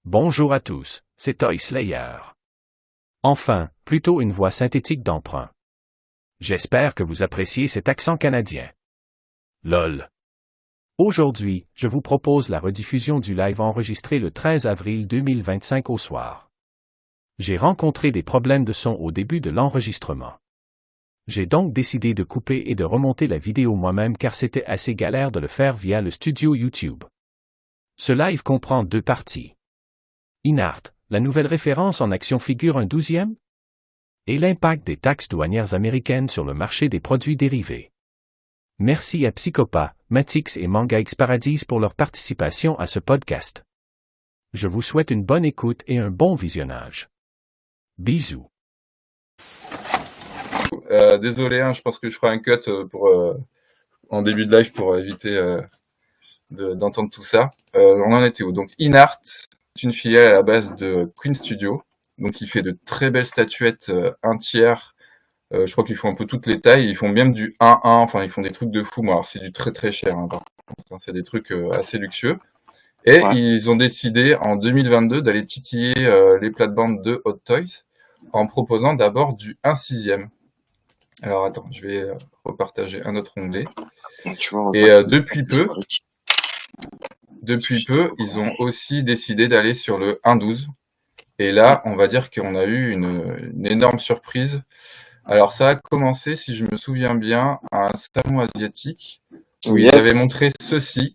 Bonjour à tous, c'est Toy Slayer. Enfin, plutôt une voix synthétique d'emprunt. J'espère que vous appréciez cet accent canadien. LOL. Aujourd'hui, je vous propose la rediffusion du live enregistré le 13 avril 2025 au soir. J'ai rencontré des problèmes de son au début de l'enregistrement. J'ai donc décidé de couper et de remonter la vidéo moi-même car c'était assez galère de le faire via le studio YouTube. Ce live comprend 2 parties. Inart, la nouvelle référence en action figure un 12e? Et l'impact des taxes douanières américaines sur le marché des produits dérivés. Merci à Psychopa, Matix et Manga X Paradise pour leur participation à ce podcast. Je vous souhaite une bonne écoute et un bon visionnage. Bisous. Désolé, je pense que je ferai un cut en début de live pour éviter d'entendre tout ça. On en était où? Donc Inart, c'est une filiale à la base de Queen Studio, donc il fait de très belles statuettes 1 tiers. Je crois qu'ils font un peu toutes les tailles. Ils font même du 1-1, enfin ils font des trucs de fou. Bon, alors c'est du très très cher, par contre, c'est des trucs assez luxueux. Et ils ont décidé en 2022 d'aller titiller les plates-bandes de Hot Toys en proposant d'abord du 1/6. Alors attends, je vais repartager un autre onglet. Et depuis peu, ils ont aussi décidé d'aller sur le 1/12. Et là, on va dire qu'on a eu une énorme surprise. Alors ça a commencé, si je me souviens bien, à un salon asiatique où ils avaient montré ceci.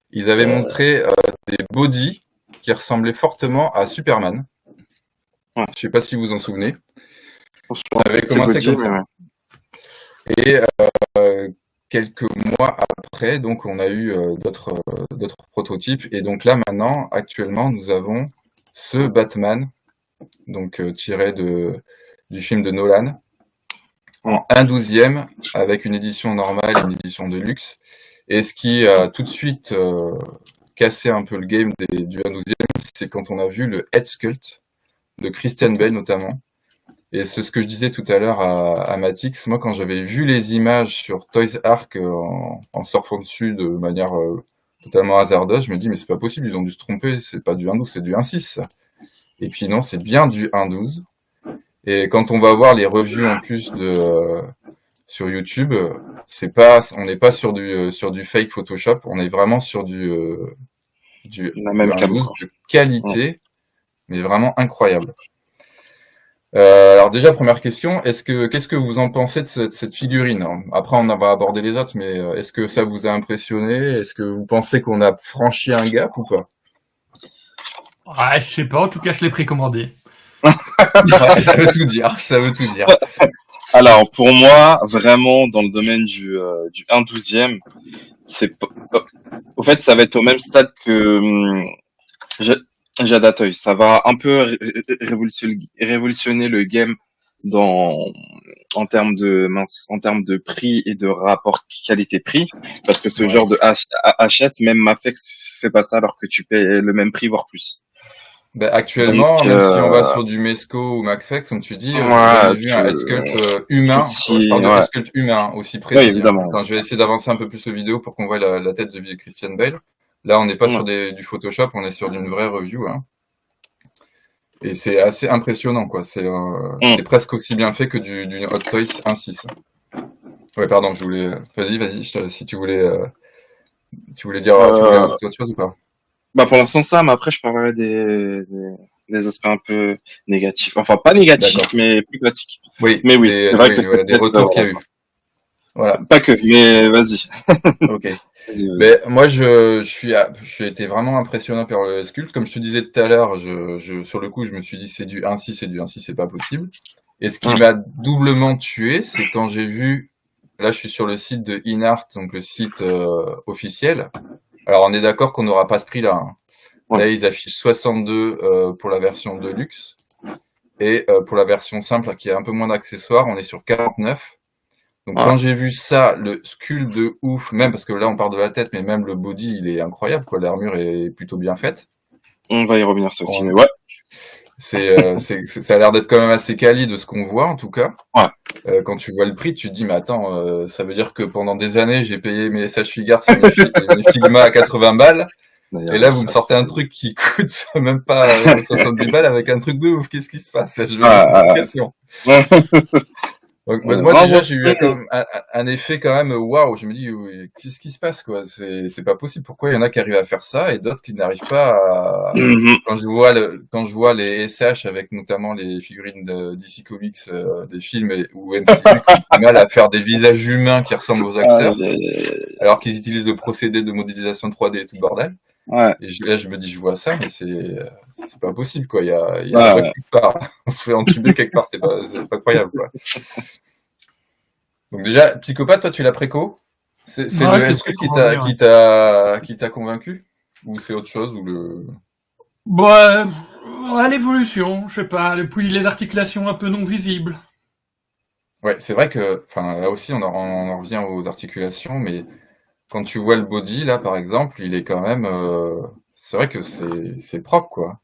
Ils avaient montré des bodys qui ressemblaient fortement à Superman. Je sais pas si vous vous en souvenez. Ça avait commencé comme ça. Et quelques mois après, donc on a eu d'autres prototypes. Et donc là maintenant, actuellement, nous avons ce Batman, donc tiré du film de Nolan, en 1/12e avec une édition normale et une édition de luxe. Et ce qui a tout de suite cassé un peu le game du 1/12e, c'est quand on a vu le Head Sculpt de Christian Bale notamment. Et c'est ce que je disais tout à l'heure à Matix. Moi, quand j'avais vu les images sur Toys Ark en surfant dessus de manière totalement hasardeuse, je me dis mais c'est pas possible, ils ont dû se tromper, c'est pas du 1/12, c'est du 1/6. Et puis non, c'est bien du 1/12. Et quand on va voir les reviews en plus sur YouTube, on n'est pas sur du fake Photoshop, on est vraiment sur du la même 1/12 de qualité, mais vraiment incroyable. Alors déjà, première question, qu'est-ce que vous en pensez de cette figurine? Après, on va aborder les autres, mais est-ce que ça vous a impressionné? Est-ce que vous pensez qu'on a franchi un gap ou pas? Ouais, je sais pas, en tout cas, je l'ai précommandé. Ouais, ça veut tout dire. Alors, pour moi, vraiment, dans le domaine du 1/12e, au fait, ça va être au même stade que Jada Toys. Ça va un peu révolutionner le game en termes de prix et de rapport qualité-prix, parce que ce genre de HS, même Mafex fait pas ça alors que tu payes le même prix, voire plus. Actuellement, donc, même si on va sur du Mesco ou Macfex, comme tu dis, on a vu un head sculpt humain, je parle de head sculpt humain aussi précis. Oui, évidemment. Attends, je vais essayer d'avancer un peu plus le vidéo pour qu'on voit la tête de Christian Bale. Là, on n'est pas sur du Photoshop, on est sur d'une vraie review. Et c'est assez impressionnant, quoi. C'est presque aussi bien fait que du Hot Toys 1/6. Ouais, pardon, vas-y, si tu voulais dire autre chose ou pas? Pour l'instant ça, mais après je parlerai des aspects un peu négatifs. Enfin, pas négatifs, mais plus classiques. Oui, mais oui, c'est vrai que voilà, des retours qu'il y a eu. Voilà. Pas que, mais vas-y. Ok. Mais moi, j'ai été vraiment impressionné par le sculpt. Comme je te disais tout à l'heure, sur le coup, je me suis dit c'est du 1/6, c'est pas possible. Et ce qui m'a doublement tué, c'est quand j'ai vu, là, je suis sur le site de Inart, donc le site officiel. Alors, on est d'accord qu'on n'aura pas ce prix-là. Là, ils affichent 62 pour la version de luxe. Et pour la version simple, qui a un peu moins d'accessoires, on est sur 49. Donc quand j'ai vu ça, le sculpt de ouf, même parce que là on parle de la tête, mais même le body il est incroyable, quoi. L'armure est plutôt bien faite. On va y revenir ça aussi, mais ouais. Ça a l'air d'être quand même assez quali de ce qu'on voit en tout cas. Quand tu vois le prix, tu te dis mais attends, ça veut dire que pendant des années j'ai payé mes SH Figures et mes Figma à 80 balles. D'ailleurs, Et là, vous me ça. sortez un truc qui coûte même pas 70 balles avec un truc de ouf. Qu'est-ce qui se passe? Là, je vais Ah, mettre pression. Donc, moi, non, déjà, bon, j'ai eu comme un effet quand même waouh. Je me dis, oui, qu'est-ce qui se passe, quoi? C'est pas possible. Pourquoi il y en a qui arrivent à faire ça et d'autres qui n'arrivent pas à. mhm. Quand je vois les SH avec notamment les figurines de DC Comics, des films ou MCU qui ont du mal à faire des visages humains qui ressemblent aux Ah, acteurs, alors qu'ils utilisent le procédé de modélisation 3D et tout le bordel. ouais, Et là, je me dis, je vois ça, mais c'est pas possible, quoi. Il y a un ouais, bug ouais. quelque part. On se fait entuber quelque part. C'est pas croyable, quoi. Donc déjà, Psychopathe, toi, tu l'as préco? C'est Ouais, le je l'ai SQ préco en vrai, ouais. qui t'a convaincu? Ou c'est autre chose? Bon, ouais, l'évolution, je sais pas, et puis les articulations un peu non visibles. Ouais, c'est vrai que, enfin, là aussi, on en revient aux articulations, mais quand tu vois le body, là, par exemple, il est quand même, c'est vrai que c'est propre, quoi.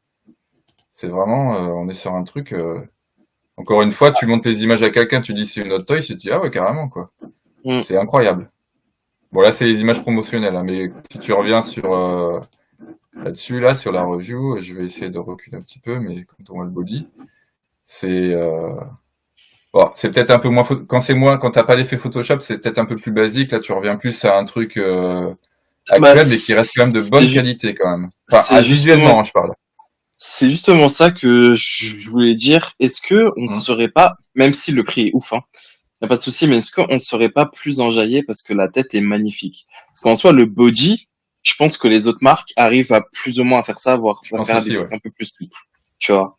C'est vraiment, on est sur un truc, encore une fois, tu montres les images à quelqu'un, tu dis c'est une hot toy, tu te dis, ah ouais, carrément, quoi. Mm. C'est incroyable. Bon, là, c'est les images promotionnelles, hein, mais si tu reviens sur, là-dessus, là, sur la review, je vais essayer de reculer un petit peu, mais quand on voit le body, c'est, bon, c'est peut-être un peu moins, quand t'as pas l'effet Photoshop, c'est peut-être un peu plus basique. Là, tu reviens plus à un truc Bah, actuel, mais qui reste quand même de bonne qualité quand même. Enfin, c'est justement, visuellement, hein, je parle. c'est justement ça que je voulais dire. Est-ce que on ne Hum. serait pas, même si le prix est ouf, hein, y a pas de souci, mais est-ce qu'on ne serait pas plus enjaillé parce que la tête est magnifique? Parce qu'en soi, le body, je pense que les autres marques arrivent à plus ou moins à faire ça, voire Je à pense faire des aussi, ouais. trucs un peu plus souples. Tu vois.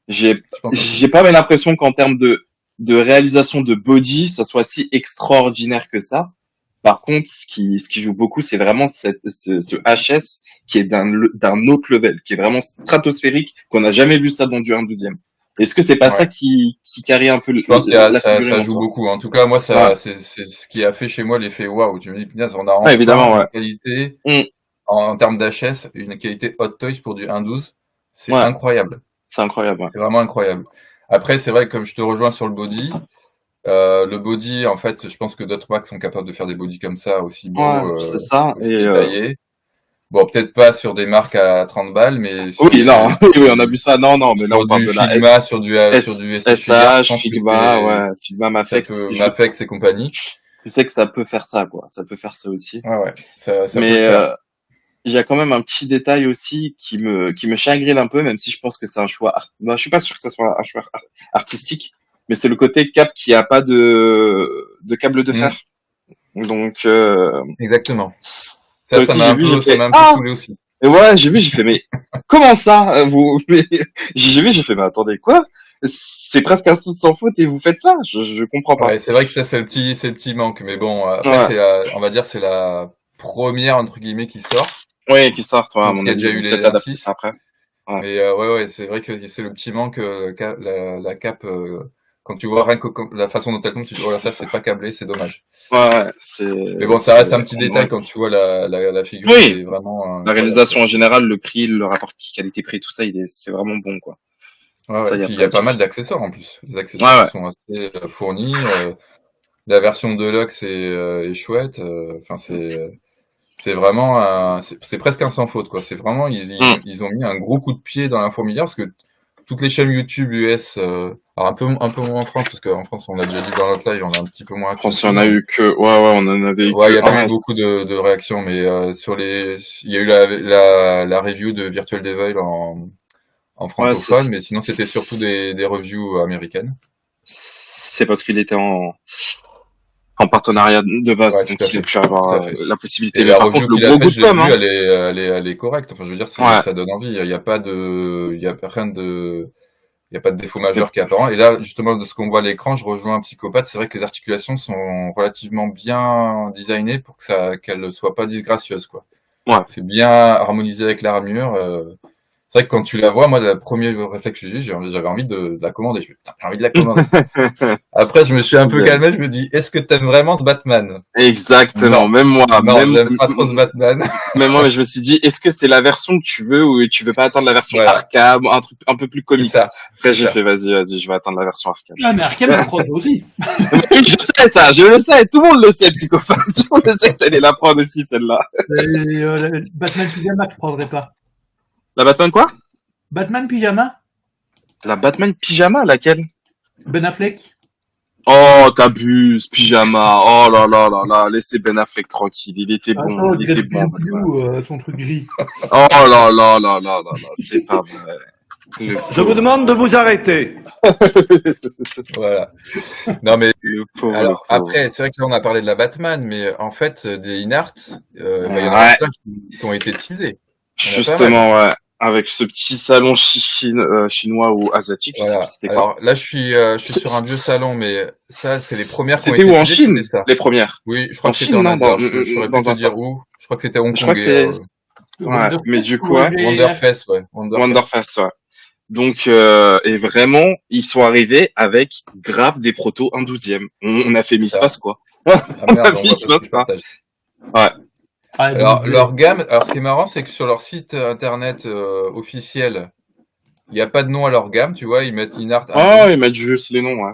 J'ai, Je pense aussi. j'ai pas mal l'impression qu'en termes de réalisation de body, ça soit si extraordinaire que ça. Par contre, ce qui joue beaucoup, c'est vraiment ce HS qui est d'un autre level, qui est vraiment stratosphérique, qu'on n'a jamais vu ça dans du 1/12. Est-ce que c'est pas ça Ouais. qui carry un peu Je pense que la figurine ça en joue soi? beaucoup. En tout cas, moi, Ouais, c'est ce qui a fait chez moi l'effet waouh. Tu me dis, punaise, on a ouais, enfin évidemment, ouais. une qualité, Mm, en termes d'HS, une qualité Hot Toys pour du 1/12. C'est ouais, incroyable. c'est incroyable, ouais. C'est vraiment incroyable. Après, c'est vrai que comme je te rejoins sur le body, en fait, je pense que d'autres marques sont capables de faire des bodys comme ça, aussi Ouais, beaux, c'est ça. aussi Et détaillés. Bon, peut-être pas sur des marques à 30 balles, mais oui, non, oui, oui, on a vu ça. Non, non, mais là sur on parle du de la Figma, sur du SHFR, je SH, pense que Figma, ouais, Figma, ça Mafex. peut, Mafex et compagnie. Je sais que ça peut faire ça, quoi. Ça peut faire ça aussi. Ouais, ouais, ça peut le Mais faire. il y a quand même un petit détail aussi qui me chagrine un peu, même si je pense que c'est un choix. Bah, je suis pas sûr que ça soit un choix artistique, mais c'est le côté cap qui a pas de câble de fer. Mm, Donc exactement. ça aussi j'ai vu, j'ai Ça fait m'a un peu ah. saoulé aussi. Et voilà, j'ai vu, j'ai fait mais comment ça vous mais j'ai vu, j'ai fait mais attendez quoi? C'est presque un sans faute et vous faites ça? Je comprends pas. Ouais, c'est vrai que ça, c'est le petit manque. Mais bon, après, Ouais. on va dire, c'est la première, entre guillemets, qui sort. Oui, qui sortent, ouais, à Même mon s'il y a avis, déjà ils eu vont les peut-être adapter 26. ça après. Ouais. Mais ouais, ouais, c'est vrai que c'est le petit manque, la cape, quand tu vois rien que la façon dont elle tombe, tu te dis, oh là, ça, c'est pas câblé, c'est dommage. Ouais, ouais, Mais bon, ça reste un petit détail quand tu vois la figurine, oui, c'est vraiment la incroyable, réalisation quoi. en général, le prix, le rapport qualité-prix, tout ça, c'est vraiment bon, quoi. Ouais, Ça, ouais. y a Puis il pas y à a pas dire. mal d'accessoires en plus. Les Ouais, accessoires ouais. sont assez fournis. La version Deluxe est chouette. Enfin, c'est vraiment c'est presque un sans faute, quoi. C'est vraiment, Hmm. ils ont mis un gros coup de pied dans l'infomédiaire parce que toutes les chaînes YouTube US, alors un peu moins en France, parce qu'en France, on l'a déjà dit dans notre live, on a un petit peu moins Je accès pense qu'il y dessus, en a mais eu que, ouais, ouais, on en avait eu ouais, il que n'y a pas eu un. beaucoup de réactions, mais il y a eu la review de Virtual Devil en Ouais, francophone, mais sinon c'était surtout des reviews américaines. c'est parce qu'il était en partenariat de base, Ouais, donc tout à il a fait, pu tout à avoir fait. la Et possibilité. Mais la par contre, review le qu'il a gros faite, coup de je l'ai com', vue, hein. elle est correcte. Enfin, je veux dire, Ouais. ça donne envie. Il n'y a pas il y a pas de défaut majeur qui est apparent. Et là, justement, de ce qu'on voit à l'écran, je rejoins un psychopathe. C'est vrai que les articulations sont relativement bien designées pour qu'elles ne soient pas disgracieuses, quoi. Ouais. C'est bien harmonisé avec l'armure. C'est vrai que quand tu la vois, moi, le premier réflexe que j'ai eu, j'avais envie de la commander. Je me dis, putain, j'ai envie de la commander. Après, je me suis un peu calmé, je me dis, est-ce que t'aimes vraiment ce Batman? Exactement, Non. même moi, Non, même, j'aime pas trop ce Batman. même moi, mais je me suis dit, est-ce que c'est la version que tu veux ou tu veux pas attendre la version Voilà. Arkham, un truc un peu plus C'est comics? ça. Après, C'est j'ai ça. fait, vas-y, je vais attendre la version Arkham. Ah, mais Arkham, je crois aussi. Oui, je sais ça, je le sais, tout le monde le sait, Psychophone. Tout le monde le sait qu'elle est la prendre aussi, celle-là. Batman Pyjama, je prendrais pas. La Batman quoi? Batman Pyjama? La Batman pyjama, laquelle? Ben Affleck? Oh, t'abuses, pyjama. Oh là là là là, laissez Ben Affleck tranquille, il était bon, Attends, il était Greg bon. Blue, son truc gris. Oh là là là là là là, c'est pas vrai. Je vous demande de vous arrêter. Voilà. Non, mais Le pauvre, alors, le pauvre. après, c'est vrai que là, on a parlé de la Batman, mais en fait, des in-art, il y en a Ouais. plein qui ont été teasés. Il y en a pas Justement, ouais. Avec ce petit salon chinois ou asiatique, je sais Voilà. plus c'était quoi. Alors là, je suis sur un vieux salon, mais ça, c'est les premières qui ont C'était été où en teasées, Chine? c'était ça. Les premières. Oui, je crois En que c'était Chine, en non? Asie. Alors, je saurais plus Dans te un dire où. Je crois que c'était Hong Je crois Kong. que c'est, ouais, mais du coup, ouais. Wonderfest, ouais. Wonderfest. Wonderfest, ouais. Donc, et vraiment, ils sont arrivés avec grave des protos un 12e. On a fait C'est ça. Mispace, quoi. Ah merde, on Vite, voit pas ce que passe je pas. partage. Ah, Alors, donc, leur gamme, alors ce qui est marrant, c'est que sur leur site internet officiel, il n'y a pas de nom à leur gamme, tu vois, ils mettent in-art. Ah, ils mettent juste les noms, ouais.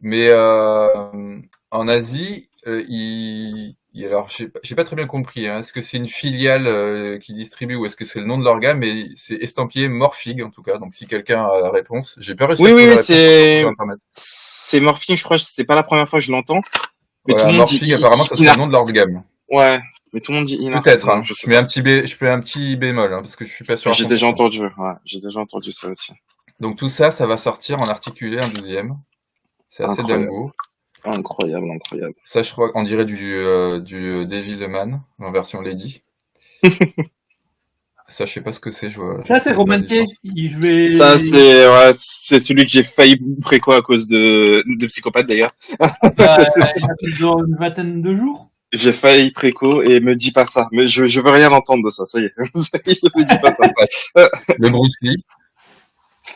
Mais en Asie, alors j'ai pas très bien compris, hein. Est-ce que c'est une filiale qui distribue ou est-ce que c'est le nom de leur gamme? Mais c'est estampillé Morphing en tout cas. Donc si quelqu'un a la réponse, j'ai pas réussi à Oui, trouver oui, la réponse sur internet. c'est Morphing, je crois, c'est pas la première fois que je l'entends. Mais Voilà, tout le monde Morphing, dit apparemment, ça serait le nom de leur gamme. Ouais, mais tout le monde dit in-art. Peut-être, hein. Je Je mets un petit bémol, hein, parce que je suis pas sûr. à J'ai déjà 100%. entendu, ouais. J'ai déjà entendu ça aussi. Donc tout ça, ça va sortir en articulé un 12e. C'est assez Incroyable. dingo. Incroyable, incroyable. Ça, je crois qu'on dirait du Devilman en version Lady. Ça, je sais pas ce que c'est. ça, c'est Romanquet. Je vais... Ça, c'est celui que j'ai failli préco à cause de Psychopathe, d'ailleurs. Il y a plus d'une vingtaine de jours. J'ai failli préco et me dis pas ça. Mais je veux rien entendre de ça, ça y est. Ça y est, me dis pas ça. Le Bruce Lee.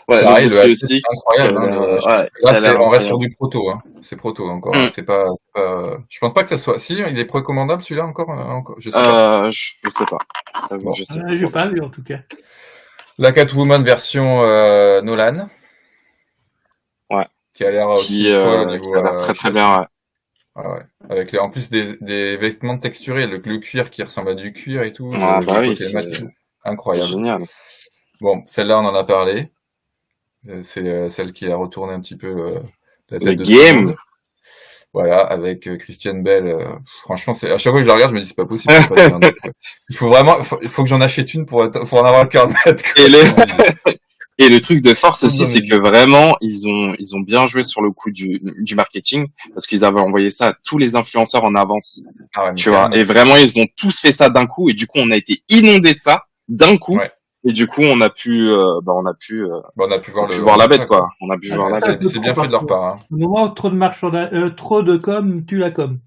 Ouais, Pareil, le le Bruce HC, Lee c'est incroyable. Hein, ouais, là, ça a l'air on reste sur incroyable. du proto. Hein. C'est proto encore. Mm. C'est pas. Je pense pas que ça soit. Si, il est précommandable celui-là encore. Je sais pas. Je sais pas. Bon. Je sais pas. J'ai pas vu, en tout cas. La Catwoman version Nolan. Ouais. Qui a l'air aussi Qui folle au niveau. a l'air très très bien, ouais. Ouais. Avec en plus des vêtements texturés, le cuir qui ressemble à du cuir et tout. Ah, le bah oui, côté c'est mat et tout. Incroyable. génial. Bon, celle-là, on en a parlé. C'est celle qui a retourné un petit peu la tête Le de tout le game. monde. Voilà, avec Christian Bell. Franchement, à chaque fois que je la regarde, je me dis c'est pas possible. C'est pas bien. Il faut vraiment, il faut que j'en achète une pour en avoir le cœur net. Et le truc de force aussi, c'est que vraiment, ils ont bien joué sur le coup du marketing, parce qu'ils avaient envoyé ça à tous les influenceurs en avance. Ah ouais, Tu vois. Et vraiment, ils ont tous fait ça d'un coup, et du coup, on a été inondés de ça, d'un coup. Ouais. Et du coup, on a pu voir la bête, quoi. On a pu voir la bête. C'est bien fait de leur part. Hein. Au moment où trop de com, tu la com.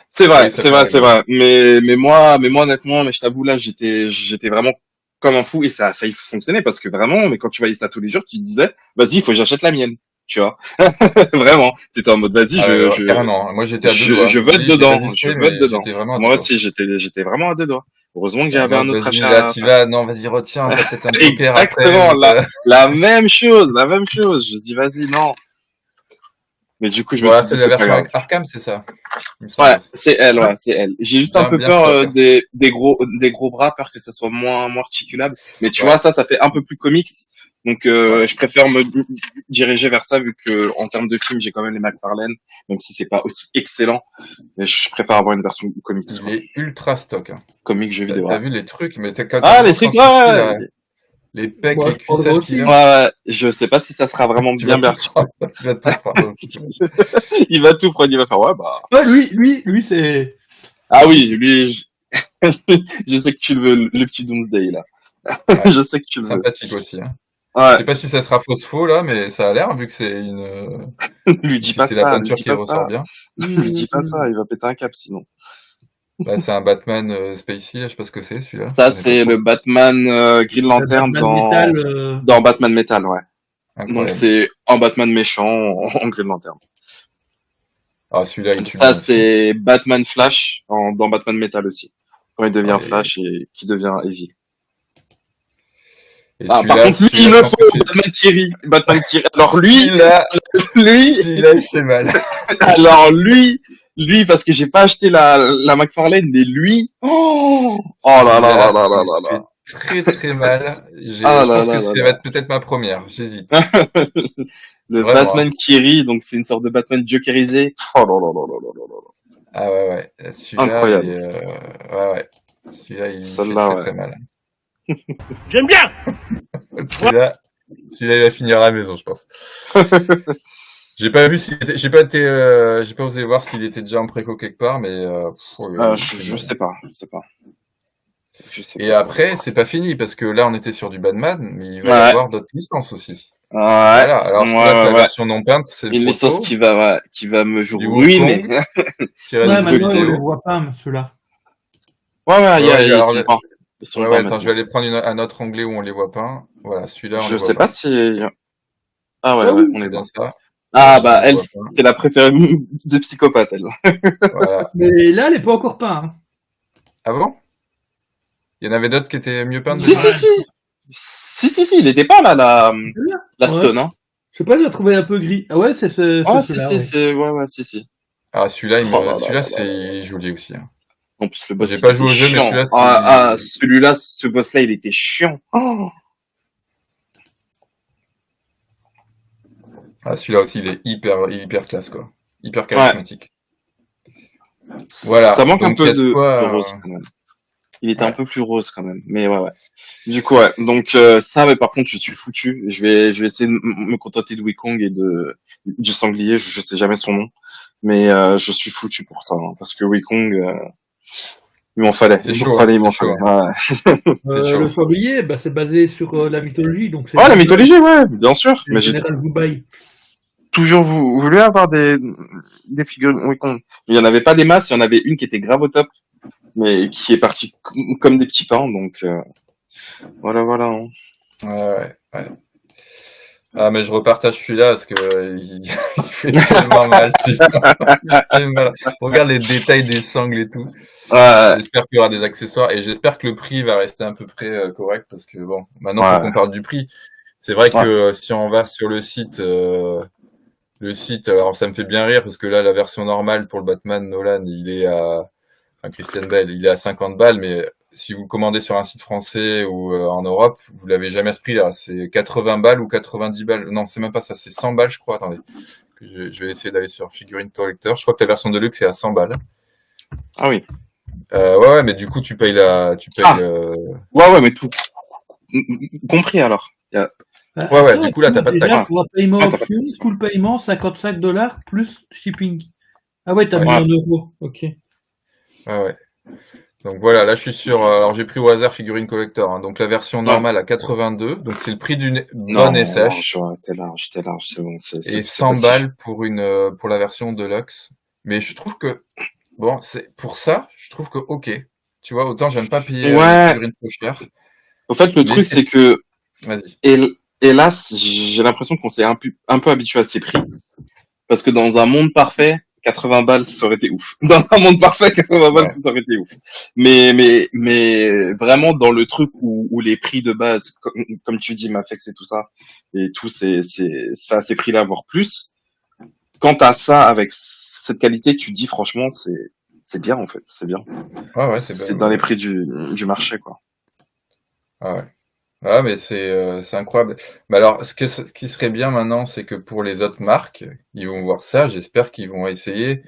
C'est vrai, Oui, c'est vrai. Mais moi, honnêtement, je t'avoue, là, j'étais vraiment comme un fou et ça a failli fonctionner parce que vraiment, mais quand tu voyais ça tous les jours, tu te disais, vas-y, il faut que j'achète la mienne. Tu vois. Vraiment. T'étais en mode, vas-y, carrément. Moi, j'étais à deux doigts. Je veux être dedans. Je veux être dedans. Moi aussi, j'étais vraiment à deux doigts. Heureusement que j'avais un autre achat. Là, tu vas, non, vas-y, retiens, t'as peut-être un joker après. Exactement, la même chose. Je dis, vas-y, non. Mais du coup, je me suis dit, c'est la version Arkham, c'est ça? Ouais, c'est elle. J'ai juste un peu peur des gros bras, peur que ça soit moins articulable. Mais tu vois, ça fait un peu plus comics. Donc, je préfère me diriger vers ça, vu que, en termes de film, j'ai quand même les McFarlane, même si c'est pas aussi excellent. Mais je préfère avoir une version comics. Il est ultra stock, hein. Comics jeux vidéo. T'as vu les trucs, mais les trucs, ouais. Les pecs, les cuisses, ouais, je sais pas si ça sera vraiment bien. Il va tout prendre. Il va tout prendre, il va faire, ouais, bah. Ouais, lui, c'est... Ah oui, lui, je sais que tu le veux, le petit Doomsday, là. Ouais. Je sais que tu le veux. Sympathique aussi, hein. Ouais. Je sais pas si ça sera faux, là, mais ça a l'air, vu que c'est une, lui dis pas c'est ça, la peinture qui ressort bien. Lui dis pas ça, il va péter un cap, sinon. Là, c'est un Batman Spacey, là, je sais pas ce que c'est celui-là. Ça, Je connais c'est pas le trop. Batman Green Le Lantern Batman Metal, dans Batman Metal, ouais. Donc Incroyable. c'est un Batman méchant en Green Lantern. Ah, celui-là, il tue Ça, bien aussi. c'est Batman Flash dans Batman Metal aussi. Quand il devient Aïe, aïe, aïe. Flash et qui devient Evil. Et Ah, par celui-là, contre, lui, il celui-là, me je pense faut que c'est... Batman Thierry. Batman Thierry. Alors Celui-là, lui, celui-là, il fait mal. alors lui, parce que j'ai pas acheté la McFarlane, mais lui, oh là là là Celui-là, là là il là fait là. très très mal. Ah Je là pense là que là ça va être peut-être ma première. J'hésite. là. Le Vraiment. Batman Thierry, donc c'est une sorte de Batman jokerisé. Oh là là là là là là là. Ah ouais, ouais. Celui-là, il Incroyable. est... Ouais, ouais. Celui-là, il fait Celle-là, très ouais. très mal. J'aime bien. Celui-là, celui-là, il va finir à la maison, je pense. J'ai pas vu s'il était... j'ai pas osé voir s'il était déjà en préco quelque part, mais il fait Je mal. sais pas, je sais Et pas. après, c'est pas fini, parce que là, on était sur du Batman, mais il va y Ouais, avoir d'autres licences aussi. ouais, Voilà. Alors, là, c'est la ouais. version non peinte, c'est le Une licence proto. qui va me Du ruiner. Wukong, tiré Ouais, du jeu maintenant, on vidéo. le voit pas, ceux-là. Ouais, Ouais, ouais, ils alors, sont pas. Ils sont ouais, pas ouais, attends, je maintenant. vais aller prendre un autre onglet où on les voit pas. Voilà, celui-là, on Je les voit sais pas pas. si... Ah ouais, Ah ouais, oui. on C'est les bien voit. ça. Ah On bah les elle, voit pas. c'est la préférée de psychopathe, elle. Voilà. Mais là, elle est pas encore peinte. Hein. Ah bon? Il y en avait d'autres qui étaient mieux peintes Si, déjà? si, si. Il était pas là, la Ouais. stone, hein. Je sais pas, je la trouvais un peu gris. Ah ouais, c'est Ouais, si, celui-là, si, ouais. c'est... Ouais, si. Ah, celui-là, Oh là là celui-là, là là là. c'est joli aussi, hein. En plus, le boss, J'ai il pas était joué au jeu, mais chiant. celui-là, Ah, c'est... celui-là, ce boss-là, il était chiant. Oh. Ah, celui-là aussi, il est hyper classe, quoi. Hyper Ouais, charismatique. Voilà. ça manque un Donc, il y peu a de de quoi... rose, quand même. Il était un Ouais. peu plus rose, quand même. Mais ouais. Du coup, ouais. Donc, ça, mais par contre, je suis foutu. Je vais essayer de me contenter de Wukong et du sanglier. Je sais jamais son nom. Mais, je suis foutu pour ça, hein, parce que Wukong, il m'en fallait. C'est chaud, hein. Il m'en C'est chaud, fallait. hein. Ouais. C'est chaud. Le sanglier, bah, c'est basé sur la mythologie, donc c'est Oh, la Dubai, mythologie, ouais, bien sûr. c'est le Mais j'ai général Dubai. toujours voulu avoir des figurines Wukong. Il y en avait pas des masses, il y en avait une qui était grave au top, mais qui est partie comme des petits pains, donc, voilà. Hein. Ouais. Ah, mais je repartage celui-là parce que il fait tellement mal. Il fait mal. Regarde les détails des sangles et tout. Ouais, J'espère qu'il y aura des accessoires et j'espère que le prix va rester à peu près correct parce que bon, maintenant faut ouais, qu'on parle du prix. C'est vrai ouais. que si on va sur le site, alors ça me fait bien rire parce que là la version normale pour le Batman Nolan, Christian Bale, il est à 50 balles, mais si vous le commandez sur un site français ou en Europe, vous l'avez jamais à ce prix-là. C'est 80 balles ou 90 balles. Non, c'est même pas ça, c'est 100 balles, je crois. Attendez. Je vais essayer d'aller sur Figurine Collector. Je crois que la version de luxe est à 100 balles. Ah oui. Ouais, mais du coup, tu payes Ouais, mais tout compris alors. Ouais, du coup, là, t'as pas de Déjà, taxe. pour un paiement Ah, t'as pas de option, taxe. full paiement, 55 $ plus shipping. Ah ouais, t'as Ouais. mis en euros. Ok. Ouais. Donc voilà, là, je suis sur, alors j'ai pris au hasard Figurine Collector, hein. Donc la version normale à 82. Donc c'est le prix d'une bonne Non, SH. t'es large, c'est bon, Et 100 balles pour pour la version Deluxe. Mais je trouve que, bon, pour ça, je trouve que ok. Tu vois, autant j'aime pas payer des figurines trop chères. Au fait, le truc, c'est que, Vas-y. hélas, j'ai l'impression qu'on s'est un peu habitué à ces prix. Parce que dans un monde parfait, 80 balles, ça aurait été ouf. Dans un monde parfait, 80 balles, ça aurait été ouf. Mais vraiment, dans le truc où les prix de base, comme tu dis, Mafex et tout ça, et tout, c'est à ces prix-là, voire plus. Quant à ça, avec cette qualité, tu te dis, franchement, c'est bien, en fait. C'est bien. Ouais, C'est dans les prix du marché, quoi. Ah ouais. Ah, mais c'est incroyable. Mais alors, ce qui serait bien maintenant, c'est que pour les autres marques, ils vont voir ça. J'espère qu'ils vont essayer,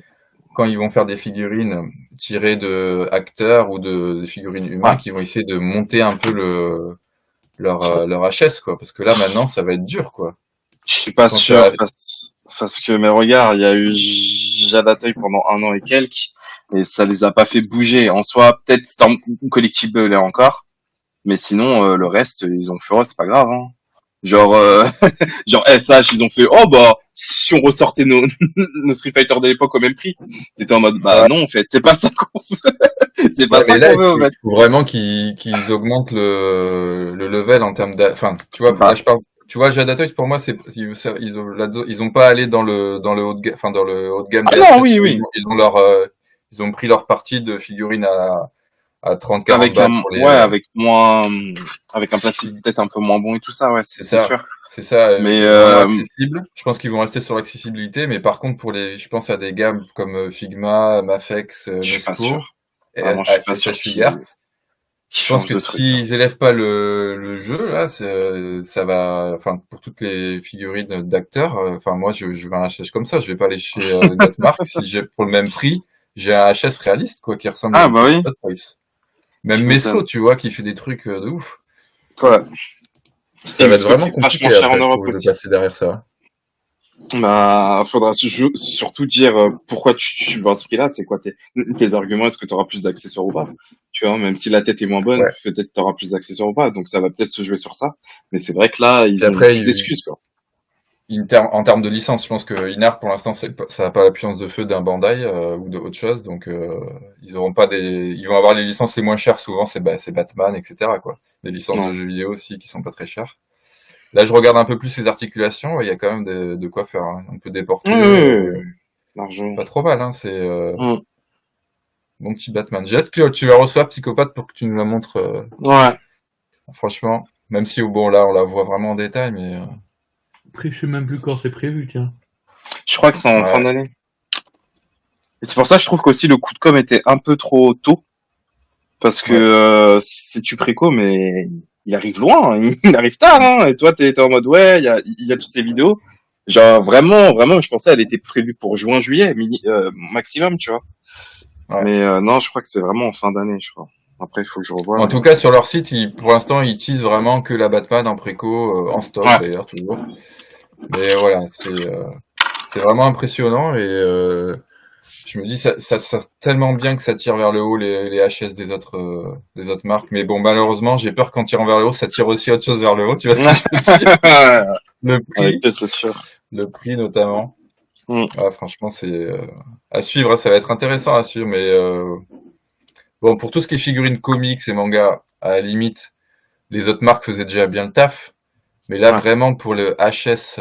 quand ils vont faire des figurines tirées de acteurs ou de figurines humains, Ouais. qu'ils vont essayer de monter un peu leur HS, quoi. Parce que là, maintenant, ça va être dur, quoi. Je suis pas Quand sûr, parce que, mais regarde, il y a eu Jadateuil pendant 1 an et quelques, et ça les a pas fait bouger. En soi, peut-être Storm Collectible est encore, mais sinon, le reste, ils ont fait, c'est pas grave, hein. Genre, genre SH, ils ont fait, oh bah, si on ressortait nos, nos Street Fighter de l'époque au même prix. T'étais en mode, bah Ouais. non, en fait, c'est pas ça qu'on veut. C'est pas Ouais, ça mais là, qu'on veut, en il fait. faut vraiment qu'ils augmentent le level en termes enfin, tu vois, là, Bah, je parle, tu vois, Jada Toys, pour moi, ils ont pas allé dans le haut de gamme, enfin, dans le haut de gamme ah des non, HS. oui, oui. Ils ont pris leur partie de figurines à 30-40 Avec balles pour les, ouais, avec moins, avec un plastique peut-être un peu moins bon et tout ça, ouais, c'est c'est ça. sûr. C'est ça, Mais, vraiment accessible. Je pense qu'ils vont rester sur l'accessibilité, mais par contre, je pense à des gammes comme Figma, Mafex, je suis pas Nesco, sûr. Vraiment, je suis pas sûr SH Figart. qu'ils Je pense changent que de truc, hein. s'ils élèvent pas le jeu, là, ça va, enfin, pour toutes les figurines d'acteurs, enfin, moi, je veux un HS comme ça. Je vais pas aller chez une autre marque. Si j'ai, pour le même prix, j'ai un HS réaliste, quoi, qui ressemble à Ah, une bah oui, Hot Toys. Même tu Mesco, m'étonnes. tu vois, qui fait des trucs de ouf. Ouais. Ça Et va être Misco qui vraiment est vachement compliqué cher en après, je Europe trouve, de aussi. passer derrière ça. Bah, faudra surtout dire pourquoi tu vas à ce prix-là, c'est quoi tes arguments, est-ce que tu auras plus d'accessoires ou pas? Tu vois, même si la tête est moins bonne, Ouais. peut-être tu auras plus d'accessoires ou pas, donc ça va peut-être se jouer sur ça. Mais c'est vrai que là, Puis ils ont après, plus d'excuses, quoi. en termes de licence, je pense que Inart, pour l'instant, ça n'a pas la puissance de feu d'un Bandai ou d'autre chose, donc ils auront pas ils vont avoir les licences les moins chères. Souvent, c'est Batman, etc., quoi. Des licences de Ouais. jeux vidéo aussi qui sont pas très chères. Là, je regarde un peu plus les articulations. Il y a quand même de quoi faire, hein. On peut déporter, Oui, oui, oui, oui. Largement. pas trop mal, hein. C'est Mm. mon petit Batman. J'ai hâte que tu la reçoives, Psychopathe, pour que tu nous la montres. Ouais. Franchement, même si bon là, on la voit vraiment en détail, mais Après, je sais même plus quand c'est prévu, tiens. Je crois que c'est en fin ouais, d'année. Et c'est pour ça que je trouve qu'aussi le coup de com était un peu trop tôt. Parce que ouais. si tu préco, mais il arrive loin, hein, il arrive tard, hein. Et toi, t'es en mode, ouais, il y a toutes ces vidéos. Genre, vraiment, vraiment, je pensais qu'elle était prévue pour juin, juillet, maximum, tu vois. Ouais. Mais non, je crois que c'est vraiment en fin d'année, je crois. Après, il faut que je revoie, En mais... tout cas, sur leur site, pour l'instant, ils teasent vraiment que la Batman en préco, en stock Ouais, d'ailleurs, toujours. Mais voilà, c'est vraiment impressionnant et je me dis, ça sert tellement bien que ça tire vers le haut les HS des autres marques. Mais bon, malheureusement, j'ai peur qu'en tirant vers le haut, ça tire aussi autre chose vers le haut. Tu vois ce que je veux dire? Le avec prix, eux, c'est sûr. le prix notamment. Mm. Ouais, franchement, c'est à suivre, hein, ça va être intéressant à suivre. Mais bon, pour tout ce qui est figurines comics et mangas, à la limite, les autres marques faisaient déjà bien le taf. Mais là, Ouais. vraiment, pour le HS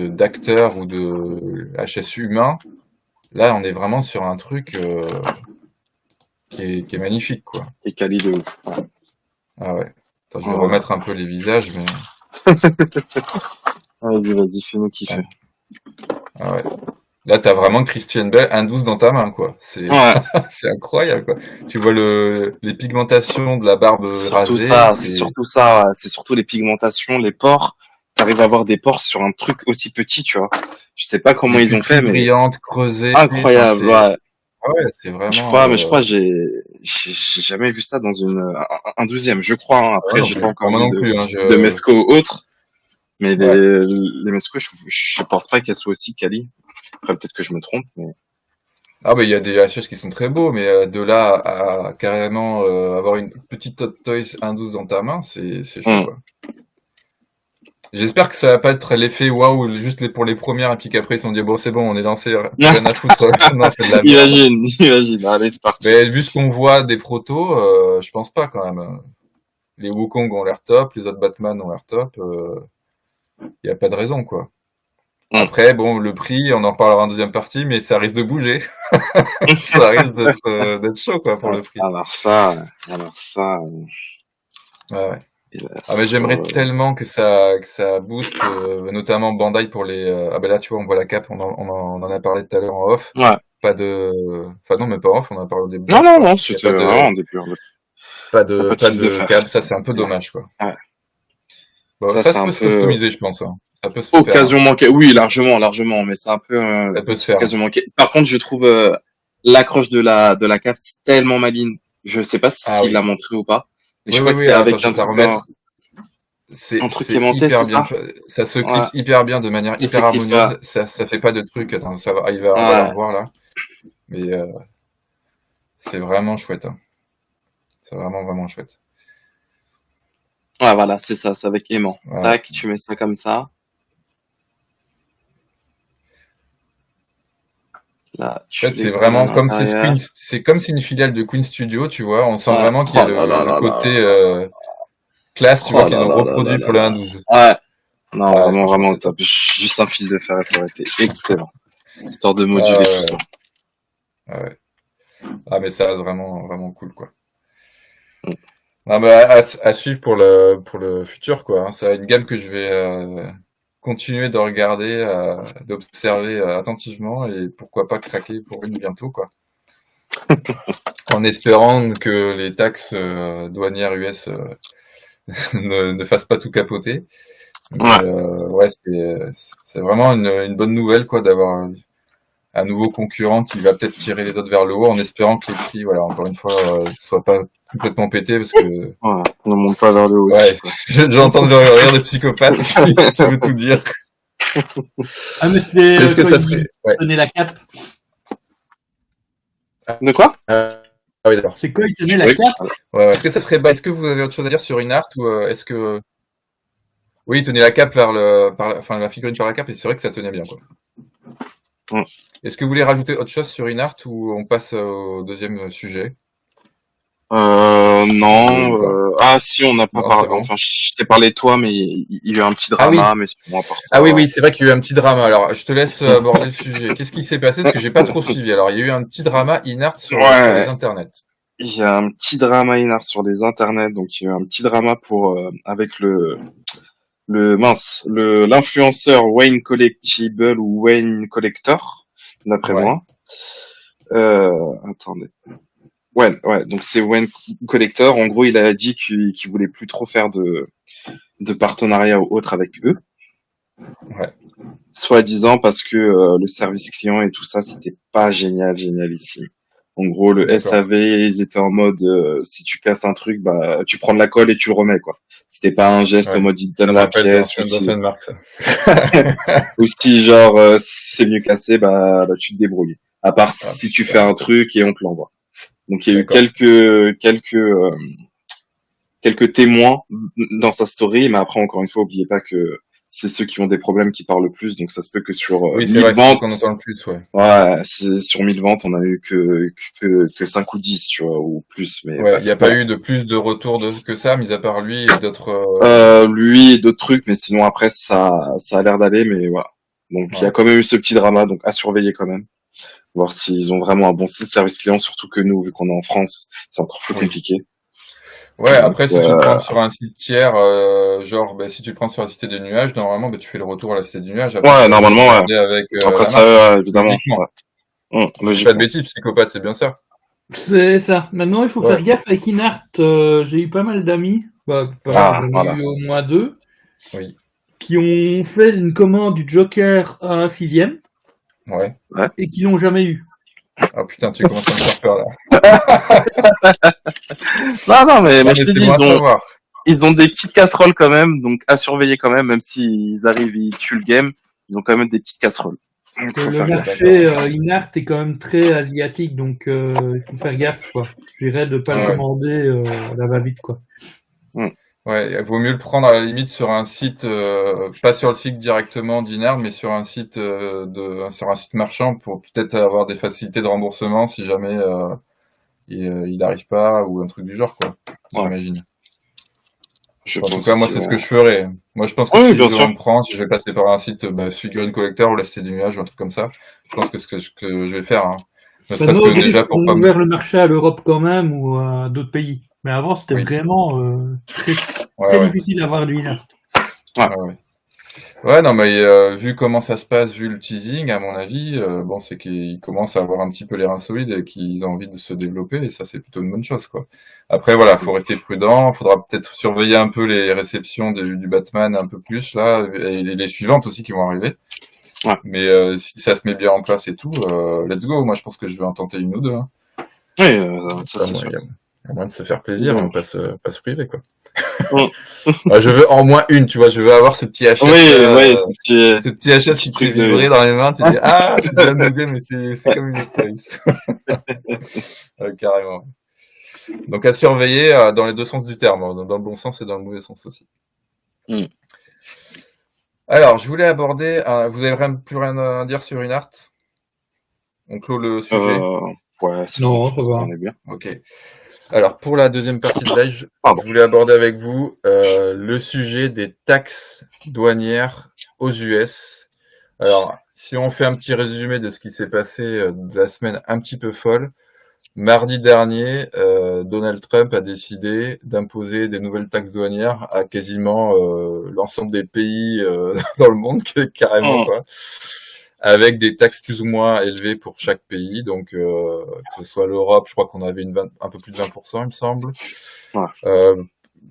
d'acteur ou de HS humain, là, on est vraiment sur un truc qui est magnifique, quoi. Et quali de ouf. Ouais. Ah ouais. Attends, je vais Ouais. remettre un peu les visages, mais Vas-y, fais-nous kiffer. ah ouais. Là, t'as vraiment Christian Bale, un 12 dans ta main, quoi. Ouais. C'est incroyable, quoi. Tu vois les pigmentations de la barbe Surtout rasée, ça, c'est surtout ça, ouais. C'est surtout les pigmentations, les pores. T'arrives à avoir des pores sur un truc aussi petit, tu vois. Je sais pas comment les ils ont fait, pupilles mais brillantes, creusées. Enfin, incroyable, ouais. ah ouais, c'est Je crois, j'ai jamais vu ça dans un 12e, je crois, hein. moi Après, non j'ai pas plus. Enfin, encore moi vu non plus, hein, de Mesco ou autre. Mais ouais. les Mesco, je pense pas qu'elles soient aussi quali. Après, peut-être que je me trompe, mais... Ah bah il y a des HS qui sont très beaux, mais de là à carrément avoir une petite Hot Toys 1.12 dans ta main, c'est chaud, Mm. quoi. J'espère que ça va pas être l'effet waouh juste pour les premières et puis qu'après ils se sont dit bon c'est bon on est lancé, plus rien à foutre, non c'est de la merde. Imagine, allez, c'est parti. Mais vu ce qu'on voit des protos, je pense pas quand même. Les Wukong ont l'air top, les autres Batman ont l'air top, y a pas de raison quoi. Mm. Après bon le prix on en parlera en deuxième partie mais ça risque de bouger. Ça risque d'être chaud quoi pour le prix. Alors ça, Ouais, ouais. il va Ah mais sur, j'aimerais tellement que ça booste, notamment Bandai pour les. Ah ben là tu vois on voit la cape, on en a parlé tout à l'heure en off. ouais. Pas de. Enfin non mais pas en off, on en a parlé au début. Non, Je non, crois. non, Il y a c'était vraiment depuis pas pas de pas fil de de fer. cape, ça c'est un peu dommage quoi. Ouais. Bon, Ça, ça c'est un peut se peu customiser je pense, hein. Ça peut se faire, occasion hein. manquée. Oui, largement, mais c'est un peu Ça peut se faire. occasion manquée. Par contre, je trouve l'accroche de la cape tellement maligne. Je sais pas Ah s'il oui. l'a montré ou pas. Mais Oui je oui crois que oui. c'est Alors attends, avec je vais te la remettre. un truc C'est aimanté, hyper c'est bien ça? fait. Ça se Ouais. clipse hyper bien de manière Et c'est hyper clip ça. harmonieuse. Ça fait pas de trucs. Attends, on va la Ouais. revoir là. Mais c'est vraiment chouette, hein. C'est vraiment chouette. Ouais, voilà, c'est ça, c'est avec aimant. Voilà. Tac, tu mets ça comme ça. Là, En tu fait, les c'est colles à vraiment comme si l'intérieur. c'est comme si une filiale de Queen Studio, tu vois. On sent Ouais. vraiment qu'il y a Oh là là le là là côté là. classe, tu vois, Oh qu'ils là ont là là là reproduit là pour le là. 1.12. Ouais. Non, Ouais, vraiment, franchement, vraiment au c'est top. top. Juste un fil de fer et ça aurait été excellent. Histoire de Ouais, moduler tout ça. ouais, ouais. Ah, mais ça reste vraiment, vraiment cool, quoi. Mm. Ah, bah, à suivre pour le futur, quoi. Hein. C'est une gamme que je vais continuer de regarder, d'observer attentivement et pourquoi pas craquer pour une bientôt, quoi. En espérant que les taxes douanières US ne fassent pas tout capoter. Mais Ouais. ouais, c'est vraiment une bonne nouvelle, quoi, d'avoir un nouveau concurrent qui va peut-être tirer les autres vers le haut en espérant que les prix, voilà, encore une fois, soient pas complètement pétés parce que, Ouais. Ne monte pas vers le haut aussi, ouais, quoi. j'entends le rire de psychopathe qui veut tout dire. Ah, mais c'est Est-ce que quand ça il serait, ouais. tenait la cape. De quoi? Ah oui, d'accord. C'est quand il tenait la Oui. cape. Ouais, ouais. Est-ce que ça serait, est-ce que vous avez autre chose à dire sur Inart ou est-ce que, oui, tenez la cape vers enfin, la figurine par la cape et c'est vrai que ça tenait bien, quoi. Mm. Est-ce que vous voulez rajouter autre chose sur Inart ou on passe au deuxième sujet? Non. Ou pas? Ah, si, on n'a pas Non, c'est parlé. bon. Enfin, je t'ai parlé de toi, mais il y a eu un petit Ah oui. drama, mais sinon, à part ça. Ah oui, oui, c'est vrai qu'il y a eu un petit drama. Alors, je te laisse aborder le sujet. Qu'est-ce qui s'est passé? Parce que j'ai pas trop suivi. Alors, il y a eu un petit drama Inart sur les Ouais. internets. Il y a un petit drama inart sur les internets, donc il y a eu un petit drama pour avec l'influenceur Wayne Collectible ou Wayne Collector, d'après Ouais, moi. Attendez. Ouais, ouais, donc c'est Wayne Collector. En gros, il a dit qu'il voulait plus trop faire de partenariat ou autre avec eux, ouais, soi-disant parce que le service client et tout ça, c'était pas génialissime. En gros, le d'accord. SAV, ils étaient en mode si tu casses un truc, bah tu prends de la colle et tu le remets, quoi. C'était pas un geste en Ouais. mode il te Ça donne me la rappelle pièce ou d'anciennes marques, ça. si genre c'est mieux cassé, bah tu te débrouilles. À part Ah, si tu fais putain. un truc et on te l'envoie. Donc il y a eu D'accord. quelques témoins dans sa story, mais après encore une fois, oubliez pas que c'est ceux qui ont des problèmes qui parlent le plus, donc ça se peut que sur Oui, c'est 1000 vrai, c'est ceux qu'on ventes, entend le plus, ouais. ouais, sur 1000 ventes, on a eu que 5 ou 10, tu vois, ou plus, mais Ouais, il n'y a bref. pas Voilà. eu de plus de retours que ça, mis à part lui et d'autres. Lui et d'autres trucs, mais sinon après ça a l'air d'aller, mais voilà. Donc il y a Ouais. quand même eu ce petit drama, donc à surveiller quand même, voir s'ils ont vraiment un bon service client, surtout que nous, vu qu'on est en France, c'est encore plus Oui. compliqué. Ouais, Donc après, si tu le prends sur un site tiers, genre, si tu le prends sur la Cité des Nuages, normalement, tu fais le retour à la Cité des Nuages. Après, ouais, tu vas juste normalement, ouais. regarder avec Après la ça, marque, évidemment, logiquement. ouais. Je dis pas de Logiquement. bêtises, psychopathe, c'est bien ça. C'est ça. Maintenant, il faut Ouais. faire gaffe avec Inart. J'ai eu pas mal d'amis, pas mal, Ah, j'en ai voilà. eu au moins 2, Oui. qui ont fait une commande du Joker à un 6ème Ouais. et qui l'ont jamais eu. Ah putain, tu commences à me faire peur là. Non, mais Non, mais je te c'est dis, bon à savoir. ils ont des petites casseroles quand même, donc à surveiller quand même s'ils arrivent, ils tuent le game, ils ont quand même des petites casseroles. Donc, faut Le faire gaffe. marché Inart est quand même très asiatique, donc il faut faire gaffe, quoi. Je dirais de pas le Ouais. commander à la va-vite, quoi. Ouais, il vaut mieux le prendre à la limite sur un site, pas sur le site directement d'Inard, mais sur un site sur un site marchand pour peut-être avoir des facilités de remboursement si jamais il n'arrive pas ou un truc du genre, quoi. Ouais. J'imagine. Je En tout pense cas, moi, aussi, c'est ce ouais. que je ferais. Moi, je pense que Oui, si bien je sûr. dois me prendre, si je vais passer par un site, Figurine Collector ou la Cité des Nuages ou un truc comme ça, je pense que ce que je vais faire, hein. Ne serait-ce Maintenant, que on dirait déjà qu'ils pour ont pas me... ouvert le marché à l'Europe quand même ou à d'autres pays. Mais avant, c'était Oui. vraiment très, Ouais, très ouais. difficile d'avoir du Inart. Ouais, ouais. Ouais, non, mais vu comment ça se passe, vu le teasing, à mon avis, bon, c'est qu'ils commencent à avoir un petit peu les reins solides et qu'ils ont envie de se développer, et ça, c'est plutôt une bonne chose, quoi. Après, voilà, faut rester prudent, faudra peut-être surveiller un peu les réceptions du Batman un peu plus, là, et les suivantes aussi qui vont arriver. Ouais. Mais si ça se met bien en place et tout, let's go. Moi, je pense que je vais en tenter une ou deux, hein. Oui, ça Enfin, c'est sûr. il y a moyen de se faire plaisir, Bon. hein, pas se priver, quoi. Mm. Je veux en moins une, tu vois, je veux avoir ce petit HS, Oui, ce petit HS qui te fait truc de- vibrer dans les mains, tu te dis, ah, j'ai déjà amusé, mais c'est comme une autre toys. Carrément. Donc à surveiller dans les deux sens du terme, dans le bon sens et dans le mauvais sens aussi. Mm. Alors, je voulais aborder, vous avez plus rien à dire sur InArt? On clôt le sujet. Ouais, c'est Non, bon, je ça pense va. qu'on est bien. Ok. Alors, pour la deuxième partie de live, je Pardon. voulais aborder avec vous le sujet des taxes douanières aux US. Alors, si on fait un petit résumé de ce qui s'est passé de la semaine un petit peu folle, mardi dernier, Donald Trump a décidé d'imposer des nouvelles taxes douanières à quasiment l'ensemble des pays dans le monde, carrément, quoi, avec des taxes plus ou moins élevées pour chaque pays. Donc, que ce soit l'Europe, je crois qu'on avait un peu plus de 20%, il me semble. Ouais.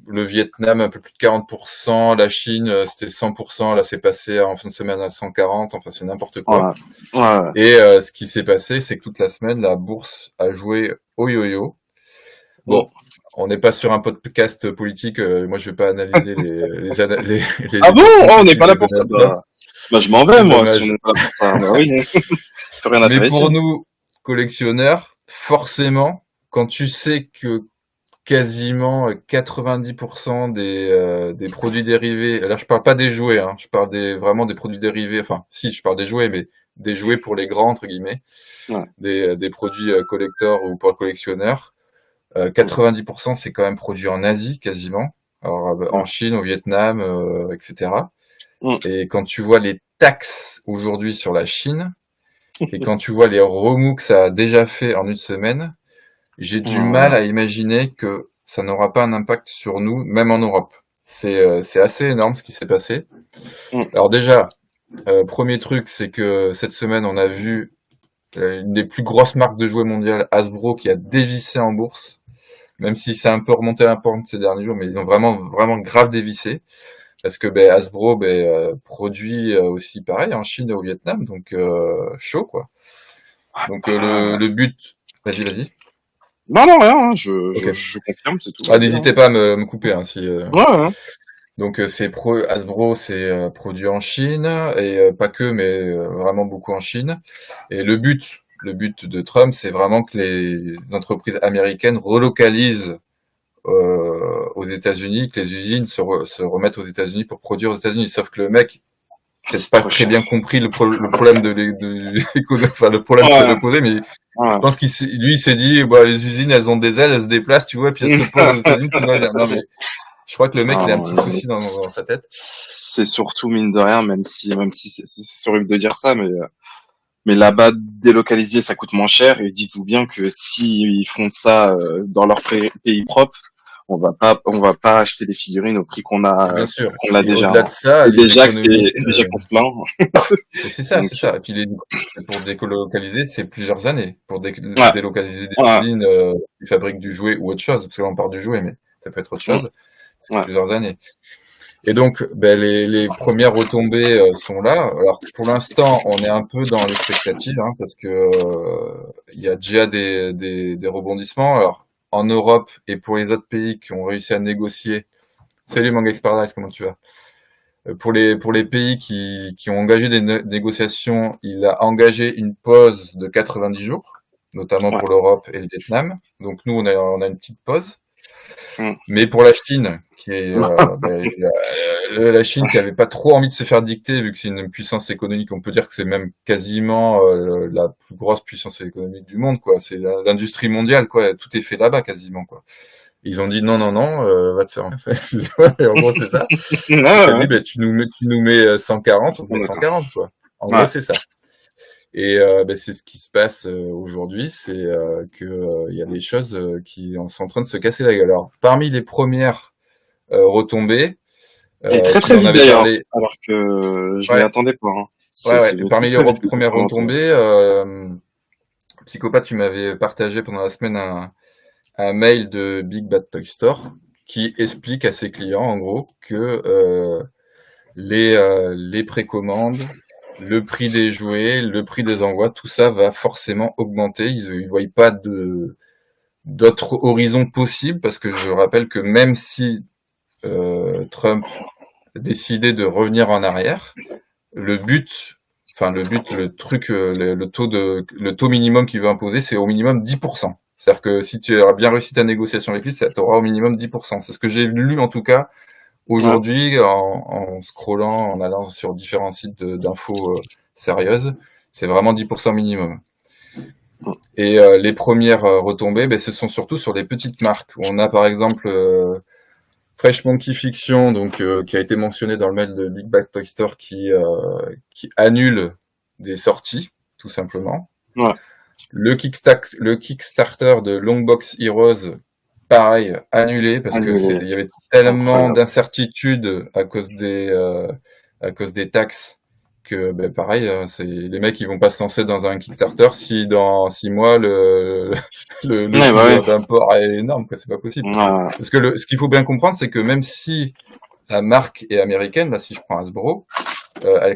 Le Vietnam, un peu plus de 40%. La Chine, c'était 100%. Là, c'est passé en fin de semaine à 140. Enfin, c'est n'importe quoi. Ouais. Et ce qui s'est passé, c'est que toute la semaine, la bourse a joué au yo-yo. Bon, on n'est pas sur un podcast politique. Moi, je vais pas analyser les Ah bon? Oh, on n'est politiques pas là de pour ça. Donald Trump. Bah, je m'en vais, moi, Dommage. si on n'est pas là pour ça. Bah oui. Plus rien à Mais faire ici. pour nous, collectionneurs, forcément, quand tu sais que quasiment 90% des produits dérivés, là je parle pas des jouets, hein, je parle vraiment des produits dérivés, enfin si je parle des jouets, mais des jouets pour les grands entre guillemets, Ouais. des produits collecteurs ou pour le collectionneur, 90% c'est quand même produit en Asie quasiment, alors en Chine, au Vietnam, etc. Et quand tu vois les taxes aujourd'hui sur la Chine, et quand tu vois les remous que ça a déjà fait en une semaine, j'ai du mal à imaginer que ça n'aura pas un impact sur nous, même en Europe. C'est assez énorme ce qui s'est passé. Alors déjà, premier truc, c'est que cette semaine, on a vu une des plus grosses marques de jouets mondiales, Hasbro, qui a dévissé en bourse, même si c'est un peu remonté à la pente ces derniers jours, mais ils ont vraiment grave dévissé. Parce que Hasbro produit aussi pareil en Chine et au Vietnam, donc chaud quoi. Donc le but... Vas-y. Non, rien, hein, je confirme, c'est tout. N'hésitez pas à me couper hein, si. Ouais. Donc Hasbro, c'est produit en Chine et pas que, mais vraiment beaucoup en Chine. Et le but de Trump, c'est vraiment que les entreprises américaines relocalisent aux États-Unis, que les usines se remettent aux États-Unis pour produire aux États-Unis. Sauf que le mec, peut-être pas très bien compris le problème le problème qui s'est posé, mais je pense qu'il s'est dit, les usines, elles ont des ailes, elles se déplacent, tu vois, puis elles se posent aux États-Unis, tu vois. Non, mais je crois que le mec, il a un petit souci dans sa tête. C'est surtout, mine de rien, même si c'est horrible de dire ça, mais là-bas, délocaliser, ça coûte moins cher, et dites-vous bien que s'ils font ça dans leur pays propre, on va pas acheter des figurines au prix qu'on a, bien sûr. qu'on l'a déjà. Au-delà de ça, déjà qu'on se plaint. Et c'est ça. Et puis pour délocaliser, c'est plusieurs années. Pour délocaliser des usines qui fabriquent du jouet ou autre chose, parce que là on parle du jouet, mais ça peut être autre chose. C'est plusieurs années. Et donc, les premières retombées sont là. Alors, pour l'instant, on est un peu dans l'expectative, hein, parce que il y a déjà des rebondissements. Alors, en Europe et pour les autres pays qui ont réussi à négocier. Salut Manga Paradise, comment tu vas? Pour les pays qui ont engagé des négociations, il a engagé une pause de 90 jours, notamment pour l'Europe et le Vietnam. Donc nous, on a une petite pause. Mais pour la Chine, qui est la Chine qui avait pas trop envie de se faire dicter, vu que c'est une puissance économique, on peut dire que c'est même quasiment la plus grosse puissance économique du monde, quoi. C'est l'industrie mondiale, quoi. Tout est fait là-bas, quasiment, quoi. Ils ont dit non, va te faire en fait. Et en gros, c'est ça. Tu nous mets 140, on met 140, quoi. En gros, c'est ça. Et c'est ce qui se passe aujourd'hui, c'est que il y a des choses qui sont en train de se casser la gueule. Alors, parmi les premières retombées, et très vite d'ailleurs, alors que je m'y attendais pas. Hein. Parmi les premières retombées, Psychopathe, tu m'avais partagé pendant la semaine un mail de Big Bad Toy Store qui explique à ses clients, en gros, que les précommandes, le prix des jouets, le prix des envois, tout ça va forcément augmenter. Ils voient pas d'autres horizons possibles, parce que je rappelle que même si Trump décidait de revenir en arrière, le taux minimum qu'il veut imposer, c'est au minimum 10%. C'est-à-dire que si tu as bien réussi ta négociation avec lui, tu auras au minimum 10%. C'est ce que j'ai lu en tout cas aujourd'hui en scrollant, en allant sur différents sites d'infos sérieuses. C'est vraiment 10% minimum. Et les premières retombées, ce sont surtout sur des petites marques. On a par exemple Fresh Monkey Fiction, donc qui a été mentionné dans le mail de Big Bad Toy Store, qui annule des sorties, tout simplement. Ouais. Le Kickstarter de Longbox Heroes, pareil, annulé parce que il y avait tellement d'incertitudes à cause des taxes que pareil, c'est les mecs ils vont pas se lancer dans un Kickstarter si dans 6 mois le coût d'import est énorme, quoi, c'est pas possible. Parce que ce qu'il faut bien comprendre, c'est que même si la marque est américaine, là si je prends Hasbro,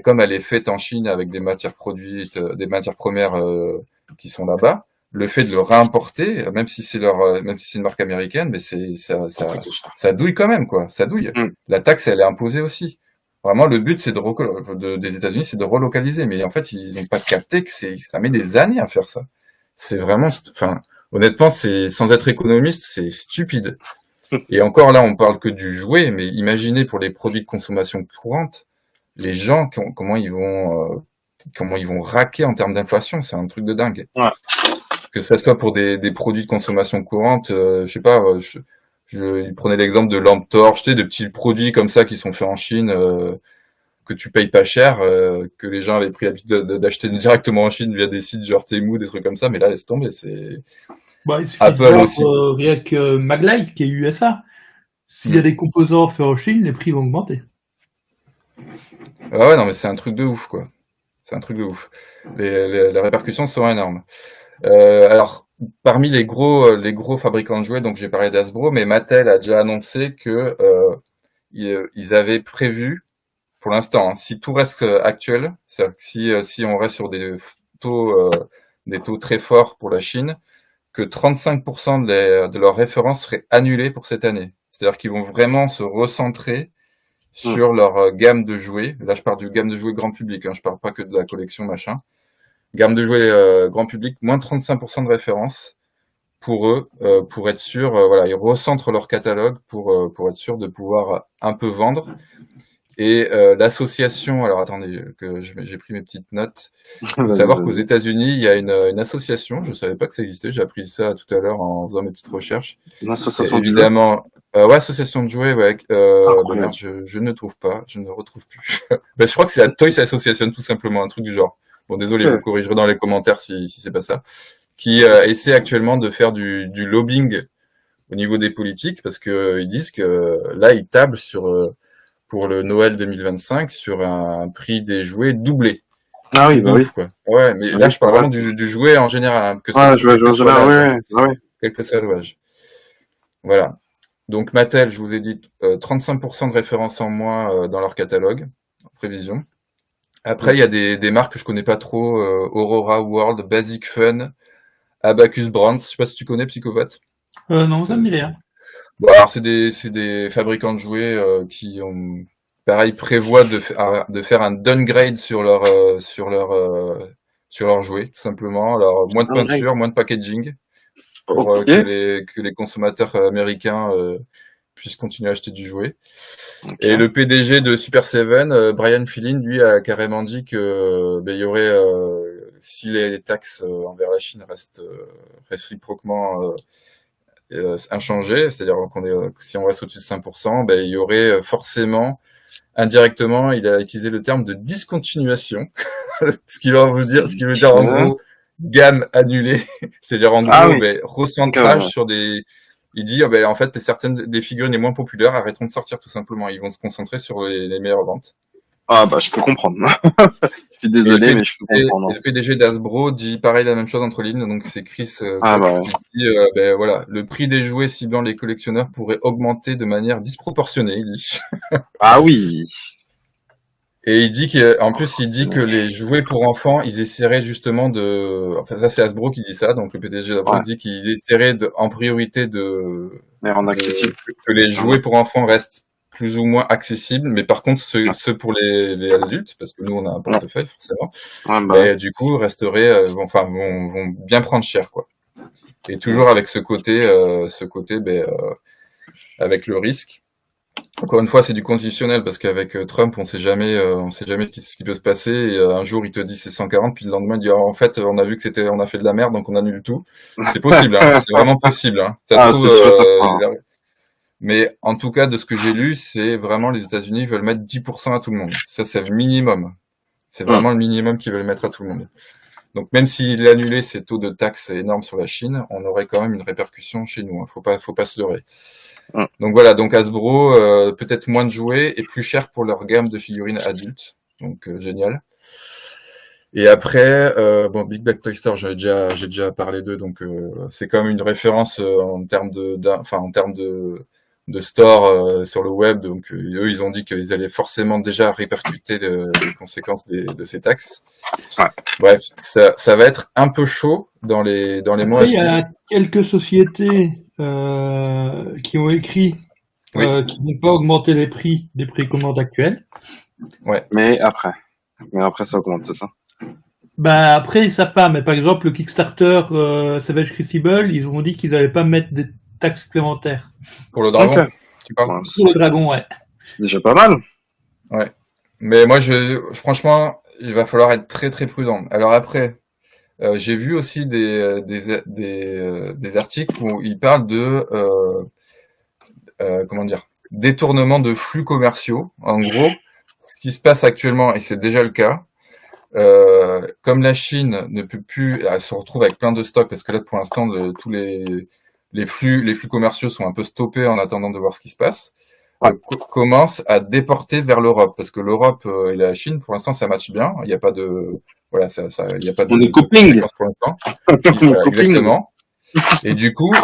comme elle est faite en Chine avec des matières premières qui sont là-bas, le fait de le réimporter, même si c'est une marque américaine, ça douille quand même, quoi, ça douille. La taxe elle est imposée aussi. Vraiment, le but, c'est des États-Unis, c'est de relocaliser. Mais en fait, ils n'ont pas capté que ça met des années à faire ça. C'est vraiment, honnêtement, sans être économiste, c'est stupide. Et encore là, on parle que du jouet, mais imaginez pour les produits de consommation courante, les gens, comment ils vont raquer en termes d'inflation. C'est un truc de dingue. Ouais. Que ça soit pour des produits de consommation courante, je sais pas, il prenait l'exemple de lampes torches, de petits produits comme ça qui sont faits en Chine, que tu payes pas cher, que les gens avaient pris l'habitude d'acheter directement en Chine via des sites genre Temu, des trucs comme ça, mais là laisse tomber, c'est il suffit de voir rien que Maglite qui est USA. S'il y a des composants faits en Chine, les prix vont augmenter. Ah ouais, non mais c'est un truc de ouf, quoi. C'est un truc de ouf. Les répercussions sont énormes. Alors parmi les gros fabricants de jouets, donc j'ai parlé d'Hasbro, mais Mattel a déjà annoncé que ils avaient prévu, pour l'instant, si tout reste actuel, c'est-à-dire que si on reste sur des taux très forts pour la Chine, que 35% de leurs références seraient annulées pour cette année. C'est-à-dire qu'ils vont vraiment se recentrer sur leur gamme de jouets. Là, je parle du gamme de jouets grand public, je parle pas que de la collection machin. Gamme de jouets grand public, moins 35% de références pour eux, pour être sûr, ils recentrent leur catalogue pour être sûr de pouvoir un peu vendre. Et l'association, alors attendez, que j'ai pris mes petites notes. Il faut savoir qu'aux États-Unis, il y a une association, je savais pas que ça existait, j'ai appris ça tout à l'heure en faisant mes petites recherches. Une association évidemment, association de jouets, merde, je ne retrouve plus. Je crois que c'est la Toys Association, tout simplement, un truc du genre. Bon, désolé, vous corrigerez dans les commentaires si c'est pas ça. Qui essaie actuellement de faire du lobbying au niveau des politiques, parce que ils disent que là, ils tablent pour le Noël 2025 sur un prix des jouets doublé. Ah oui, ouf, quoi. Ouais, mais là, je parle vraiment du jouet en général, que ça quel que soit l'âge. Voilà. Donc Mattel, je vous ai dit 35% de références en moins dans leur catalogue, en prévision. Après, il y a des marques que je connais pas trop, Aurora World, Basic Fun, Abacus Brands. Je sais pas si tu connais, Psychopathe. Non, ça me dit rien. Bon, alors c'est des fabricants de jouets qui prévoient de faire un downgrade sur leurs jouets, tout simplement. Alors moins de peinture, moins de packaging pour que les consommateurs américains puissent continuer à acheter du jouet. Okay. Et le PDG de Super Seven, Brian Fillin, lui a carrément dit que il y aurait, si les taxes envers la Chine restent réciproquement inchangées, c'est-à-dire si on reste au-dessus de 5%, il y aurait forcément, indirectement, il a utilisé le terme de discontinuation, ce qui veut dire en gros gamme annulée, c'est-à-dire en gros recentrage sur des. Il dit, en fait, certaines des figurines les moins populaires arrêteront de sortir, tout simplement. Ils vont se concentrer sur les meilleures ventes. Ah, je peux comprendre. Je suis désolé, mais je peux comprendre. Et le PDG d'Hasbro dit pareil la même chose entre lignes. Donc, c'est Chris qui dit, le prix des jouets ciblant les collectionneurs pourrait augmenter de manière disproportionnée, il dit. Ah oui. Et il dit que les jouets pour enfants, ils essaieraient justement enfin, ça c'est Hasbro qui dit ça, donc le PDG d'Hasbro dit qu'il essaierait en priorité que les jouets pour enfants restent plus ou moins accessibles, mais par contre ceux pour les adultes, parce que nous on a un portefeuille forcément, du coup resteraient, vont bien prendre cher, quoi. Et toujours avec ce côté, avec le risque. Encore une fois, c'est du conditionnel parce qu'avec Trump, on sait jamais ce qui peut se passer. Et, un jour, il te dit c'est 140, puis le lendemain, il dit en fait, on a vu que on a fait de la merde, donc on annule tout. C'est possible, hein, c'est vraiment possible. Hein. Ça se trouve, c'est sûr, certain. mais en tout cas, de ce que j'ai lu, c'est vraiment les États-Unis veulent mettre 10% à tout le monde. Ça, c'est le minimum. C'est vraiment le minimum qu'ils veulent mettre à tout le monde. Donc même s'il annulait ces taux de taxes énormes sur la Chine, on aurait quand même une répercussion chez nous. Hein. Faut pas se leurrer. Donc voilà, donc Hasbro, peut-être moins de jouets et plus cher pour leur gamme de figurines adultes. Donc génial. Et après, Big Black Toy Store, j'ai déjà parlé d'eux, donc c'est quand même une référence en termes de store sur le web. Donc eux, ils ont dit qu'ils allaient forcément déjà répercuter les conséquences de ces taxes. Ouais. Bref, ça va être un peu chaud dans les mois à Il y suivre. a quelques sociétés qui ont écrit Oui. qui ne vont pas augmenter les prix des précommandes actuelles. Mais après ça augmente, c'est ça? Ben après, ils savent pas, mais par exemple, le Kickstarter Savage Crucible, ils ont dit qu'ils n'allaient pas mettre des taxes supplémentaires. Pour le dragon, Ok. tu parles? Ouais, Pour le dragon, ouais. c'est déjà pas mal. Ouais. Mais moi, franchement, il va falloir être très très prudent. Alors après, j'ai vu aussi des articles où ils parlent de comment dire, détournement de flux commerciaux. En gros, ce qui se passe actuellement, et c'est déjà le cas, comme la Chine ne peut plus, elle se retrouve avec plein de stocks parce que là, pour l'instant, tous les flux commerciaux sont un peu stoppés en attendant de voir ce qui se passe. Ouais. Commence à déporter vers l'Europe parce que l'Europe et la Chine, pour l'instant, ça matche bien. Il n'y a pas de, voilà, il y a pas de, On est coupling. conséquences pour l'instant. Coupling. Exactement. Et du coup,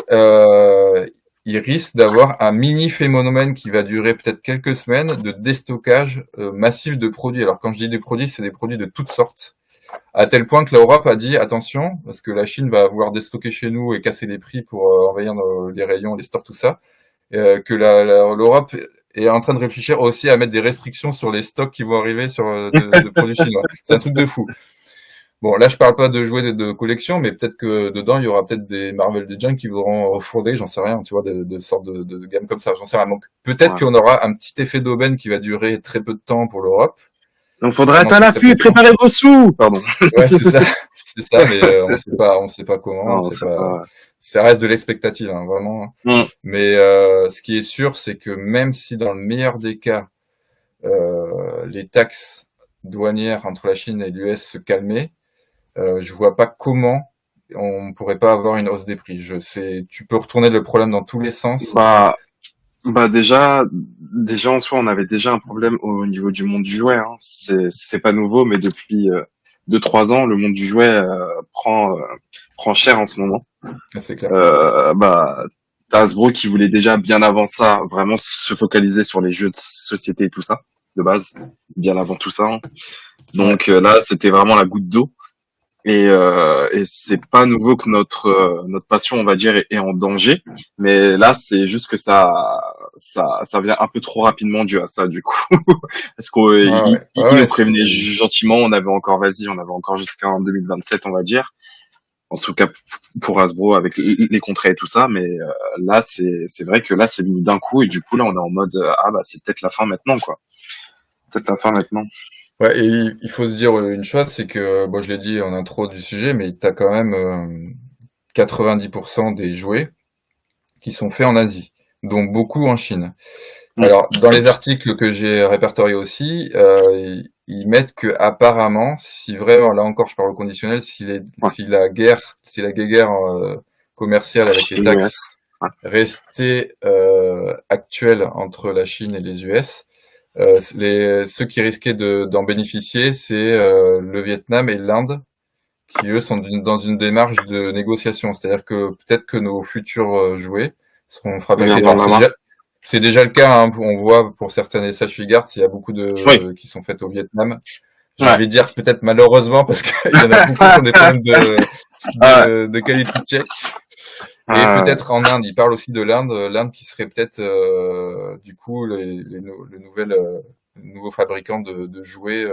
il risque d'avoir un mini phénomène qui va durer peut-être quelques semaines de déstockage massif de produits. Alors quand je dis des produits, c'est des produits de toutes sortes. À tel point que l'Europe a dit attention, parce que la Chine va vouloir déstocker chez nous et casser les prix pour envahir les rayons, les stores, tout ça. Que l'Europe est en train de réfléchir aussi à mettre des restrictions sur les stocks qui vont arriver de produits chinois. C'est un truc de fou. Bon, là, je parle pas de jouets de collection, mais peut-être que dedans, il y aura peut-être des Marvel Legends qui voudront refourder, j'en sais rien, tu vois, de sortes de gammes comme ça, j'en sais rien. Donc, peut-être qu'on aura un petit effet d'aubaine qui va durer très peu de temps pour l'Europe. Donc, faudra être à l'affût, préparez vos sous, pardon. Ouais, c'est ça, mais on sait pas comment, Non, ça reste de l'expectative, hein, vraiment. Mais ce qui est sûr, c'est que même si dans le meilleur des cas, les taxes douanières entre la Chine et l'US se calmaient, je vois pas comment on pourrait pas avoir une hausse des prix. Tu peux retourner le problème dans tous les sens. Bah déjà en soi, on avait déjà un problème au niveau du monde du jouet. Hein. C'est pas nouveau, mais depuis 2-3 ans, le monde du jouet prend cher en ce moment. C'est clair. T'as Hasbro qui voulait déjà bien avant ça vraiment se focaliser sur les jeux de société et tout ça de base, bien avant tout ça. Hein. Donc là, c'était vraiment la goutte d'eau. Et c'est pas nouveau que notre passion, on va dire, est en danger, mais là c'est juste que ça vient un peu trop rapidement dû à ça du coup. Parce qu'on il prévenait gentiment, on avait encore jusqu'en 2027, on va dire. En tout cas pour Hasbro avec les contrats et tout ça, mais là c'est vrai que là c'est venu d'un coup et du coup là on est en mode c'est peut-être la fin maintenant quoi. Peut-être la fin maintenant. Ouais, et il faut se dire une chose, c'est que, bon, je l'ai dit en intro du sujet, mais t'as quand même 90% des jouets qui sont faits en Asie, dont beaucoup en Chine. Alors, dans les articles que j'ai répertoriés aussi, ils mettent que apparemment, si vraiment, là encore, je parle au conditionnel, si la guerre commerciale avec les taxes restait actuelle entre la Chine et les US. Ceux qui risquaient d'en bénéficier, c'est le Vietnam et l'Inde, qui eux sont dans une démarche de négociation. C'est-à-dire que peut-être que nos futurs jouets seront fabriqués par. C'est déjà le cas. Hein, on voit pour certaines SH Figuarts, il y a beaucoup qui sont faites au Vietnam. J'ai envie de dire peut-être malheureusement parce qu'il y en a beaucoup qui ont des problèmes de qualité check. Et peut-être en Inde, il parle aussi de l'Inde qui serait peut-être du coup le nouveau fabricant de jouets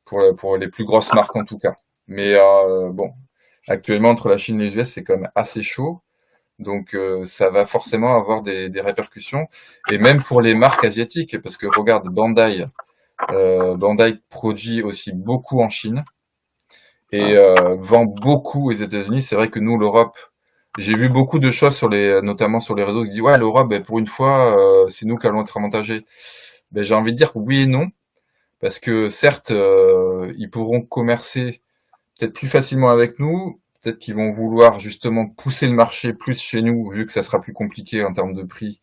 pour les plus grosses marques en tout cas. Mais bon, Actuellement, entre la Chine et les US, c'est quand même assez chaud. Donc, ça va forcément avoir des répercussions. Et même pour les marques asiatiques, parce que regarde, Bandai produit aussi beaucoup en Chine et vend beaucoup aux États-Unis. C'est vrai que nous, l'Europe, j'ai vu beaucoup de choses notamment sur les réseaux qui disent ouais, l'Europe, ben, pour une fois, c'est nous qui allons être avantagés. Ben, j'ai envie de dire oui et non, parce que certes, ils pourront commercer peut-être plus facilement avec nous. Peut-être qu'ils vont vouloir justement pousser le marché plus chez nous, vu que ça sera plus compliqué en termes de prix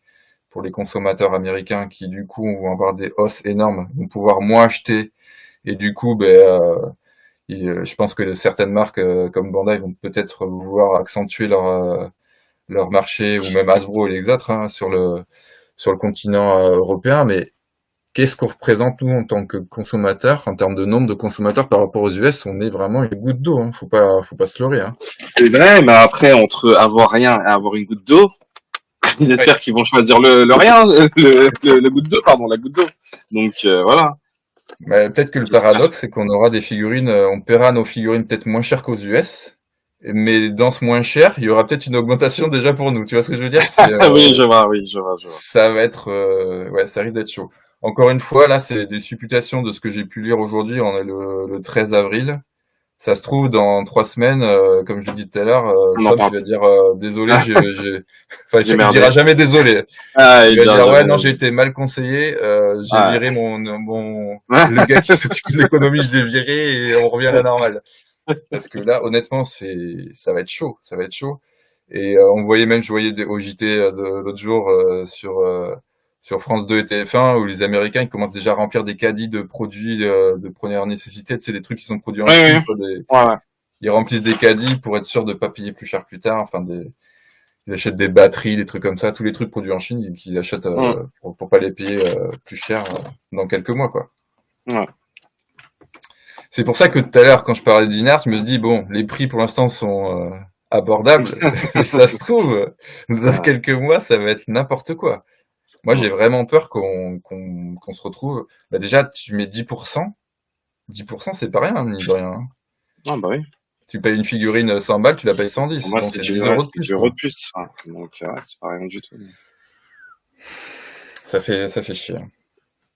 pour les consommateurs américains qui, du coup, vont avoir des hausses énormes, vont pouvoir moins acheter. Et du coup, je pense que certaines marques comme Bandai vont peut-être vouloir accentuer leur marché, ou même Hasbro et les autres, hein, sur le continent européen. Mais qu'est-ce qu'on représente, nous, en tant que consommateurs, en termes de nombre de consommateurs par rapport aux US? On est vraiment une goutte d'eau, hein. Faut pas se leurrer, hein. C'est vrai, mais après, entre avoir rien et avoir une goutte d'eau, j'espère qu'ils vont choisir le rien, le goutte d'eau, pardon, la goutte d'eau. Donc, voilà. Mais peut-être que le J'espère. paradoxe, c'est qu'on aura des figurines, on paiera nos figurines peut-être moins cher qu'aux US, mais dans ce moins cher, il y aura peut-être une augmentation déjà pour nous. Tu vois ce que je veux dire? Oui, je vois, oui, je vois. Ça va être, ouais, ça risque d'être chaud. Encore une fois, là, c'est des supputations de ce que j'ai pu lire aujourd'hui. On est le 13 avril. Ça se trouve, dans 3 semaines, comme je l'ai dit tout à l'heure, On en Trump, parle. il va dire désolé, enfin, J'ai il merdé. dira jamais désolé. Ah, Il va dire ouais, jamais. non, j'ai été mal conseillé, j'ai Ouais. viré le gars qui s'occupe de l'économie, je l'ai viré et on revient à la normale. Parce que là, honnêtement, ça va être chaud, ça va être chaud. Et je voyais au JT l'autre jour sur France 2 et TF1 où les Américains ils commencent déjà à remplir des caddies de produits de première nécessité, c'est des trucs qui sont produits en Ouais, Chine, ouais, quoi, ouais. ils remplissent des caddies pour être sûr de pas payer plus cher plus tard, enfin ils achètent des batteries, des trucs comme ça, tous les trucs produits en Chine qu'ils achètent Ouais. pour pas les payer plus cher dans quelques mois, quoi. Ouais. C'est pour ça que tout à l'heure, quand je parlais de Dinard, je me dis, bon, les prix pour l'instant sont abordables, mais ça se trouve, dans Ouais. quelques mois, ça va être n'importe quoi. Moi, j'ai vraiment peur qu'on se retrouve. Bah, déjà, tu mets 10%, 10%, c'est pas rien, mine de rien, hein. Ah, bah oui. Tu payes une figurine 100 balles, tu la payes 110. Moi, Bon, c'est c'est 10 10 ouais, euros de c'est plus, 10 euros quoi. de plus. Ouais. Donc, c'est pas rien du tout. Ça fait chier.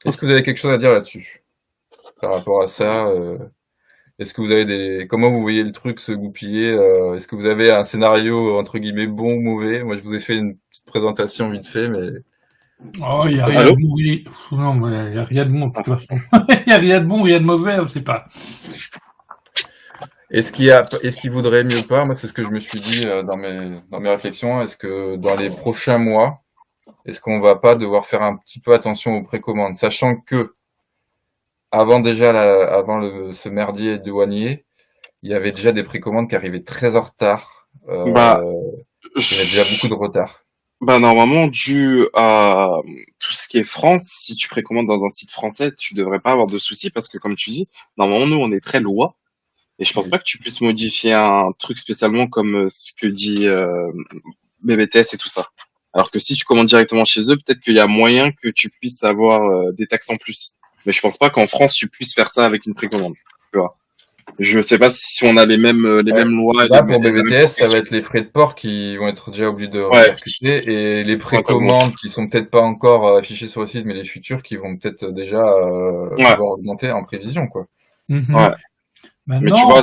Est-ce que vous avez quelque chose à dire là-dessus? Par rapport à ça, est-ce que vous avez comment vous voyez le truc se goupiller? Est-ce que vous avez un scénario entre guillemets bon ou mauvais? Moi, je vous ai fait une petite présentation vite fait, mais Oh, il n'y a rien Allô? de bon. Non, il n'y a rien de bon, de toute façon. Il n'y a rien de bon, rien de mauvais, on ne sait pas. est-ce qu'il vaudrait mieux pas? Moi, c'est ce que je me suis dit dans mes réflexions. Est-ce que dans les prochains mois, est-ce qu'on va pas devoir faire un petit peu attention aux précommandes, sachant que ce merdier douanier, il y avait déjà des précommandes qui arrivaient très en retard. Bah, Il y avait déjà beaucoup de retard. bah, normalement, dû à tout ce qui est France, si tu précommandes dans un site français, tu devrais pas avoir de soucis parce que, comme tu dis, normalement, nous, on est très loi. Et je pense Oui. pas que tu puisses modifier un truc spécialement comme ce que dit BBTS et tout ça. Alors que si tu commandes directement chez eux, peut-être qu'il y a moyen que tu puisses avoir des taxes en plus. Mais je pense pas qu'en France, tu puisses faire ça avec une précommande. Tu vois. Je sais pas si on a les Ouais. mêmes lois et Là, pour et la même BBTS, ça va protection. être les frais de port qui vont être déjà obligés de Ouais, répercuter et les ouais, t'augmentes. précommandes qui sont peut-être pas encore affichées sur le site, mais les futures qui vont peut-être déjà Ouais, devoir augmenter en prévision, quoi. Mhm. ouais. Mais tu Maintenant, vois,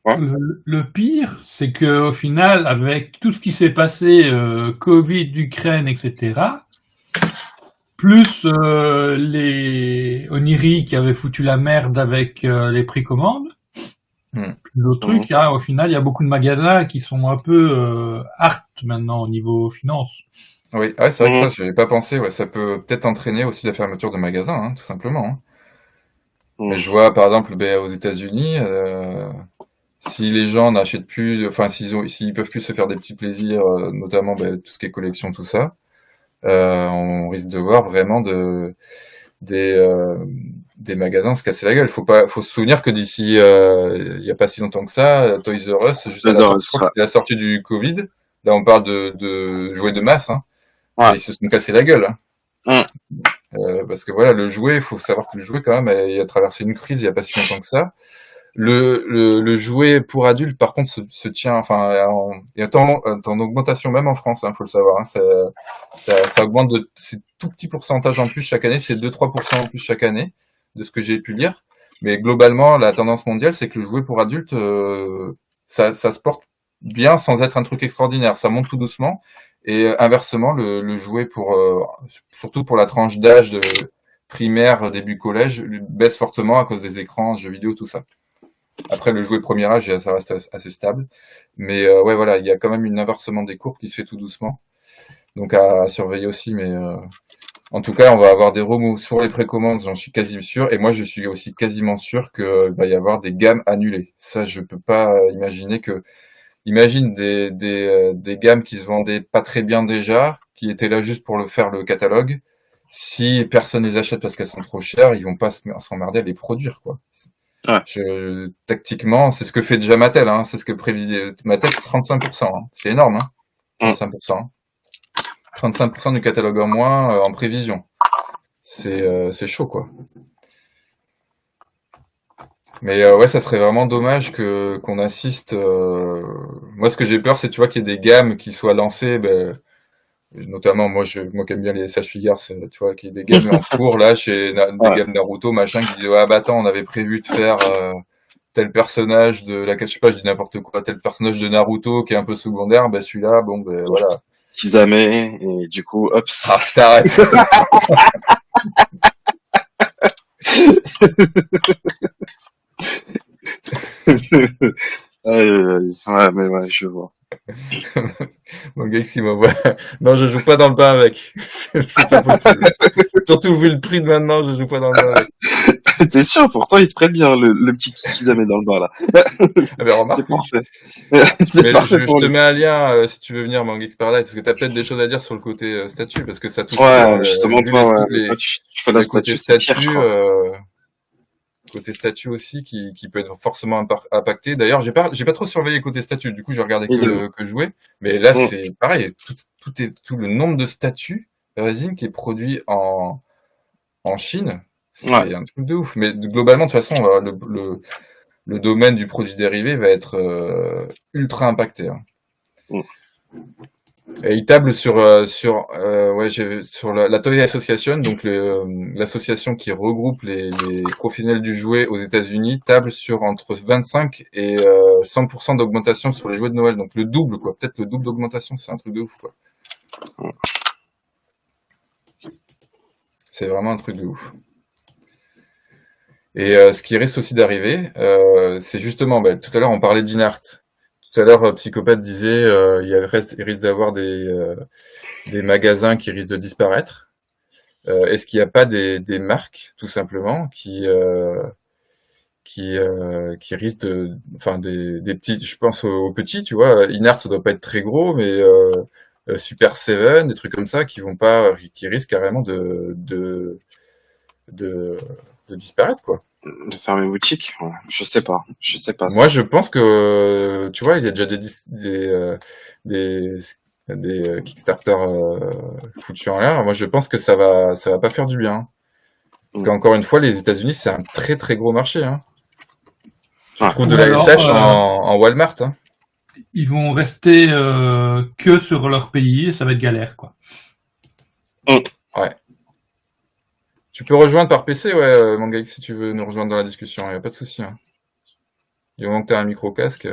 ouais. le pire, c'est qu'au final, avec tout ce qui s'est passé, Covid, Ukraine, etc., plus les Oniri qui avaient foutu la merde avec les précommandes, Hmm. le truc, au final, il y a beaucoup de magasins qui sont un peu hard maintenant au niveau finance. Oui, ouais, c'est vrai que ça, Mhm. j'avais pas pensé. Ouais, ça peut peut-être entraîner aussi la fermeture de magasins, hein, tout simplement, hein. Mais Mhm. je vois, par exemple, aux États-Unis, si les gens n'achètent plus, enfin, s'ils peuvent plus se faire des petits plaisirs, notamment tout ce qui est collection, tout ça, on risque de voir vraiment des, euh, des magasins se casser la gueule. Faut se souvenir que d'ici, il y a pas si longtemps que ça, Toys R Us, juste à la Les heures, sortie, je crois que c'était la sortie du Covid. Là, on parle de jouets de masse, hein. ouais. Mais ils se sont cassés la gueule, hein. Mhm. Parce que voilà, le jouet, il faut savoir que le jouet, quand même, il a traversé une crise il y a pas si longtemps que ça. Le jouet pour adultes, par contre, se tient, enfin, est en augmentation même en France, faut le savoir. Ça augmente c'est tout petit pourcentage en plus chaque année, c'est 2-3% en plus chaque année, de ce que j'ai pu lire. Mais globalement, la tendance mondiale, c'est que le jouet pour adultes, ça se porte bien sans être un truc extraordinaire. Ça monte tout doucement. Et inversement, le jouet surtout pour la tranche d'âge de primaire, début collège, baisse fortement à cause des écrans, jeux vidéo, tout ça. Après, le jouet premier âge, ça reste assez stable. Mais ouais, voilà, il y a quand même un inversement des courbes qui se fait tout doucement. Donc à surveiller aussi. Mais en tout cas, on va avoir des remous sur les précommandes, j'en suis quasi sûr. Et moi, je suis aussi quasiment sûr qu'il va y avoir des gammes annulées. Ça, je peux pas imaginer que... Imagine des gammes qui se vendaient pas très bien déjà, qui étaient là juste pour faire le catalogue. Si personne les achète parce qu'elles sont trop chères, ils vont pas s'emmerder à les produire, quoi. Ouais. Tactiquement, c'est ce que fait déjà Mattel, c'est ce que prévisait Mattel, c'est 35%, C'est énorme, 35%. 35% du catalogue en moins en prévision. C'est chaud, quoi. Mais ouais, ça serait vraiment dommage qu'on assiste. Moi, ce que j'ai peur, c'est, tu vois, qu'il y ait des gammes qui soient lancées, notamment moi qui aime bien les sages-figures, tu vois, qu'il y ait des gammes en cours là, des gammes Naruto, machin, qui disent bah attends, on avait prévu de faire tel personnage je sais pas, je dis n'importe quoi, tel personnage de Naruto qui est un peu secondaire, celui-là, voilà. Kisame, et du coup, hop. Ah, t'arrêtes. Ouais, mais ouais, je vois. Mon gars, qui m'envoie. Non, je joue pas dans le bain avec. C'est pas possible. Surtout vu le prix de maintenant, je joue pas dans le bain avec. T'es sûr? Pourtant, il se prête bien, le petit Kisame dans le bain, là. Ah ben, remarque. C'est parfait. Mais je te mets un lien, si tu veux venir, Manga Expert Live, parce que t'as peut-être des choses à dire sur le côté statut, parce que ça touche. Ouais, justement, toi, tu fais la statut, côté statut aussi qui peut être forcément impacté. D'ailleurs, j'ai pas trop surveillé côté statut, du coup j'ai regardé que jouer, mais là c'est pareil, tout le nombre de statuts résine qui est produit en Chine, c'est un truc de ouf. Mais globalement, de toute façon, le domaine du produit dérivé va être ultra impacté. Et il table sur la Toy Association, donc l'association qui regroupe les professionnels du jouet aux États-Unis, table sur entre 25 et 100% d'augmentation sur les jouets de Noël, donc le double, quoi. Peut-être le double d'augmentation, c'est un truc de ouf, quoi. C'est vraiment un truc de ouf. Et ce qui risque aussi d'arriver, c'est justement, tout à l'heure on parlait d'Inart. Tout à l'heure, Psychopathe disait il risque d'avoir des magasins qui risquent de disparaître. Est-ce qu'il n'y a pas des marques, tout simplement, qui risquent des petits, je pense aux petits, tu vois, Inart, ça doit pas être très gros, mais Super Seven, des trucs comme ça, qui risquent carrément de disparaître, quoi. De fermer boutique, je sais pas. Moi, je pense que, tu vois, il y a déjà des Kickstarter foutus en l'air. Moi, je pense que ça va pas faire du bien. Parce qu'encore une fois, les États-Unis, c'est un très très gros marché. Tu trouves de la SH en Walmart. Ils vont rester que sur leur pays et ça va être galère, quoi. Ouais. Tu peux rejoindre par PC, Manga, si tu veux nous rejoindre dans la discussion, il n'y a pas de souci. Du moment que tu as un micro-casque.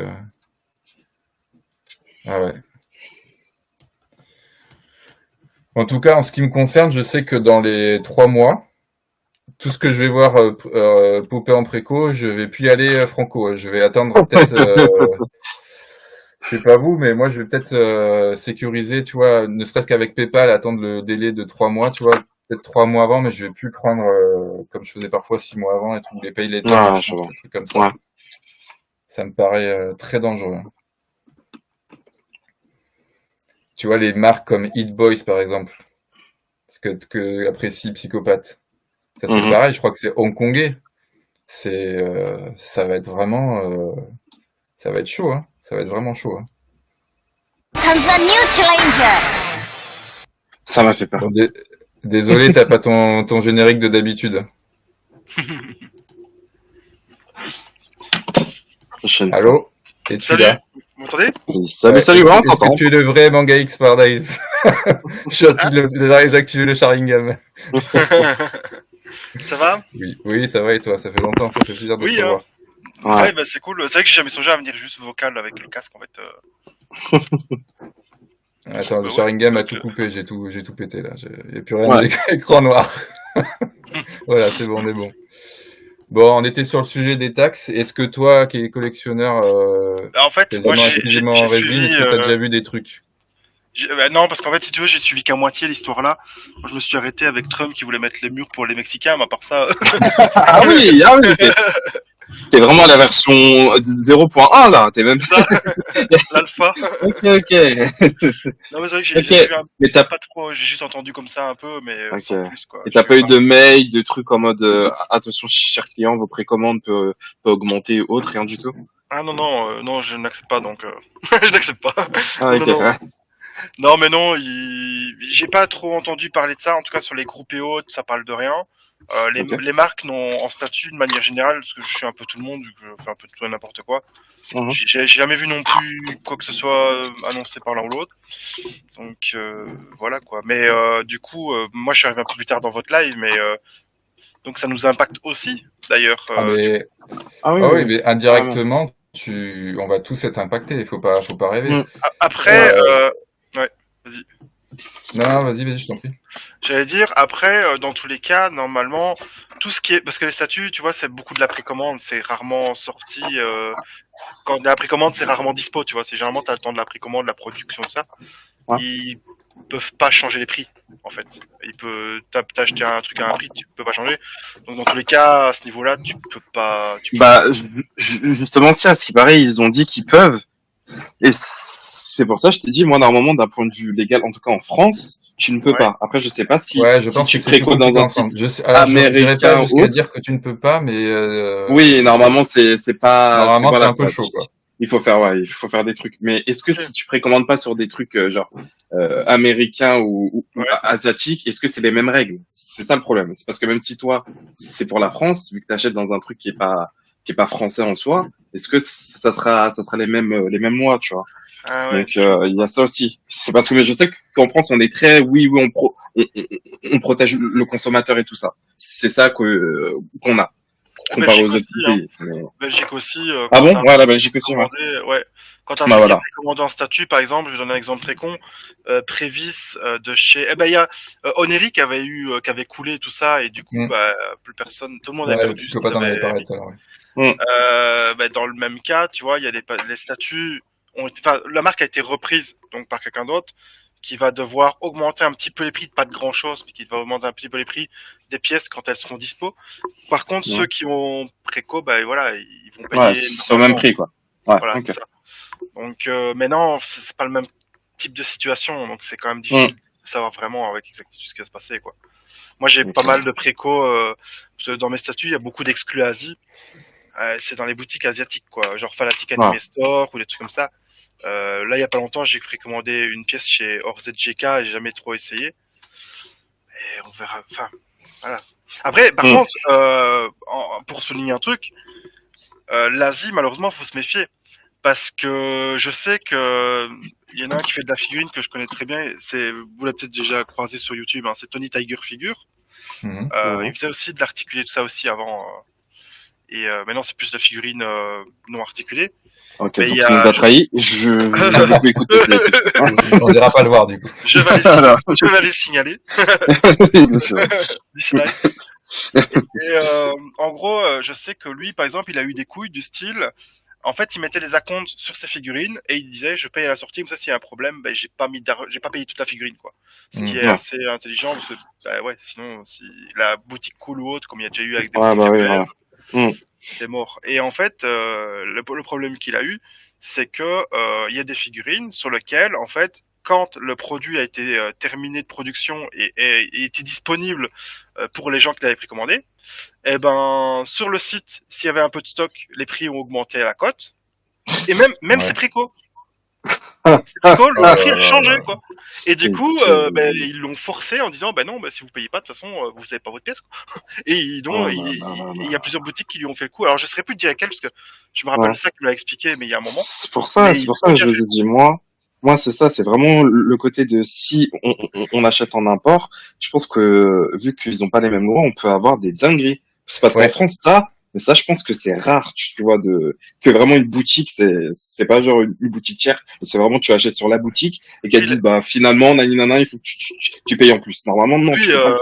Ah ouais. En tout cas, en ce qui me concerne, je sais que dans les 3 mois, tout ce que je vais voir popper en préco, je vais plus y aller franco. Je vais attendre peut-être... je sais pas vous, mais moi je vais peut-être sécuriser, tu vois, ne serait-ce qu'avec PayPal, attendre le délai de 3 mois, tu vois. Peut-être 3 mois avant, mais je vais plus prendre comme je faisais parfois 6 mois avant et tout, les pay later, des trucs comme ça. Ça me paraît très dangereux. Tu vois, les marques comme Hit Boys, par exemple, ce que apprécie Psychopathe. Ça, c'est pareil, je crois que c'est hongkongais. Ça va être vraiment... ça va être chaud, Ça va être vraiment chaud, Ça m'a fait peur. Bon, désolé, t'as pas ton générique de d'habitude. prochaine fois. Allô? Et tu Salut, là? vous m'entendez? Salut, Ouais, salut, est-ce ouais, on que t'entend. tu es le vrai Manga X Paradise? J'ai activé le Sharingan. Ça va? Oui, ça va et toi? Ça fait longtemps, ça fait plaisir de Oui, te revoir. Ouais, bah c'est cool. C'est vrai que j'ai jamais songé à venir juste vocal avec le casque en fait. Attends, le ouais, Sharingan a donc, tout coupé, j'ai tout pété là. Il n'y a plus rien Ouais. de l'écran noir. Voilà, c'est bon, on est bon. Bon, on était sur le sujet des taxes. Est-ce que toi, qui es collectionneur En fait, moi spécialement exclusivement en résine, suivi. est-ce que tu as déjà vu des trucs? Non, parce qu'en fait, si tu veux, j'ai suivi qu'à moitié l'histoire là. Moi, je me suis arrêté avec Trump qui voulait mettre les murs pour les Mexicains, mais à part ça. Ah oui, t'es vraiment à la version 0.1 là, t'es même ça, l'alpha. Ok. Non, mais c'est vrai que j'ai Ok. vu Mais t'as pas trop, j'ai juste entendu comme ça un peu, mais Ok. sans plus quoi. Et t'as pas eu de mail, de trucs en mode attention, cher client, vos précommandes peuvent augmenter ou autre, rien du tout? Ah non, je n'accepte pas donc. Je n'accepte pas. Ah ok. Non. Non, mais non, j'ai pas trop entendu parler de ça. En tout cas, sur les groupes et autres, ça parle de rien. Ok. Les marques n'ont en statut de manière générale, parce que je suis un peu tout le monde, vu que je fais un peu tout et n'importe quoi. Mhm. J'ai jamais vu non plus quoi que ce soit annoncé par l'un ou l'autre. Donc voilà quoi. Mais du coup, moi je suis arrivé un peu plus tard dans votre live, mais donc ça nous impacte aussi d'ailleurs. Ah, mais... Ah oui, Ah oui, oui. mais indirectement, on va tous être impactés. Il faut pas rêver. Mm. Après, ouais, vas-y. Non, vas-y, je t'en prie. J'allais dire, après, dans tous les cas, normalement, tout ce qui est... Parce que les statuts, tu vois, c'est beaucoup de la précommande, c'est rarement sorti... Quand il y a la précommande, c'est rarement dispo, tu vois. C'est généralement, t'as le temps de la précommande, de la production, tout ça. Ouais. Ils peuvent pas changer les prix, en fait. T'as acheté un truc à un prix, tu peux pas changer. Donc, dans tous les cas, à ce niveau-là, tu peux pas... Bah justement, si à ce qui paraît, ils ont dit qu'ils peuvent. Et c'est pour ça que je t'ai dit, moi, normalement, d'un point de vue légal, en tout cas en France, tu ne peux Ouais. pas. Après, je sais pas si, Ouais, je si pense tu que c'est plus précodes dans compliqué un en France. site Alors, je dirais américain pas ou jusqu'à autre. dire que tu ne peux pas, mais Oui, normalement, c'est pas. normalement, c'est voilà, un peu quoi. chaud, quoi. Il faut faire des trucs. Mais est-ce que si tu précommandes pas sur des trucs genre américains ou Ouais. asiatiques, est-ce que c'est les mêmes règles? C'est ça le problème. C'est parce que même si toi, c'est pour la France, vu que t'achètes dans un truc qui est pas français en soi, est-ce que ça sera les mêmes lois, tu vois? Ah ouais, Donc il y a ça aussi. C'est parce que je sais qu'en France on est très on protège le consommateur et tout ça. C'est ça qu'on a comparé aux autres pays. Mais... Belgique aussi. Ah bon? Ouais, la Belgique aussi. Ouais. Quand t'as Bah, voilà. commandé en statut, par exemple, je vais donner un exemple très con. Prévis de chez. Il y a Oneri qui avait coulé tout ça et du coup, plus personne, tout le monde avait Ouais, perdu. tu peux pas t'en aller par alors, ouais. Dans le même cas, tu vois, il y a les statuts la marque a été reprise donc par quelqu'un d'autre qui va devoir augmenter un petit peu les prix, pas de grand chose, mais qui va augmenter un petit peu les prix des pièces quand elles seront dispo. Par contre, ceux qui ont préco, voilà, ils vont payer. Ouais, c'est au même prix, quoi. Ouais, voilà, okay. C'est ça. Donc, mais non, c'est pas le même type de situation, donc c'est quand même difficile de savoir vraiment avec exactitude ce qui va se passer, quoi. Moi, j'ai pas mal de préco, parce que dans mes statuts, il y a beaucoup d'exclus Asie. C'est dans les boutiques asiatiques, quoi, genre Fanatic Anime Store ou des trucs comme ça. Là, il y a pas longtemps, j'ai précommandé une pièce chez ORZGK et j'ai jamais trop essayé. Et on verra. Enfin, voilà. Après, par contre, pour souligner un truc, l'Asie, malheureusement, faut se méfier parce que je sais que il y en a un qui fait de la figurine que je connais très bien. Vous l'avez peut-être déjà croisé sur YouTube. Hein, c'est Tony Tiger Figure. Il faisait aussi de l'articulé, tout ça aussi avant. Et maintenant, c'est plus de la figurine non articulée. Ok, mais donc tu nous as trahis. Je écouter. On n'ira pas le voir, du coup. Je vais aller le signaler. D'ici là. Et en gros, je sais que lui, par exemple, il a eu des couilles du style. En fait, il mettait les acomptes sur ses figurines et il disait, je paye à la sortie, comme ça, s'il y a un problème, j'ai pas payé toute la figurine, quoi. Ce qui est assez intelligent, parce que, sinon, si la boutique cool ou autre, comme il y a déjà eu avec des boutiques c'est mort. Et en fait, le problème qu'il a eu, c'est que il y a des figurines sur lesquelles, en fait, quand le produit a été terminé de production et était disponible pour les gens qui l'avaient précommandé, eh ben sur le site, s'il y avait un peu de stock, les prix ont augmenté à la cote. Et même c'est préco. le prix a changé, quoi. Et du coup, C'est- ils l'ont forcé en disant, non, si vous payez pas, de toute façon, vous avez pas votre pièce, quoi. Et Oh là il y a plusieurs boutiques qui lui ont fait le coup. Alors, je saurais plus te dire lesquelles, parce que je me Ouais. rappelle ça qu'il m'a expliqué, mais il y a un moment. C'est pour ça Mais que je vous ai dit, moi, c'est ça, c'est vraiment le côté de si on achète en import, je pense que, vu qu'ils ont pas les mêmes lois, on peut avoir des dingueries. C'est parce qu'en Ouais. France, mais ça, je pense que c'est rare, tu vois, que vraiment une boutique, c'est pas genre une boutique chère, mais c'est vraiment, tu achètes sur la boutique et qu'elles Oui, disent, bah, finalement, nanana, il faut que tu payes en plus. Normalement, non, Oui, tu peux pas le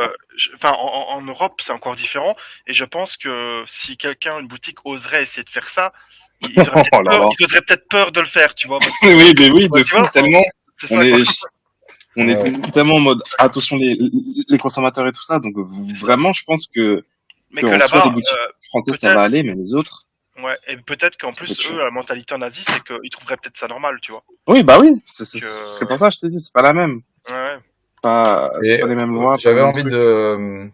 faire. en Europe, c'est encore différent. Et je pense que si une boutique oserait essayer de faire ça, ils auraient Oh peut-être là peur, là. ils auraient peut-être peur de le faire, tu vois. Parce que, Oui, mais oui, de tu fou, vois, tellement, c'est on ça, quoi. est Ouais. tellement en mode, attention les consommateurs et tout ça, donc vraiment, je pense Mais que qu'en soi, les là-bas, boutiques françaises, ça peut-être, va aller, mais les autres, ouais, et peut-être qu'en ça peut plus, être chaud. eux, la mentalité en Asie, c'est qu'ils trouveraient peut-être ça normal, tu vois. Oui, bah oui, Que, c'est pour ça que je t'ai dit, c'est pas la même. ouais, C'est Et pas les mêmes lois, pas les j'avais mêmes envie trucs. de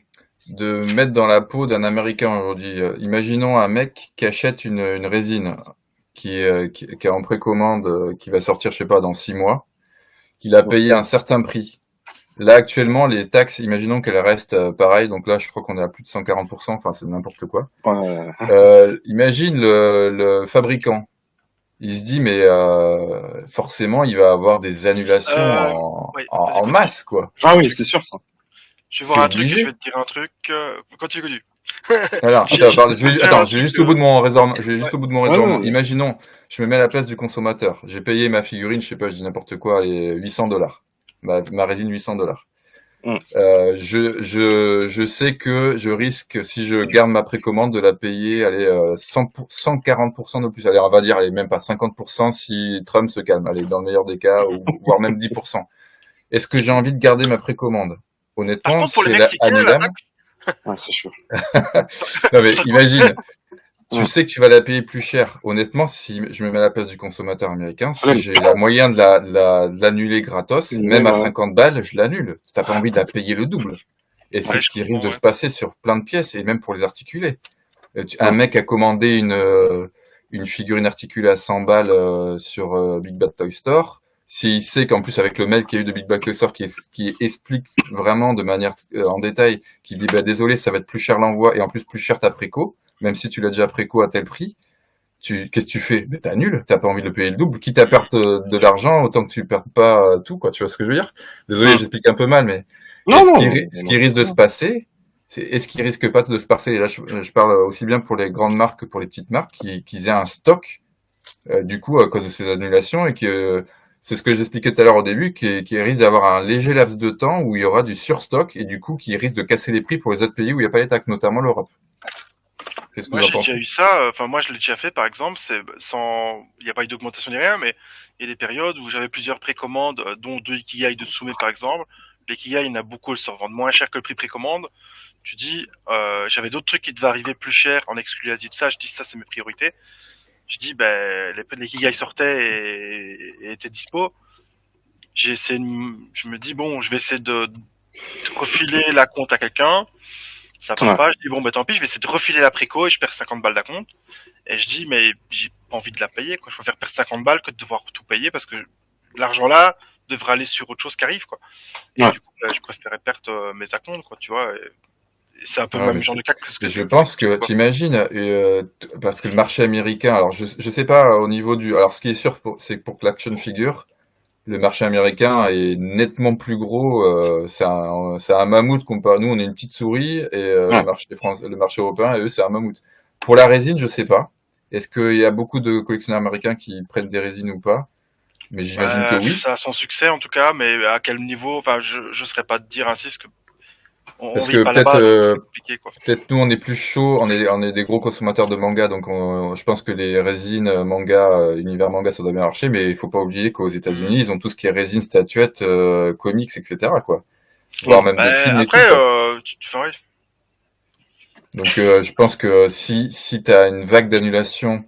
me mettre dans la peau d'un Américain aujourd'hui. Imaginons un mec qui achète une résine qui est en précommande, qui va sortir, je sais pas, dans 6 mois, qu'il a payé un certain prix. Là, actuellement, les taxes, imaginons qu'elles restent pareilles. Donc là, je crois qu'on est à plus de 140%. Enfin, c'est n'importe quoi. Ouais. Imagine le fabricant. Il se dit, mais forcément, il va avoir des annulations ouais, vas-y, en continue. masse, quoi. Ah oui, c'est sûr, ça. Je vais C'est voir un truc et je obligé. vais te dire un truc. Continue. Alors, J'ai- attends, j'ai- pardon, je vais te dire attends, un je vais truc, juste au bout de mon raisonnement. Je vais juste ouais. au bout de mon Ouais, raisonnement. ouais. Imaginons, je me mets à la place du consommateur. J'ai payé ma figurine, je sais pas, je dis n'importe quoi, les $800. Ma résine $800. Hum. Je sais que je risque, si je garde ma précommande, de la payer, allez, 140% de plus. Allez, on va dire, allez, même pas 50% si Trump se calme. Allez, dans le meilleur des cas, ou voire même 10%. Est-ce que j'ai envie de garder ma précommande? Par Honnêtement, contre, pour les si elle est Mexicains, la annulable, taxe, Ouais, c'est sûr. non mais imagine, tu Hum. sais que tu vas la payer plus cher. Honnêtement, si je me mets à la place du consommateur américain, si Ouais, j'ai la moyen de l'annuler gratos, même à voilà. 50 balles, je l'annule. T'as pas envie de la payer le double. Et c'est ouais, ce je qui risque comprends, de ouais. se passer sur plein de pièces, et même pour les articulés. Un Ouais. mec a commandé une figurine articulée à 100 balles sur Big Bad Toy Store. S'il sait qu'en plus, avec le mail qu'il y a eu de Big Bad Toy Store qui explique vraiment de manière en détail, qui dit bah, désolé, ça va être plus cher l'envoi et en plus plus cher ta préco, même si tu l'as déjà préco à tel prix, qu'est-ce que tu fais? Ben, t'annules, t'as pas envie de le payer le double. Quitte à perdre de l'argent, autant que tu perdes pas tout, quoi. Tu vois ce que je veux dire? Désolé, Hum. j'explique un peu mal, mais Non, et non. ce qui risque de se passer, est-ce qu'il risque pas de se passer, et là je parle aussi bien pour les grandes marques que pour les petites marques, qu'ils aient un stock, du coup, à cause de ces annulations, et que c'est ce que j'expliquais tout à l'heure au début, qui risque d'avoir un léger laps de temps où il y aura du surstock, et du coup, qui risque de casser les prix pour les autres pays où il n'y a pas les taxes, notamment l'Europe. Qu'est-ce que Moi, vous en j'ai déjà pensez? eu ça. Enfin, moi, je l'ai déjà fait, par exemple. Il n'y a pas eu d'augmentation ni rien, mais il y a des périodes où j'avais plusieurs précommandes, dont deux Ikigai de Tsume, par exemple. L'Ikigai, il y en a beaucoup, elles se revendent moins cher que le prix précommande. Tu dis, j'avais d'autres trucs qui devaient arriver plus cher en exclu Asie de ça. Je dis, ça, c'est mes priorités. Je dis, ben, l'Ikigai sortaient et étaient dispo. Je me dis, bon, je vais essayer de refiler la compte à quelqu'un. Ça va Ouais. pas. Je dis, bon, ben, tant pis, je vais essayer de refiler la préco et je perds 50 balles d'acompte. Et je dis, mais j'ai pas envie de la payer, quoi. Je préfère perdre 50 balles que de devoir tout payer parce que l'argent là devrait aller sur autre chose qui arrive, quoi. Et Ouais. du coup, je préférais perdre mes acomptes, quoi, tu vois. Et c'est un peu le Ouais, même mais genre de cas que ce que je tu pense que expliques, quoi. t'imagines, parce que le marché américain, alors je sais pas au niveau alors ce qui est sûr, c'est que pour que l'action figure, le marché américain est nettement plus gros. C'est un mammouth comparé. Nous, on est une petite souris, et Ouais. le marché européen, et eux, c'est un mammouth. Pour la résine, je sais pas. Est-ce qu'il y a beaucoup de collectionneurs américains qui prennent des résines ou pas? Mais j'imagine que oui. Ça a son succès en tout cas, mais à quel niveau, enfin, je serais pas de dire ainsi, parce que on Parce vit que pas là-bas, donc c'est compliqué, quoi. peut-être nous, on est plus chaud, on est des gros consommateurs de manga, donc je pense que les résines manga, univers manga, ça doit bien marcher, mais il faut pas oublier qu'aux États-Unis, ils ont tout ce qui est résine, statuettes, comics, etc., quoi. Voire même de films et tout, Après, quoi. enfin, ouais. Donc je pense que si t'as une vague d'annulation,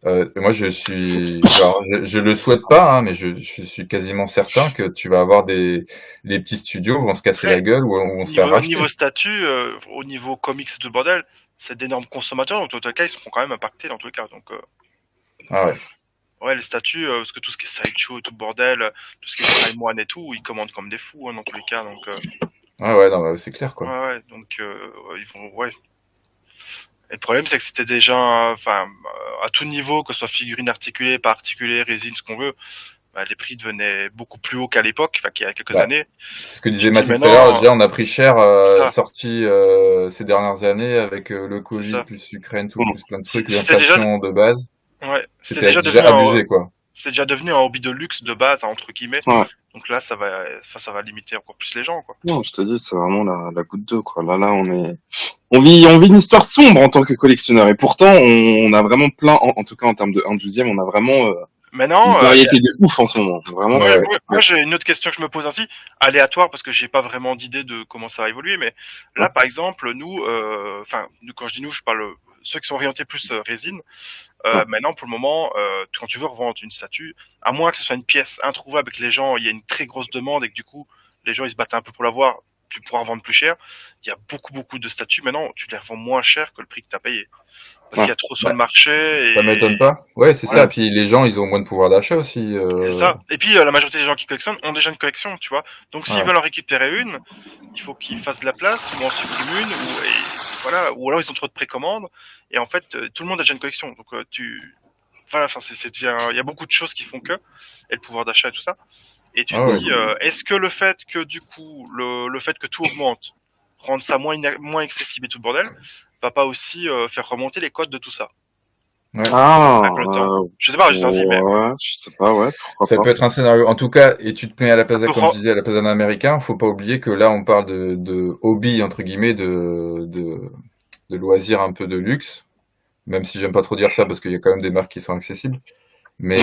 moi alors, je le souhaite pas, hein, mais je suis quasiment certain que tu vas avoir les petits studios vont se casser Après, la gueule ou vont se faire racheter. niveau statut, au niveau comics et tout le bordel, c'est d'énormes consommateurs, donc dans tous les cas, ils seront quand même impactés dans tous les cas. Donc, Ah ouais. Ouais, les statues, parce que tout ce qui est sideshow et tout le bordel, tout ce qui est Time One et tout, ils commandent comme des fous, hein, dans tous les cas. Donc, Ouais, non, bah, c'est clair, quoi. ouais. Donc, ils vont, ouais. Et le problème, c'est que c'était déjà, enfin, à tout niveau, que ce soit figurine articulée, pas articulée, résine, ce qu'on veut, bah, les prix devenaient beaucoup plus hauts qu'à l'époque, enfin, qu'il y a quelques Bah, années. c'est ce que Tu disait te dis Mathis tout à l'heure. maintenant, Déjà, on a pris cher, ça, sorti ces dernières années avec le c'est Covid, ça. plus Ukraine, tout, Mm. plus plein de trucs, C'était déjà, l'inflation de base. ouais, c'était C'était déjà déjà devenu un, abusé, quoi. c'est déjà devenu un hobby de luxe de base, hein, entre guillemets. Ouais. Donc là, ça va limiter encore plus les gens, quoi. Non, je te dis, c'est vraiment la goutte d'eau, quoi. Là, on vit une histoire sombre en tant que collectionneur. Et pourtant, on a vraiment plein, en tout cas en termes de 1/12e, on a vraiment Maintenant, une variété de ouf en ce moment. Vraiment, moi, Ouais. moi, j'ai une autre question que je me pose ainsi, aléatoire, parce que j'ai pas vraiment d'idée de comment ça va évoluer, mais là, par exemple, nous, enfin, quand je dis nous, je parle ceux qui sont orientés plus résine. Maintenant, pour le moment, quand tu veux revendre une statue, à moins que ce soit une pièce introuvable et que les gens, il y a une très grosse demande et que du coup, les gens ils se battent un peu pour l'avoir, tu pourras revendre plus cher. Il y a beaucoup de statues maintenant, tu les revends moins cher que le prix que tu as payé. Parce qu'il y a trop sur Bah, le marché ça et m'étonne pas. Ouais, c'est voilà. ça. Puis les gens, ils ont moins de pouvoir d'achat aussi. C'est ça. Et puis la majorité des gens qui collectionnent ont déjà une collection, tu vois. Donc s'ils Ouais. veulent en récupérer une, il faut qu'ils fassent de la place ou en suppriment une voilà, ou alors ils ont trop de précommandes et en fait tout le monde a déjà une collection. Donc voilà, enfin il y a beaucoup de choses qui font que et le pouvoir d'achat et tout ça. Et tu Ah te ouais. dis est-ce que le fait que du coup le fait que tout augmente, rendre ça moins accessible et tout le bordel, va pas aussi faire remonter les codes de tout ça Ah, avec le temps. Je sais pas, juste ainsi, mais ouais, je sais pas, ouais, pourquoi Ça pas. peut être un scénario. En tout cas, et tu te mets à la place, un peu comme je disais, à la place d'un Américain, faut pas oublier que là, on parle de hobby, entre guillemets, de loisirs un peu de luxe. Même si j'aime pas trop dire ça parce qu'il y a quand même des marques qui sont accessibles. Mais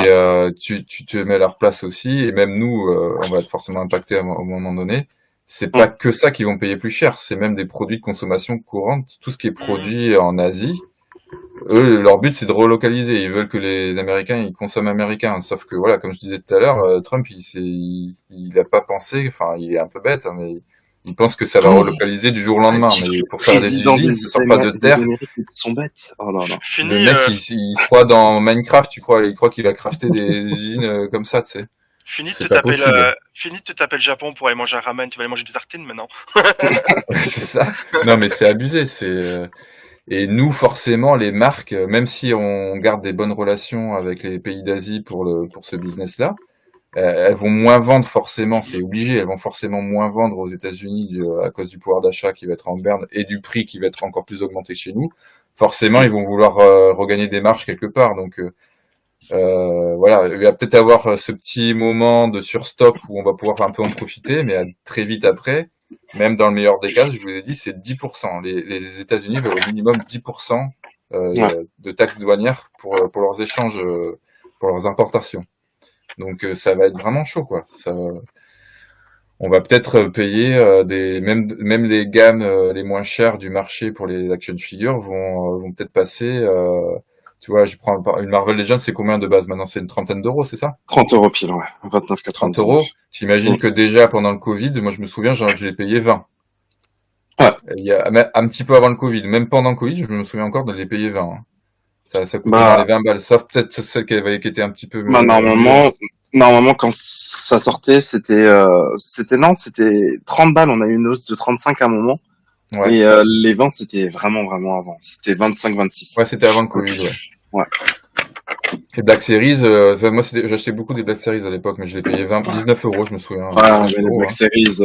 tu te mets à leur place aussi, et même nous, on va être forcément impacté au moment donné. C'est pas que ça qui vont payer plus cher, c'est même des produits de consommation courante. Tout ce qui est produit en Asie, eux, leur but c'est de relocaliser. Ils veulent que les Américains ils consomment américain. Sauf que voilà, comme je disais tout à l'heure, Trump il a pas pensé. Enfin, il est un peu bête, hein, mais il pense que ça va relocaliser du jour au lendemain. Mais pour faire des Président usines, ça sort pas de des terre. Amériques qui sont bêtes. Oh là là. Le fini. mec, il se croit dans Minecraft, il croit qu'il va crafter des usines comme ça, tu sais. Fini de C'est te pas taper possible. fini de te taper le Japon pour aller manger un ramen, tu vas aller manger des tartines maintenant. C'est ça. Non, mais c'est abusé. Et nous, forcément, les marques, même si on garde des bonnes relations avec les pays d'Asie pour ce business-là, elles vont moins vendre forcément, c'est obligé, elles vont forcément moins vendre aux États-Unis à cause du pouvoir d'achat qui va être en berne et du prix qui va être encore plus augmenté chez nous. Forcément, ils vont vouloir regagner des marges quelque part. Donc voilà, il va peut-être avoir ce petit moment de surstock où on va pouvoir un peu en profiter, mais très vite après, même dans le meilleur des cas, je vous ai dit, c'est 10%. Les États-Unis veulent au minimum 10% de taxes douanières pour leurs échanges, pour leurs importations. Donc ça va être vraiment chaud, quoi. On va peut-être payer même les gammes les moins chères du marché pour les action figures vont peut-être passer. Tu vois, je prends une Marvel Legends, c'est combien de base maintenant? C'est une trentaine d'euros, c'est ça? 30 euros pile, ouais. 30 29,99. euros. J'imagine que déjà pendant le Covid, moi je me souviens, je l'ai payé 20. Ouais. Il y a un petit peu avant le Covid, même pendant le Covid, je me souviens encore de les payer 20. Hein. Ça coûtait dans les 20 balles, sauf peut-être celle qui était un petit peu. Bah, normalement, quand ça sortait, c'était 30 balles. On a eu une hausse de 35 à un moment. Ouais. Et les 20, c'était vraiment avant. C'était 25-26. Ouais, c'était avant le Covid, ouais. Ouais. Les Black Series, moi j'achetais beaucoup des Black Series à l'époque, mais je les payais 19 euros, je me souviens. Ouais, mais les Black Series,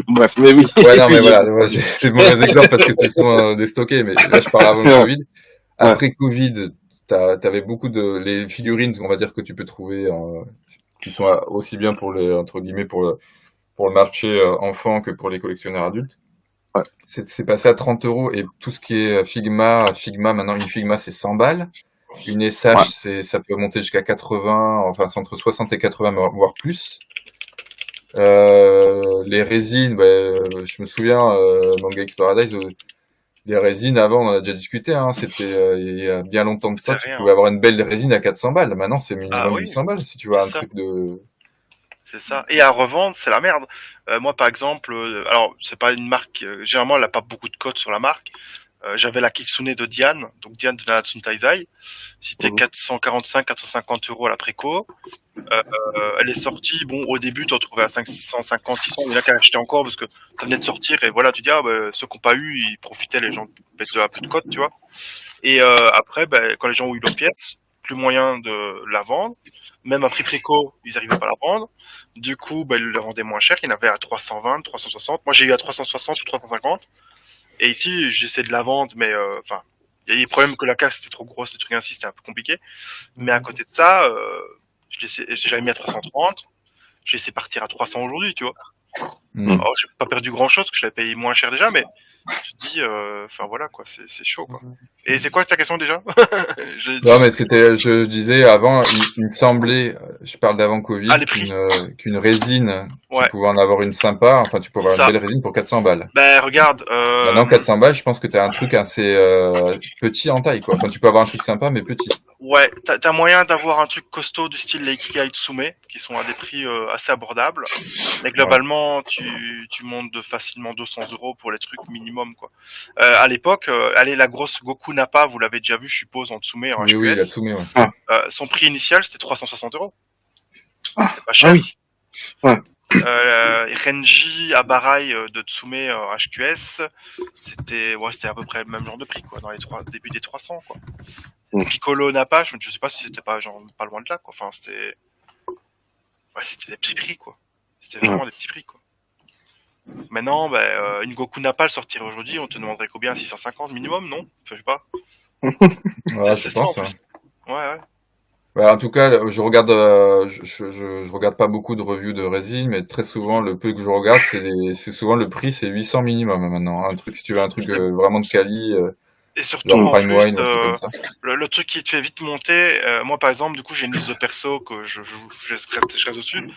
bref, mais oui. Ouais, non, mais voilà, c'est mauvais exemple parce que c'est souvent déstocké, mais là je parle avant le Covid. Après Covid, t'avais beaucoup les figurines, on va dire, que tu peux trouver, qui sont aussi bien pour entre guillemets, pour le marché enfant que pour les collectionneurs adultes. Ouais. C'est passé à 30 euros et tout ce qui est Figma, maintenant une Figma c'est 100 balles. Une SH, ça peut monter jusqu'à 80, enfin c'est entre 60 et 80, voire plus. Les résines, je me souviens, Manga X Paradise, les résines avant, on en a déjà discuté, hein, c'était il y a bien longtemps de ça, tu pouvais avoir une belle résine à 400 balles. Maintenant, c'est minimum 800 balles si tu veux un truc de. C'est ça. Et à revendre, c'est la merde. Moi, par exemple, alors c'est pas une marque. Généralement, elle a pas beaucoup de codes sur la marque. J'avais la Kitsune de Diane, donc Diane de Nanatsu Taizai. C'était Mhm. 445, 450 euros à la préco. Elle est sortie, bon, au début, tu en trouvais à 550, 600, il y en a qui achetaient encore parce que ça venait de sortir, et voilà, tu dis, ceux qui n'ont pas eu, ils profitaient, les gens de un peu de cote, tu vois. Et après, quand les gens ont eu leur pièce, plus moyen de la vendre. Même à prix préco, ils n'arrivaient pas à la vendre. Du coup, ils le vendaient moins cher. Il y en avait à 320, 360. Moi, j'ai eu à 360 ou 350. Et ici, j'essaie de la vendre, mais il y a eu des problèmes que la casse c'était trop grosse, des trucs ainsi, c'était un peu compliqué. Mais à côté de ça, j'avais mis à 330. J'ai laissé partir à 300 aujourd'hui, tu vois. Alors, j'ai pas perdu grand chose, parce que je l'avais payé moins cher déjà, mais tu te dis, voilà, quoi, c'est chaud, quoi. Et c'est quoi ta question déjà? Non, mais je disais avant, il me semblait, je parle d'avant Covid, les prix. qu'une résine, Ouais. tu pouvais en avoir une sympa, enfin, tu pouvais avoir une belle résine pour 400 balles. Regarde, Maintenant, 400 balles, je pense que t'as un truc assez petit en taille, quoi. Enfin, tu peux avoir un truc sympa, mais petit. Ouais, t'as moyen d'avoir un truc costaud du style les Ikigai Tsume, qui sont à des prix assez abordables. Mais globalement, tu montes de facilement 200 euros pour les trucs minimum, quoi. À l'époque, la grosse Goku Nappa, vous l'avez déjà vu, je suppose, en Tsume, en HQS. Oui, la Tsume, ouais. Son prix initial, c'était 360 euros. Ah, c'est pas cher. ah oui. Ouais. Renji Abarai de Tsume en HQS, c'était à peu près le même genre de prix, quoi, dans les début des 300, quoi. Piccolo Nappa, je sais pas si c'était pas loin de là, quoi. Enfin, c'était des petits prix, quoi. C'était vraiment des petits prix, quoi. Maintenant, une Goku Nappa le sortirait aujourd'hui, on te demanderait combien? 650 minimum, non? Enfin, je sais pas. Ouais, je pense. Ça, ouais. Ouais, en tout cas, je regarde, je regarde pas beaucoup de reviews de résine, mais très souvent, le peu que je regarde, c'est souvent le prix, c'est 800 minimum maintenant. Un truc, si tu veux un truc vraiment de quali, et surtout, genre en Prime plus, Wine, un truc comme ça. le truc qui te fait vite monter, moi par exemple, du coup, j'ai une liste de perso que je reste dessus.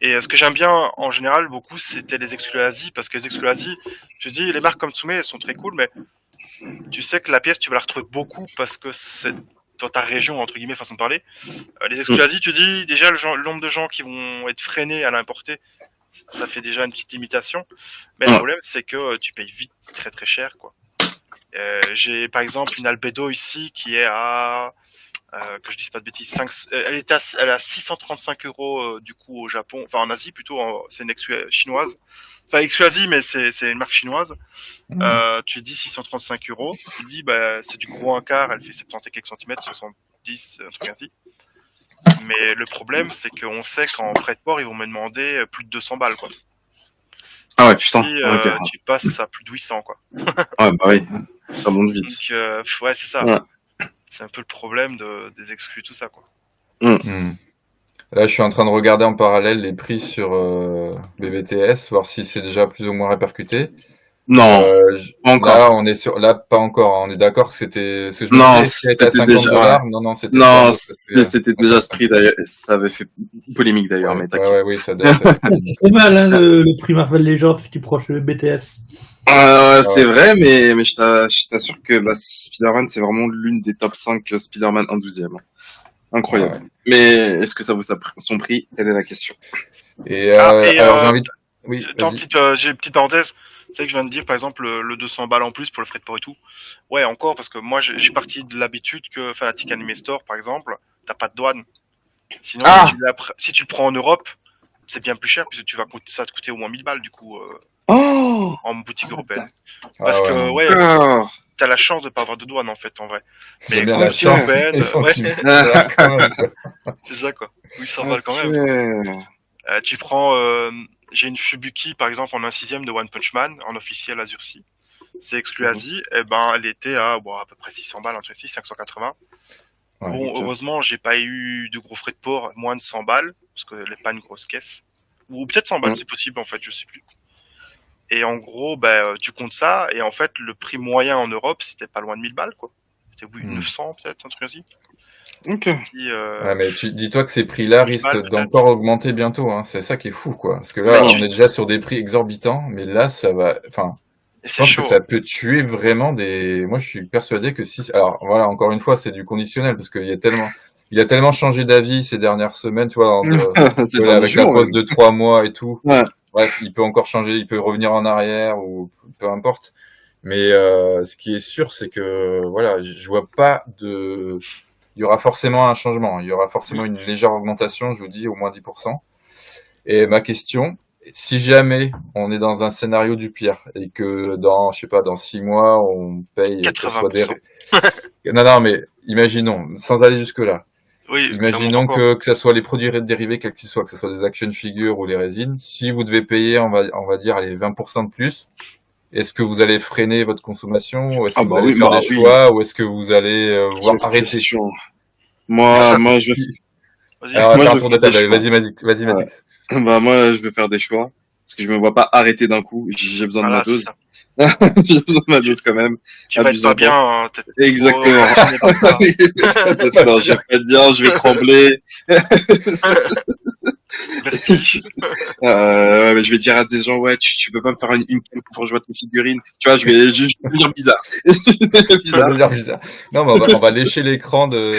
Et ce que j'aime bien en général beaucoup, c'était les exclus Asie, parce que les exclus Asie, je dis, les marques comme Tsume, elles sont très cool, mais tu sais que la pièce, tu vas la retrouver beaucoup parce que c'est dans ta région, entre guillemets, façon de parler. Les exclus Asie, tu dis, déjà, le nombre de gens qui vont être freinés à l'importer, ça fait déjà une petite limitation. Mais le problème, c'est que tu payes vite très très cher, quoi. J'ai par exemple une Albedo ici qui est à que je dise pas de bêtises, elle est à 635 euros du coup au Japon, enfin en Asie plutôt, c'est une exclu chinoise, enfin exclu Asie mais c'est une marque chinoise. Tu dis 635 euros, tu dis c'est du gros un quart, elle fait 70 et quelques centimètres, 70, un truc ainsi. Mais le problème c'est qu'on sait qu'en prêt de port ils vont me demander plus de 200 balles, quoi. Ah ouais, putain. Et, tu passes à plus de 800, quoi. Ouais, bah oui, ça monte vite. Donc, ouais, c'est ça. Ouais. C'est un peu le problème des exclus, tout ça, quoi. Là, je suis en train de regarder en parallèle les prix sur BBTS, voir si c'est déjà plus ou moins répercuté. Non, pas encore. Là, pas encore. On est d'accord que c'était, ce que je me Non, disais, c'était à c'était 50 déjà, dollars. Non, c'était non, déjà c'était déjà ce prix d'ailleurs. Ça avait fait polémique d'ailleurs, mais t'inquiète. oui, ça date. C'est mal, hein, le prix Marvel Legends qui est proche de BTS. C'est vrai, mais je t'assure que Spider-Man, c'est vraiment l'une des top 5 Spider-Man en 12e. Incroyable. Ouais. Mais est-ce que ça vaut son prix? Telle est la question. Et alors, j'ai envie de... Oui, j'ai une petite parenthèse. C'est que je viens de dire, par exemple, le 200 balles en plus pour le frais de port et tout. Ouais, encore, parce que moi, j'ai parti de l'habitude que Fanatic Anime Store, par exemple, t'as pas de douane. Sinon, si tu le prends en Europe, c'est bien plus cher, puisque ça va te coûter au moins 1000 balles, du coup, en boutique européenne. Parce que, t'as la chance de pas avoir de douane, en fait, en vrai. Mais bien en la boutique chance. européenne, c'est ça, quoi. 800 balles quand même. Tu prends, j'ai une Fubuki, par exemple, en 1/6 de One Punch Man, en officiel Azurci. C'est exclu Asie. Et elle était à peu près 600 balles, entre ici, 580. Heureusement, j'ai pas eu de gros frais de port, moins de 100 balles, parce que elle n'est pas une grosse caisse. Ou peut-être 100 balles, c'est possible, en fait, je sais plus. Et en gros, tu comptes ça, et en fait, le prix moyen en Europe, c'était pas loin de 1000 balles, quoi. C'était 900, peut-être, un truc ainsi. Ok. Mais dis-toi que ces prix-là risquent d'encore augmenter bientôt, hein. C'est ça qui est fou, quoi. Parce que là, on est déjà sur des prix exorbitants, mais là, ça va, enfin, je pense que ça peut tuer vraiment moi, je suis persuadé que alors, voilà, encore une fois, c'est du conditionnel, parce qu'il il a tellement changé d'avis ces dernières semaines, tu vois, avec la pause de 3 mois et tout. Ouais. Bref, il peut encore changer, il peut revenir en arrière, ou peu importe. Mais ce qui est sûr, c'est que voilà, je vois pas de. Il y aura forcément un changement. Il y aura forcément une légère augmentation, je vous dis, au moins 10%. Et ma question, si jamais on est dans un scénario du pire et que dans, je sais pas, dans 6 mois, on paye, que ce soit des. 80%. Non, mais imaginons, sans aller jusque-là. Oui, Imaginons que ça soit les produits dérivés, quels qu'ils soient, que ce soit des action figures ou les résines. Si vous devez payer, on va dire, les 20% de plus, est-ce que vous allez freiner votre consommation ou est-ce que vous allez faire des choix ou est-ce que vous allez voir arrêter? Moi, je Vas-y. Alors, on va Moi, faire un je tour de fais des table. choix. Vas-y, Ouais. Mathis. moi, je vais faire des choix. Parce que je me vois pas arrêter d'un coup. J'ai besoin de Voilà, ma c'est dose. ça. J'ai besoin de ma dose quand même. Tu vas être Abusons pas bien. Hein, Exactement. Oh, Non, je vais pas te dire, je vais trembler. vertige. Mais je vais dire à des gens, ouais, tu peux pas me faire une cam pour jouer à tes figurines. Tu vois, je vais devenir bizarre. Ça va devenir bizarre. Non, mais on va lécher l'écran de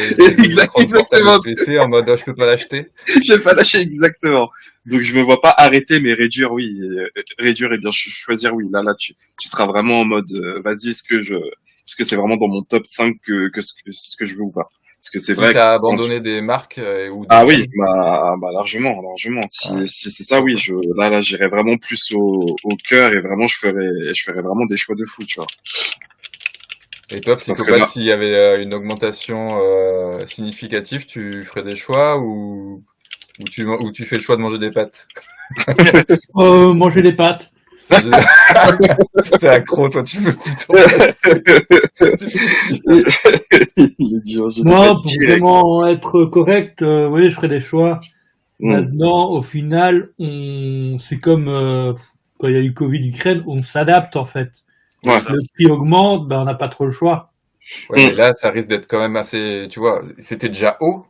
l'écran de portable Exactement. de PC en mode, oh, je peux pas l'acheter. Je vais pas lâcher exactement. Donc je me vois pas arrêter, mais réduire, oui. Réduire et bien choisir, oui. Là, tu seras vraiment en mode, vas-y, est-ce que c'est vraiment dans mon top 5 ce que je veux ou pas? Parce que c'est vrai Quitte à que abandonner des marques ou des ah oui, gammes. largement. Si, Ouais. si c'est ça, oui, là, j'irai vraiment plus au cœur et vraiment, je ferai vraiment des choix de fou, tu vois. Et toi, Parce que psychopathe, là, s'il y avait une augmentation significative, tu ferais des choix ou tu fais le choix de manger des pâtes? Manger des pâtes. T'es accro, toi, tu veux plutôt. il est dur, j'ai Non, des pour direct. vraiment être correct, oui, je ferai des choix. Mm. Maintenant, au final, c'est comme quand il y a eu Covid-Ukraine, on s'adapte en fait. Ouais. Le prix augmente, ben, on n'a pas trop le choix. Ouais, mais là, ça risque d'être quand même assez, tu vois, c'était déjà haut.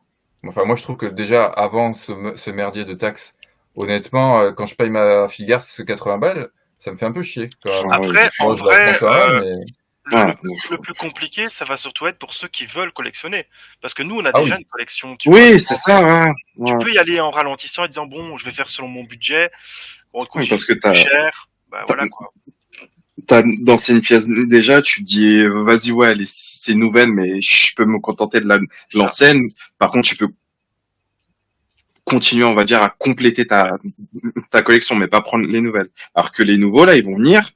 Enfin, moi, je trouve que déjà, avant ce merdier de taxes, honnêtement, quand je paye ma Figars 80 balles, ça me fait un peu chier, quand même. Après, Moi, en je la prends vrai, quand même, mais... Ouais. le plus compliqué, ça va surtout être pour ceux qui veulent collectionner. Parce que nous, on a Ah déjà oui. une collection. Tu vois. Oui, c'est ça, ouais. Tu Ouais. peux y aller en ralentissant et disant, bon, je vais faire selon mon budget. Bon, écoute, Oui, j'ai parce que plus cher. Bah voilà quoi. t'as d'anciennes pièces déjà, tu te dis, vas-y, ouais, c'est nouvelle, mais je peux me contenter de Ça. l'ancienne. Par contre, tu peux continuer, on va dire, à compléter ta collection, mais pas prendre les nouvelles. Alors que les nouveaux, là, ils vont venir,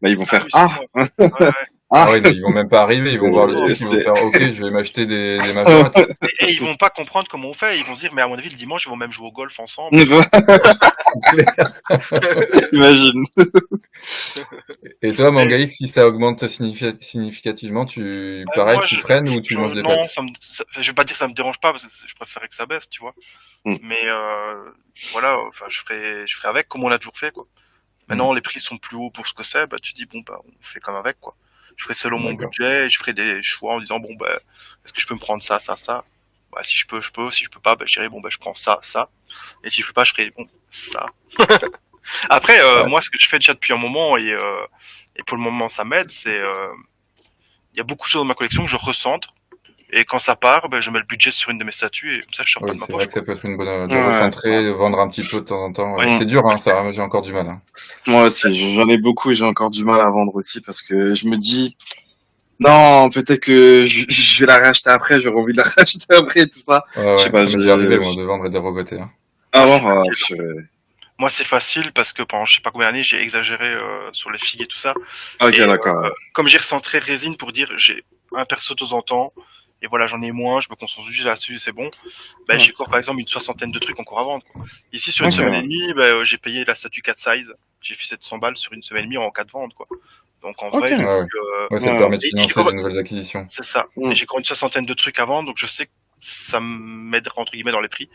bah, ils vont faire, Oui, c'est ça. Ouais, ouais. Ah ouais, mais ils vont même pas arriver, ils vont voir le truc, ils vont c'est- faire, ok, je vais m'achter des majors. Et ils vont pas comprendre comment on fait. Ils vont se dire, mais à mon avis, le dimanche, ils vont même jouer au golf ensemble. Imagine. Et toi, Mangaïx, si ça augmente significativement, pareil, Moi, tu freines ou tu manges des non, pâtes? je vais pas dire que ça me dérange pas parce que je préférais que ça baisse, tu vois. Mm. Mais voilà, enfin, je ferai avec comme on l'a toujours fait, quoi. Maintenant, les prix sont plus hauts pour ce que c'est, bah tu dis bon bah on fait comme avec, quoi. Je ferai selon mon D'accord. budget, et je ferai des choix en disant bon bah est-ce que je peux me prendre ça, ça, ça. Bah si je peux, je peux. Si je peux pas, bah je dirais bon bah je prends ça, ça. Et si je peux pas, je ferai bon ça. Après, Ouais. moi, ce que je fais déjà depuis un moment et pour le moment ça m'aide, c'est il y a beaucoup de choses dans ma collection que je recentre. Et quand ça part, ben, je mets le budget sur une de mes statues et comme ça je sors pas Oui, de ma c'est vrai poche. que ça peut être une bonne, de Ouais. recentrer, de vendre un petit peu de temps en temps. Ouais. C'est dur, hein, ça, moi, j'ai encore du mal. Hein. Moi aussi, j'en ai beaucoup et j'ai encore du mal à vendre aussi parce que je me dis, non, peut-être que je vais la racheter après, j'aurais envie de la racheter après et tout ça. Ouais, Je sais pas, ça m'est déjà arrivé, moi, de vendre et de regretter. Hein. Avant, Moi c'est facile parce que pendant je sais pas combien d'années j'ai exagéré sur les figues et tout ça. ok, Et, d'accord. Comme j'ai recentré résine pour dire j'ai un perso de temps en temps et voilà j'en ai moins, je me concentre juste là-dessus, c'est bon. Ben, Ouais. j'ai encore par exemple une soixantaine de trucs encore à vendre. Quoi. Ici sur une Ok. semaine et demie, ben, j'ai payé la statue 4 size. J'ai fait 700 balles sur une semaine et demie en cas de vente quoi. Donc en vrai, Ok. je Ouais, ouais. trouve que, Ouais, ça Ouais. permet de Et- financer et- de nouvelles acquisitions. c'est ça. Mm. Et j'ai encore une soixantaine de trucs à vendre, donc je sais que ça m'aidera entre guillemets dans les prix.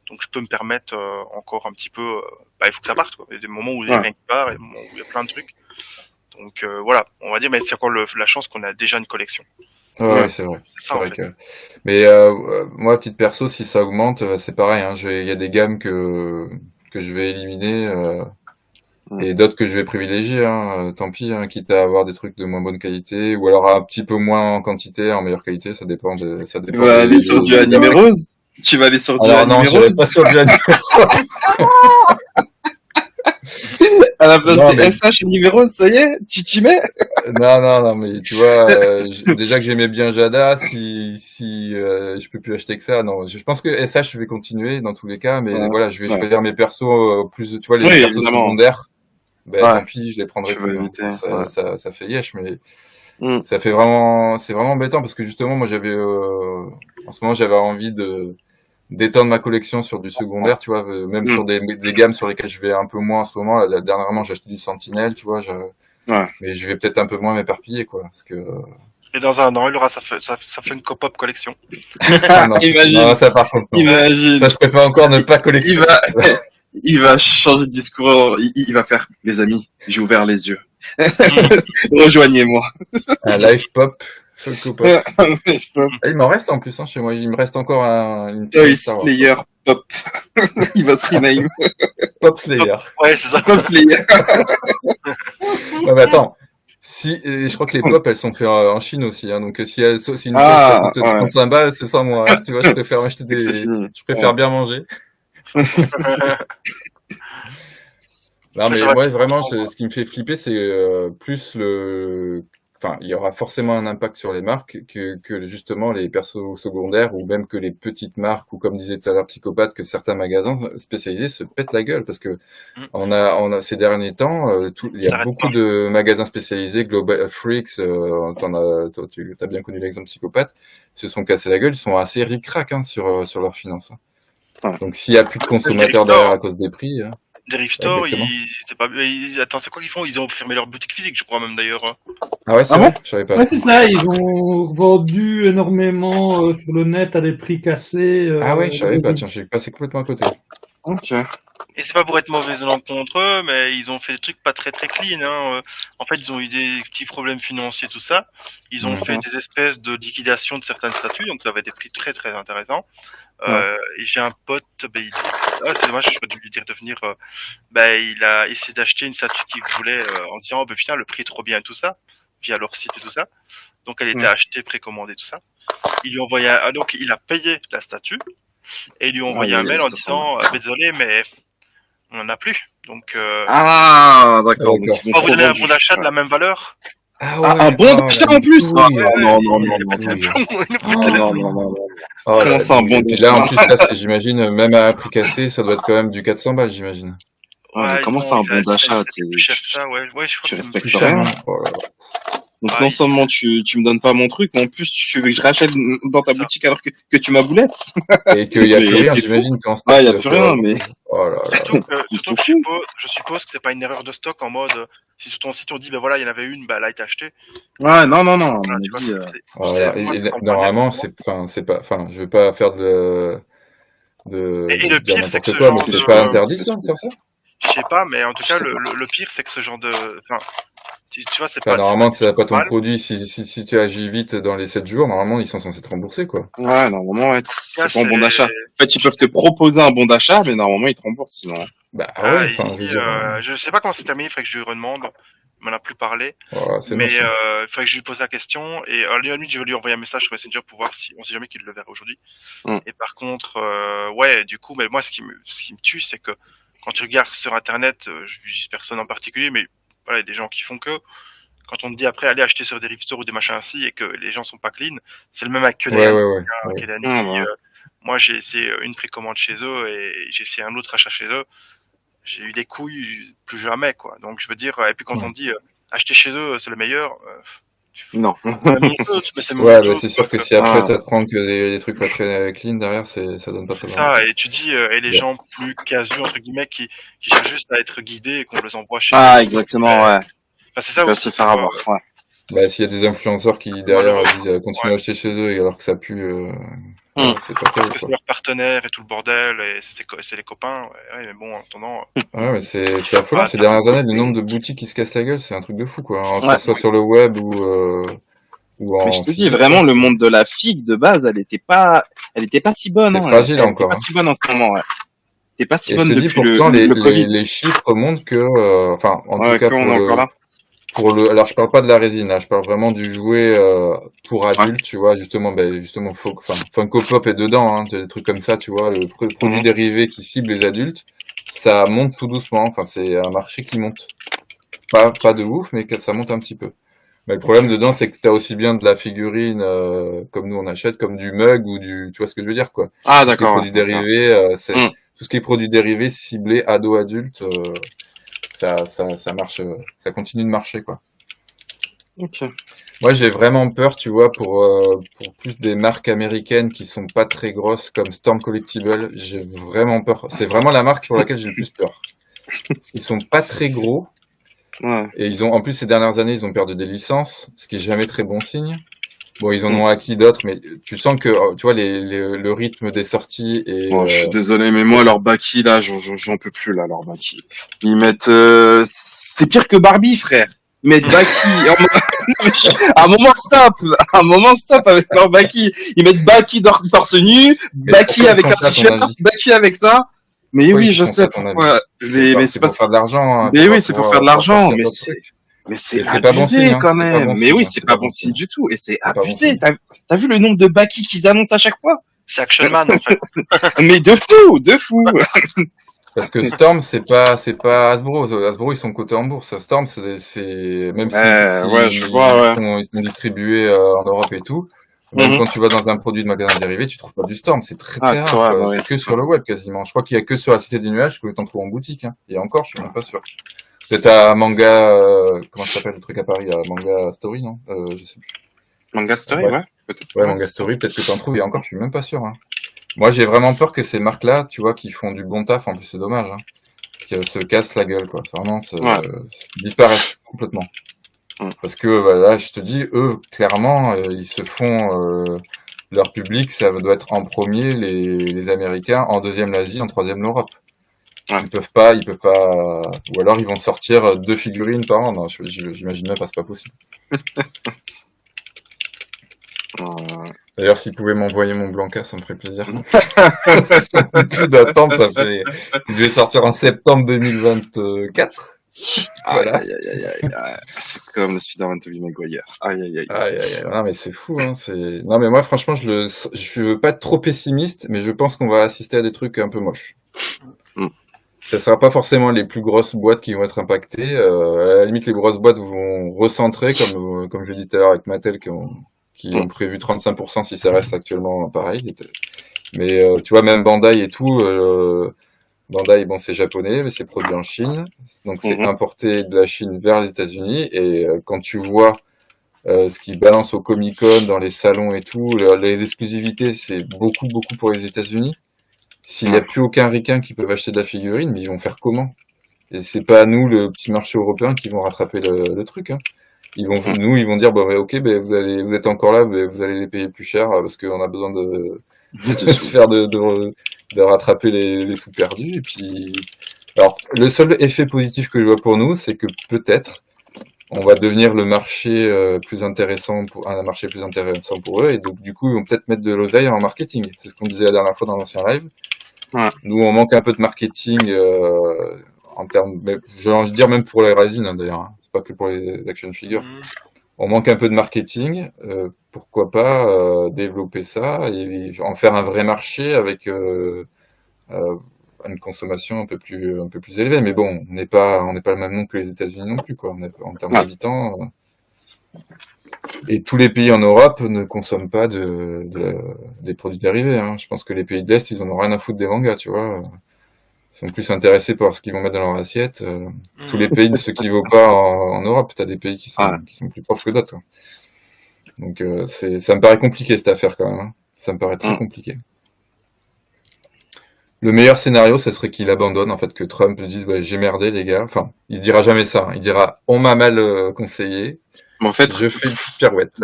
Donc je peux me permettre encore un petit peu. Bah, il faut que ça parte. Quoi. Il y a des moments où il y a Ouais. rien qui part, et des moments où il y a plein de trucs. Donc voilà, on va dire, mais c'est encore la chance qu'on a déjà une collection. Ouais, c'est vrai. C'est C'est ça en vrai fait. que... Mais moi, petite perso, si ça augmente, c'est pareil. Hein, il y a des gammes que je vais éliminer et d'autres que je vais privilégier. Hein, tant pis, hein, quitte à avoir des trucs de moins bonne qualité ou alors un petit peu moins en quantité, en meilleure qualité. Ça dépend Tu des, vas aller sur du animé gammes. rose? Tu vas aller sur du Alors non, animé je n'irai rose? pas sur du animé rose. À la place Non, des mais- SH animé rose, ça y est? Tu t'y mets? Non, mais tu vois, déjà que j'aimais bien Jada, si je peux plus acheter que ça, non. Je pense que SH, je vais continuer dans tous les cas, mais Ouais. voilà, je vais Ouais. choisir mes persos plus, tu vois, les Oui, persos évidemment. secondaires. Ben, Ouais. tant pis, je les prendrai Tu veux plus. Hein. éviter. Ça, Ouais. ça fait yesh, mais Mm. c'est vraiment embêtant parce que justement, moi, en ce moment, j'avais envie d'étendre ma collection sur du secondaire, tu vois, même Mm. sur des gammes sur lesquelles je vais un peu moins en ce moment. Là, dernièrement, j'ai acheté du Sentinelle, tu vois, Ouais. mais je vais peut-être un peu moins m'éparpiller, quoi, parce que Et dans un an, il aura ça fait une cop-up collection. ah non, Imagine. non, ça par contre, non. Imagine. Ça, je préfère encore ne pas Il collectionner. va, il va changer de discours. Il va faire, les amis, j'ai ouvert les yeux. Rejoignez-moi. Un live pop, Funko Pop. Je peux. Ah, il m'en reste en plus, hein, chez moi. Il me reste encore une Toy petite Star Wars. Slayer Pop. Il va se rename. Pop Slayer. Ouais, c'est ça. Pop Slayer. Non, mais attends. Je crois que les pop, elles sont faites en Chine aussi, hein, donc si une pop, Ah, ça coûte ouais. 35 balles, c'est sans moi, hein, tu vois, je préfère m'acheter C'est fini. je préfère Ouais. bien manger. Non, mais C'est vrai ouais, que- vraiment, ce qui me fait flipper, c'est plus enfin, il y aura forcément un impact sur les marques que justement les persos secondaires ou même que les petites marques ou comme disait tout à l'heure Psychopathe, que certains magasins spécialisés se pètent la gueule parce que Mm. on a ces derniers temps, il y Ça a arrête beaucoup pas. de magasins spécialisés, Global Freaks, toi, tu as bien connu l'exemple Psychopathe, se sont cassés la gueule, ils sont assez ric-rac hein, sur leurs finances. Hein. Ouais. Donc s'il y a plus de consommateurs derrière à cause des prix, Des Rift Store, exactement. attends, c'est quoi qu'ils font? Ils ont fermé leur boutique physique, je crois même d'ailleurs. Ah ouais, c'est Ah vrai, je savais pas. Ouais, c'est ça, ils ont vendu énormément sur le net à des prix cassés. Ah ouais, je savais pas, tiens, j'ai passé complètement à côté. Ok. Et c'est pas pour être mauvais langue contre eux, mais ils ont fait des trucs pas très très clean. Hein. En fait, ils ont eu des petits problèmes financiers, tout ça. Ils ont Mhm. fait des espèces de liquidation de certaines statues, donc ça avait des prix très très intéressants. Et j'ai un pote, c'est dommage, j'aurais dû lui dire de venir. Il a essayé d'acheter une statue qu'il voulait en disant oh putain le prix est trop bien et tout ça via leur site et tout ça. Donc elle était achetée, précommandée tout ça. Il lui envoyait donc il a payé la statue et il lui a envoyé un mail en disant désolé mais on en a plus. Donc Ah, d'accord. Donc, D'accord. ils ont on va vous trop donner un vendu. bon d'achat de la même valeur. Ah Ah, un bon d'achat en plus. Ah, couille. non, Il non, a non, pété non, un couille. plomb, il a pété non, la- non, non, non. Oh là Comment ça, un bon et d'achat là, en plus, là, j'imagine, même à un prix cassé, ça doit être quand même du 400 balles, j'imagine. Ouais, mais comment non, ça, un il a- bon d'achat? c'est plus cher que ça, ouais, je crois Tu que c'est respectes Plus plus cher, rien. non Oh là là. Donc, Ah, non il- seulement tu me donnes pas mon truc, mais en plus, tu veux que je rachète dans ta C'est ça. boutique alors que tu m'as boulette. Et qu'il n'y a Mais plus rien, t'es fou. j'imagine qu'en stock, Ouais, y a il doit plus falloir- rien, mais. Oh là là. Surtout que, Ils surtout sont que fous. je suppose que c'est pas une erreur de stock en mode si sur ton site on dit ben voilà il y en avait une, bah là il t'a acheté. Ouais, non, non, non. À Voilà, mon tu vois, avis, Voilà. moi, Et ça semble pas normalement, bien. c'est pas, enfin, je veux pas faire Et le dire pire, c'est que n'importe ce quoi, genre mais de- c'est pas interdit, ça, de faire ça? Je sais pas, mais en tout Je cas sais le pire c'est que ce genre de, enfin, tu vois c'est Enfin, pas. normalement, si t'as pas ton normal. produit, si tu agis vite dans les 7 jours, normalement, ils sont censés te rembourser, quoi. Ouais, normalement, ouais, c'est Là, pas un bon c'est- d'achat. En fait, ils peuvent te proposer un bon d'achat, mais normalement, ils te remboursent sinon. Bah Ah, ouais, enfin, je veux ici, dire, je sais pas comment c'est terminé, il faudrait que je lui redemande. Il m'en a plus parlé. oh, c'est Mais moche, hein. il faudrait que je lui pose la question. Et à la limite, je vais lui envoyer un message sur Messenger pour voir si on sait jamais qu'il le verra aujourd'hui. Mm. Et par contre, ouais, du coup, mais moi, ce qui me tue, c'est que quand tu regardes sur Internet, je vise personne en particulier, mais voilà, il y a des gens qui font que quand on te dit après aller acheter sur des Rift Store ou des machins ainsi et que les gens sont pas clean, c'est le même avec que Ouais, ouais, ouais. qui est d'Annecy. Ouais. Moi, j'ai essayé une précommande chez eux et j'ai essayé un autre achat chez eux. J'ai eu des couilles plus jamais, quoi. Donc, je veux dire, et puis quand Ouais. on dit acheter chez eux, c'est le meilleur, Non. c'est la même chose, mais c'est Ouais, mon bah, dos, c'est sûr que parce si après Ah. tu apprends que des trucs pas très clean derrière, ça donne pas c'est très bien. ça, et tu dis, et les Ouais. gens plus casus, entre guillemets, qui cherchent juste à être guidés et qu'on les envoie chez Ah, eux. exactement, ouais. Enfin, c'est ça Ils peuvent aussi. se faire avoir, ouais. Bah, s'il y a des influenceurs qui derrière Malheureusement, disent continuer à acheter chez eux et alors que ça pue, c'est pas Parce terrible, que c'est quoi. leur partenaire et tout le bordel, et c'est les copains. Ouais, mais bon, en attendant. Ouais, mais c'est affolant. Ah, Ces ça- dernières années, le nombre de boutiques qui se cassent la gueule, c'est un truc de fou, quoi. Alors, que Ouais. ce soit sur le web ou en Mais je te dis, physique, vraiment, quoi, le monde de la figue, de base, elle était pas si bonne, C'est hein. fragile Elle encore, était pas hein. si bonne en ce moment, ouais. Elle était pas si Et je bonne te dis, depuis pourtant, le Covid. les chiffres montrent que, enfin, en Ouais, tout cas qu'on est encore là. alors je parle pas de la résine, là, je parle vraiment du jouet pour adultes, tu vois, justement, Funko Pop est dedans, hein, des trucs comme ça, tu vois, le produit Mhm. dérivé qui cible les adultes, ça monte tout doucement, enfin, c'est un marché qui monte. Pas de ouf, mais que ça monte un petit peu. Mais le problème dedans, c'est que tu as aussi bien de la figurine, comme nous on achète, comme du mug ou tu vois ce que je veux dire, quoi. Ah, Tout ce qui est d'accord, produits ouais, ok. dérivés, Hmm, tout ce qui est produits dérivés ciblés ado-adulte, ça marche, ça continue de marcher, quoi. ok. Moi, j'ai vraiment peur, tu vois, pour plus des marques américaines qui sont pas très grosses comme Storm Collectible. J'ai vraiment peur. C'est vraiment la marque pour laquelle j'ai le plus peur. Ils sont pas très gros Ouais. et en plus, ces dernières années, ils ont perdu des licences, ce qui est jamais très bon signe. Bon, ils en Hmm. ont acquis d'autres, mais tu sens que, tu vois, le rythme des sorties et, Bon, je suis désolé, mais moi, leur Baki, là, j'en peux plus, là, leur Baki. Ils mettent, c'est pire que Barbie, frère. Ils mettent Baki. À un moment, stop avec leur Baki. Ils mettent Baki torse nu, mais Baki pourquoi ils avec font un ça, à ton t-shirt, avis? Baki avec ça. Mais Pourquoi oui, ils je font ça, sais à ton avis? pourquoi. Mais c'est Pour parce faire de l'argent, hein, mais pour oui, c'est pour faire de pouvoir l'argent, sortir mais d'autres c'est, trucs. mais c'est Et c'est pas bon abusé signe, hein. quand C'est pas même. bon Mais signe, oui, hein. c'est C'est pas pas bon bon signe signe. du tout. Et c'est C'est pas bon abusé. signe. T'as vu le nombre de Baki qu'ils annoncent à chaque fois? C'est Action Man, en fait. Mais de fou, de fou. Parce que Storm, c'est pas Hasbro. Hasbro, ils sont cotés en bourse. Storm, même Ouais, je vois, ouais. ils sont distribués en Europe et tout. Même Mhm. quand tu vas dans un produit de magasin dérivé, tu trouves pas du Storm. C'est très Ah, très rare, toi, quoi. ouais, C'est que c'est sur ça. le web quasiment. Je crois qu'il y a que sur la Cité du Nuage que t'en trouves en boutique, hein. Et encore, je suis même pas sûr. C'est à Manga, comment ça s'appelle le truc à Paris, à Manga Story, non? Je sais plus. Manga Story, Bref. ouais, peut-être. Ouais, Ouais, Manga c'est ça. Story, peut-être que t'en trouves. Et encore, je suis même pas sûr, hein. Moi, j'ai vraiment peur que ces marques-là, tu vois, qui font du bon taf, en plus, c'est dommage, hein, qu'elles se cassent la gueule, quoi. Vraiment, Ouais. disparaissent complètement. Mm. Parce que, bah, là, je te dis, eux, clairement, ils se font, leur public, ça doit être en premier les Américains, en deuxième l'Asie, en troisième l'Europe. Ouais. Ils peuvent pas, ou alors ils vont sortir 2 figurines par an. Non, j'imagine même pas, c'est pas possible. D'ailleurs, s'ils pouvaient m'envoyer mon Blanca, ça me ferait plaisir. Plus d'attente, il devait sortir en septembre 2024. Voilà. Aïe, aïe, aïe, aïe, aïe. C'est comme le Spider-Man Tobey Maguire. Aïe, aïe, aïe. Aïe, aïe, aïe. Non, mais c'est fou, hein. Non, mais moi, franchement, je veux pas être trop pessimiste, mais je pense qu'on va assister à des trucs un peu moches. Mm. Ça sera pas forcément les plus grosses boîtes qui vont être impactées. À la limite, les grosses boîtes vont recentrer, comme je l'ai dit tout à l'heure avec Mattel, qui ont prévu 35% si ça reste actuellement pareil. Mais tu vois, même Bandai et tout, Bandai, bon, c'est japonais, mais c'est produit en Chine. Donc, c'est importé de la Chine vers les États-Unis. Et quand tu vois ce qu'ils balancent au Comic-Con, dans les salons et tout, les exclusivités, c'est beaucoup, beaucoup pour les États-Unis. S'il n'y a plus aucun ricain qui peut acheter de la figurine, mais ils vont faire comment? Et c'est pas nous, le petit marché européen, qui vont rattraper le truc, hein. Ils vont dire, bah, ouais, ok, ben, vous êtes encore là, ben, vous allez les payer plus cher, parce qu'on a besoin de faire de rattraper les sous perdus. Et puis, alors, le seul effet positif que je vois pour nous, c'est que peut-être, on va devenir le marché plus intéressant un marché plus intéressant pour eux, et donc, du coup, ils vont peut-être mettre de l'oseille en marketing. C'est ce qu'on disait la dernière fois dans l'ancien live. Ouais. Nous, on manque un peu de marketing, en termes, j'ai envie de dire même pour les résines, hein, d'ailleurs, hein. C'est pas que pour les action figures. On manque un peu de marketing. Pourquoi pas développer ça et en faire un vrai marché avec une consommation un peu plus élevée. Mais bon, on n'est pas le même nombre que les États-Unis non plus, quoi. En termes d'habitants. Et tous les pays en Europe ne consomment pas des produits dérivés, hein. Je pense que les pays de l'Est, ils en ont rien à foutre des mangas, tu vois. Ils sont plus intéressés par ce qu'ils vont mettre dans leur assiette. Tous les pays ne se équivaut pas en Europe. T'as des pays qui sont plus pauvres que d'autres. Donc ça me paraît compliqué cette affaire quand même, hein. Ça me paraît très compliqué. Le meilleur scénario, ce serait qu'il abandonne, en fait, que Trump dise bah, j'ai merdé les gars. Enfin, il dira jamais ça, hein. Il dira on m'a mal conseillé. Mais en fait, je fais une petite pirouette.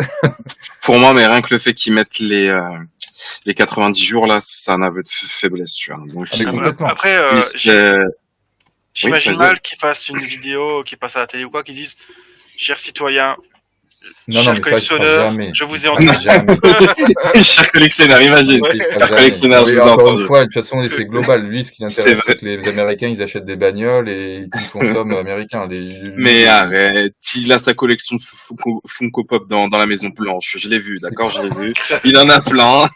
Pour moi, mais rien que le fait qu'ils mettent les 90 jours là, c'est un aveu de faiblesse, tu vois. Donc, après, j'imagine oui, mal qu'ils fassent une vidéo, qu'ils passent à la télé ou quoi, qu'ils disent chers citoyens, non, chers mais collectionneurs, je vous ai entendu. Cher collectionneur, imagine. Cher collectionneur, oui, encore une fois, de toute façon, c'est global. Lui, ce qui l'intéresse, c'est que les Américains, ils achètent des bagnoles et qu'ils consomment américain. Mais arrête, il a sa collection de Funko Pop dans la Maison Blanche. Je l'ai vu, d'accord, je l'ai vu. Il en a plein.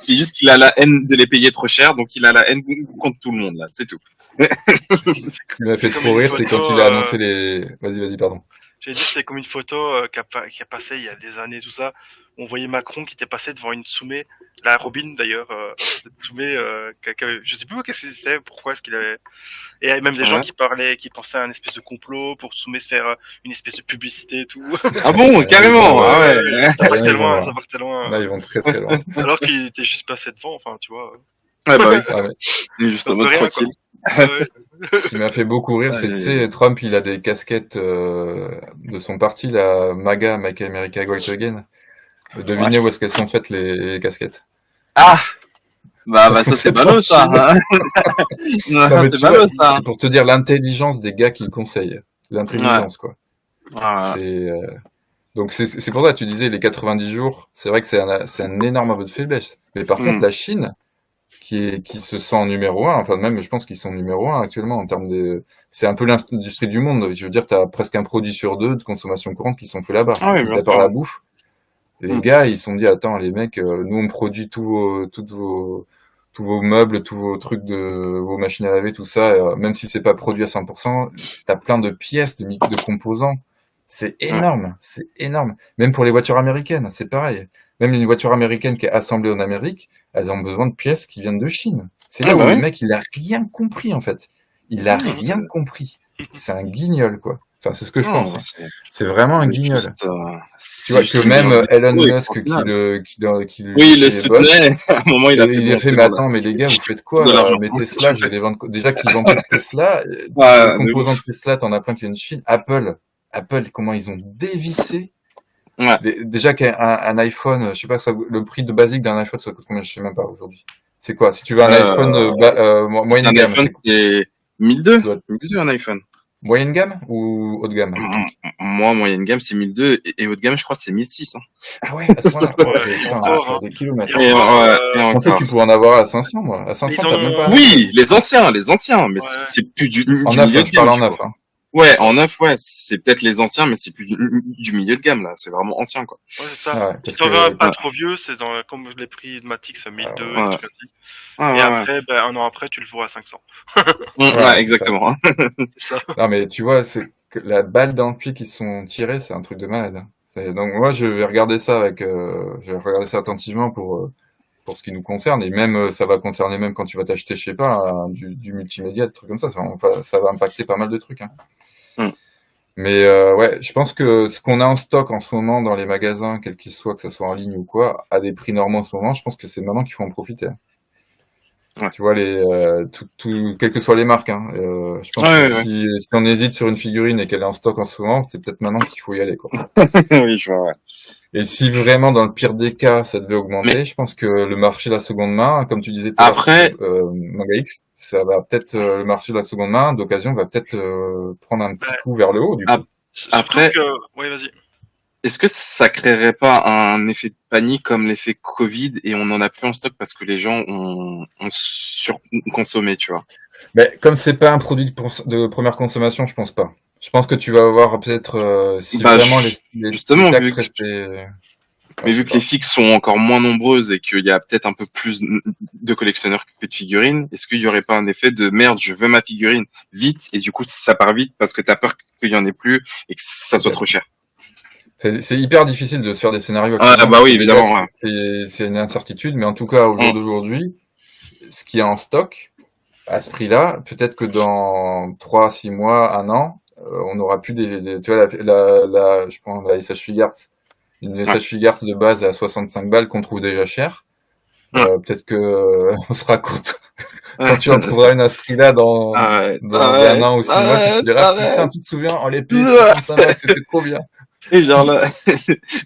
C'est juste qu'il a la haine de les payer trop cher, donc il a la haine contre tout le monde, là. C'est tout. Ce qui m'a fait trop rire, c'est quand il a annoncé les... Vas-y, pardon. J'allais dire, c'est comme une photo qui a passé il y a des années, tout ça. On voyait Macron qui était passé devant une Soumé, la Robin d'ailleurs, Soumé, je sais plus qu'est-ce que c'était, pourquoi est-ce qu'il avait. Et il y avait même des gens Ouais. qui pensaient à un espèce de complot pour Soumé se faire une espèce de publicité et tout. Ah bon, carrément. Ah ouais. Ça Ah, là, partait ils vont loin, loin. ça partait loin. Là, ils vont très très loin. Alors qu'il était juste passé devant, enfin, tu vois. Ouais, bah oui. Ah ouais. Il est juste en Donc, mode rien, quoi. tranquille. Ouais. Ce qui m'a fait beaucoup rire, c'est, Ouais. tu sais, Trump, il a des casquettes de son parti, la MAGA, Make America Great Again. Devinez où est-ce qu'elles sont faites, les casquettes. Ah, bah ça c'est C'est ballot ça. en Hein. Non, Non, mais c'est tu vois, ballot ça. c'est pour te dire l'intelligence des gars qui le conseillent. L'intelligence, quoi. Ah, C'est, donc c'est pour ça que tu disais les 90 jours, c'est vrai que c'est un énorme aveu de faiblesse. Mais par contre, la Chine, qui se sent numéro un, enfin même je pense qu'ils sont numéro un actuellement en termes de, c'est un peu l'industrie du monde. Je veux dire, t'as presque un produit sur deux de consommation courante qui sont faits là-bas. Ah oui, Mis bien à part sûr. la bouffe. Les gars, ils se sont dit, attends, les mecs, nous on produit tous vos meubles, tous vos trucs vos machines à laver, tout ça, même si c'est pas produit à 100%, t'as plein de pièces, de composants. C'est énorme, c'est énorme. Même pour les voitures américaines, c'est pareil. Même une voiture américaine qui est assemblée en Amérique, elles ont besoin de pièces qui viennent de Chine. C'est là où le mec, il a rien compris, en fait. Il a rien compris. C'est un guignol, quoi. Enfin, c'est ce que je pense. Hein. C'est vraiment un guignol. Juste, tu vois que même Elon Musk qui oui, le soutenait. À un moment, il a fait. Il a fait, mais attends, mais les gars, vous faites quoi là? Mais Tesla, je vais les vendre. Déjà qu'ils vendent pas de Tesla, les composants de Tesla, t'en as plein qui viennent de Chine. Apple, comment ils ont dévissé. Ouais. Déjà qu'un iPhone, je sais pas, le prix de basique d'un iPhone, ça coûte combien? Je sais même pas aujourd'hui. C'est quoi? Si tu veux un iPhone moyenne gamme, c'est 1200 un iPhone. Moyenne gamme ou haut de gamme? Moi, moyenne gamme, c'est 1200 et haut de gamme, je crois, c'est 1600. Ah ouais, à ce moment-là. Putain, des kilomètres. On sait que tu pourrais en avoir à 500, moi. À 500, t'as même pas. Oui, les anciens, mais c'est plus du en milieu neuf, de gamme. Je parle en neuf, hein. Ouais, en neuf, ouais, c'est peut-être les anciens, mais c'est plus du milieu de gamme, là. C'est vraiment ancien, quoi. Ouais, c'est ça. Ah ouais, si t'en veux pas trop vieux, c'est comme les prix de Matic, c'est 1200, et après, un an après, tu le vaux à 500. Ouais, exactement. C'est ça. Non, mais tu vois, c'est que la balle dans le pied qu'ils se sont tirés, c'est un truc de malade. Donc moi, je vais regarder ça attentivement pour ce qui nous concerne, et même ça va concerner même quand tu vas t'acheter, je sais pas, du multimédia, des trucs comme ça. Ça va impacter pas mal de trucs. Hein. Mais ouais, je pense que ce qu'on a en stock en ce moment dans les magasins, quel qu'il soit, que ce soit en ligne ou quoi, à des prix normaux en ce moment, je pense que c'est maintenant qu'il faut en profiter. Ouais. Tu vois, quelles que soient les marques. Hein, je pense que si on hésite sur une figurine et qu'elle est en stock en ce moment, c'est peut-être maintenant qu'il faut y aller, quoi. Oui, je vois. Ouais. Et si vraiment, dans le pire des cas, ça devait augmenter, je pense que le marché de la seconde main, comme tu disais tout à l'heure, Manga X, ça va peut-être, le marché de la seconde main, d'occasion, va peut-être prendre un petit coup vers le haut, du coup. Après, oui, vas-y. Est-ce que ça créerait pas un effet de panique comme l'effet Covid et on en a plus en stock parce que les gens ont surconsommé, tu vois? Mais comme c'est pas un produit de première consommation, je pense pas. Je pense que tu vas avoir peut-être si vraiment les taxes restaient. Mais vu que les fixes sont encore moins nombreuses et qu'il y a peut-être un peu plus de collectionneurs que de figurines, est-ce qu'il y aurait pas un effet de merde, je veux ma figurine vite et du coup ça part vite parce que t'as peur qu'il y en ait plus et que ça soit trop cher? C'est hyper difficile de se faire des scénarios. Ah bah oui, évidemment. Ouais. C'est une incertitude, mais en tout cas, au jour d'aujourd'hui, ce qui est en stock, à ce prix-là, peut-être que dans 3, 6 mois, 1 an, on n'aura plus tu vois, je prends la SH Figart. Une SH Figart de base à 65 balles qu'on trouve déjà cher. Peut-être que on sera content. Quand tu en trouveras une à ce prix-là dans 1 an ou 6 mois, tu te diras, putain, tu te souviens, on les payait 65 balles, c'était trop bien. Et genre là,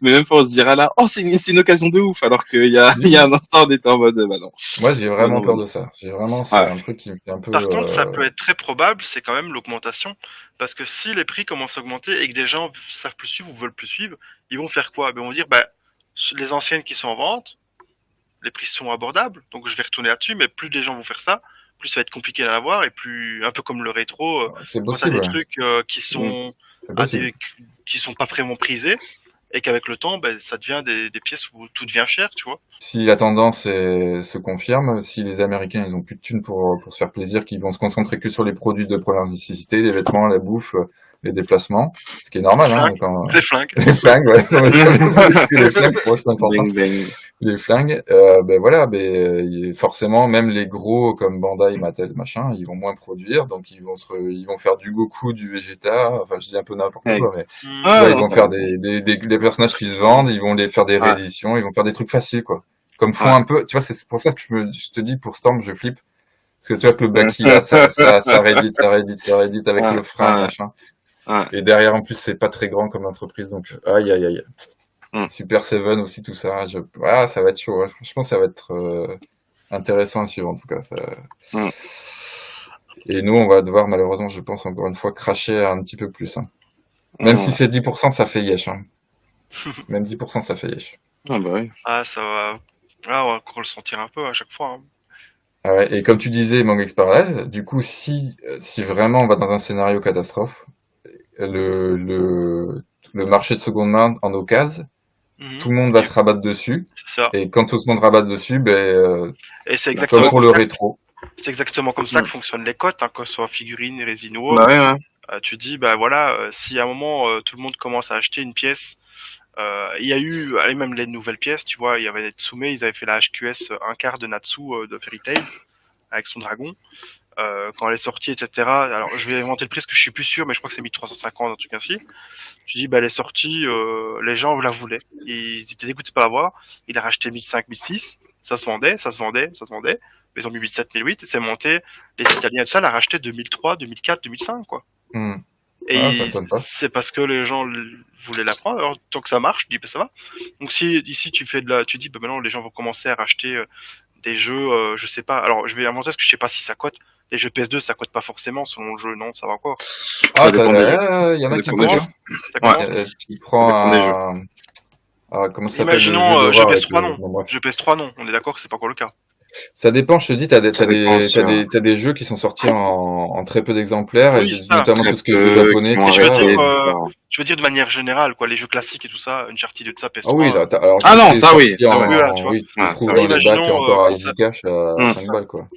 mais même pas on se dira là, oh c'est une occasion de ouf, alors qu'il y a un instant on était en mode bah non. Moi j'ai vraiment peur de ça. C'est un truc qui me fait un peu. Par contre, ça peut être très probable, c'est quand même l'augmentation, parce que si les prix commencent à augmenter et que des gens savent plus suivre ou veulent plus suivre, ils vont faire quoi? Ils vont dire les anciennes qui sont en vente, les prix sont abordables, donc je vais retourner là-dessus, mais plus les gens vont faire ça, plus ça va être compliqué à avoir, et plus un peu comme le rétro, c'est possible, des trucs qui sont qui sont pas vraiment prisés et qu'avec le temps ça devient des pièces où tout devient cher, tu vois. Si la tendance se confirme, si les Américains ils ont plus de thunes pour se faire plaisir, qu'ils vont se concentrer que sur les produits de première nécessité, les vêtements, la bouffe, les déplacements, ce qui est normal, Les hein, flingues. quand... Les flingues. Les flingues, ouais. Non, mais les flingues, pour moi, c'est important. Bang, bang. Les flingues, ben voilà, forcément, même les gros comme Bandai, Mattel, machin, ils vont moins produire, donc ils vont faire du Goku, du Vegeta, enfin, je dis un peu n'importe Ouais. quoi, mais tu Hmm. vois, Ah, ils non, vont t'as faire raison. des personnages qui se vendent, ils vont les faire des Ouais. rééditions, ils vont faire des trucs faciles, quoi. Comme font Ouais. un peu, tu vois, c'est pour ça que je te dis, pour Storm, je flippe. Parce que tu vois que le Baki, là, ça réédite avec Ouais, le frein, ouais, machin. ouais. Et derrière, en plus, c'est pas très grand comme entreprise, donc aïe, aïe, aïe. Mm. Super Seven aussi, tout ça. Ah, ça va être chaud. Ouais. Franchement, ça va être intéressant à suivre, en tout cas. Mm. Et nous, on va devoir, malheureusement, je pense, encore une fois, cracher un petit peu plus. Hein. Même si c'est 10%, ça fait yesh. Hein. Même 10%, ça fait yesh. Ah bah oui. Ah, ça va. Ah, on va encore le sentir un peu à chaque fois. Hein. Ah ouais, et comme tu disais, Manga Express, du coup, si vraiment on va dans un scénario catastrophe, le marché de seconde main en occasion, Mhm. tout le monde va se rabattre dessus. C'est ça. Et quand tout le monde rabat dessus, Et c'est comme exactement pour le rétro. C'est exactement comme ça que fonctionnent les cotes, hein, que ce soit figurines, résine ou Bah autre. ouais, ouais. Tu dis, bah voilà, si à un moment tout le monde commence à acheter une pièce, il y a eu, allez, même les nouvelles pièces, tu vois, il y avait Tsume, ils avaient fait la HQS un quart de Natsu de Fairy Tail avec son dragon. Quand elle est sortie, etc. Alors, je vais inventer le prix parce que je suis plus sûr, mais je crois que c'est 1350, un truc ainsi. Tu dis, bah, elle est sortie, les gens la voulaient. Ils étaient dégoûtés de pas l'avoir. Il a racheté 1005, 1006. Ça se vendait, ça se vendait, ça se vendait. Ils ont mis 1007, 1008 et c'est monté. Les Italiens, tout ça, l'a racheté 2003, 2004, 2005, quoi. Hmm. Et Ah, ça m'étonne pas. c'est parce que les gens voulaient la prendre. Alors, tant que ça marche, je dis, bah, ça va. Donc, si ici tu fais tu dis, bah, maintenant, les gens vont commencer à racheter des jeux, je sais pas. Alors, je vais inventer parce que je sais pas si ça cote. Les jeux PS2, ça cote pas forcément selon le jeu, non, ça va encore. Ah, dépend des jeux. il y en a Ça qui dépend des bossent. jeux. Ça Ouais. commence. Tu prends dépend des jeux. comment ça s'appelle le jeu Imaginons jeu d'horreur avec PS3, non. bon, bref. Jeu PS3, non. On est d'accord que c'est pas encore le cas. Ça dépend, je te dis, Ça dépend aussi, ouais. t'as des jeux qui sont sortis en très peu d'exemplaires, Oui, et c'est ça. notamment Très tout ce qui est jeux peu japonais, qui ont tout je veux ça. arrêté dire, de faire. Je veux dire de manière générale, quoi, les jeux classiques et tout ça, Uncharted et tout ça, PS3. Ah oui, là, alors, Ah tout non, ce qui est ça oui, sorti ça oui. Oui, voilà, tu vois. oui, tu le Ouais, trouves ça dans oui. les bacs Imaginons, encore à quand Easy Cash à 5 balles, quoi.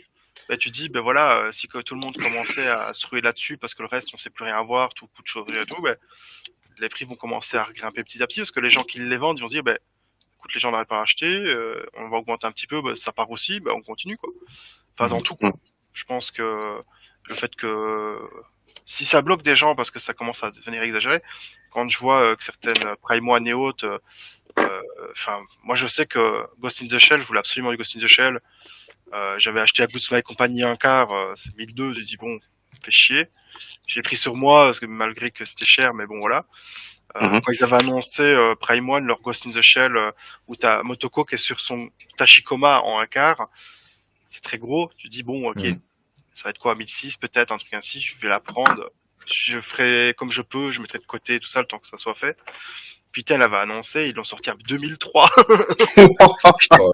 Bah, tu dis, ben voilà, si que tout le monde commençait à se ruer là-dessus parce que le reste, on sait plus rien avoir, tout coûte cher et tout, ben, les prix vont commencer à grimper petit à petit parce que les gens qui les vendent, ils vont dire, ben, écoute, les gens n'arrêtent pas à acheter, on va augmenter un petit peu, ben, ça part aussi, ben, on continue, quoi. Enfin, dans tout, quoi. Je pense que le fait que si ça bloque des gens parce que ça commence à devenir exagéré, quand je vois que certaines Prime One et autres, enfin, moi je sais que Ghost in the Shell, je voulais absolument du Ghost in the Shell. J'avais acheté à Good Smile Company un quart, c'est 1002, j'ai dit bon, fait chier. J'ai pris sur moi parce que malgré que c'était cher, mais bon voilà. Quand ils avaient annoncé Prime One, leur Ghost in the Shell, où t'as Motoko qui est sur son Tachikoma en un quart, c'est très gros. Tu dis bon, ok, ça va être quoi, 1006 peut-être, un truc ainsi. Je vais la prendre. Je ferai comme je peux, je mettrai de côté tout ça le temps que ça soit fait. Putain, elle avait annoncé, ils l'ont sorti en 2003.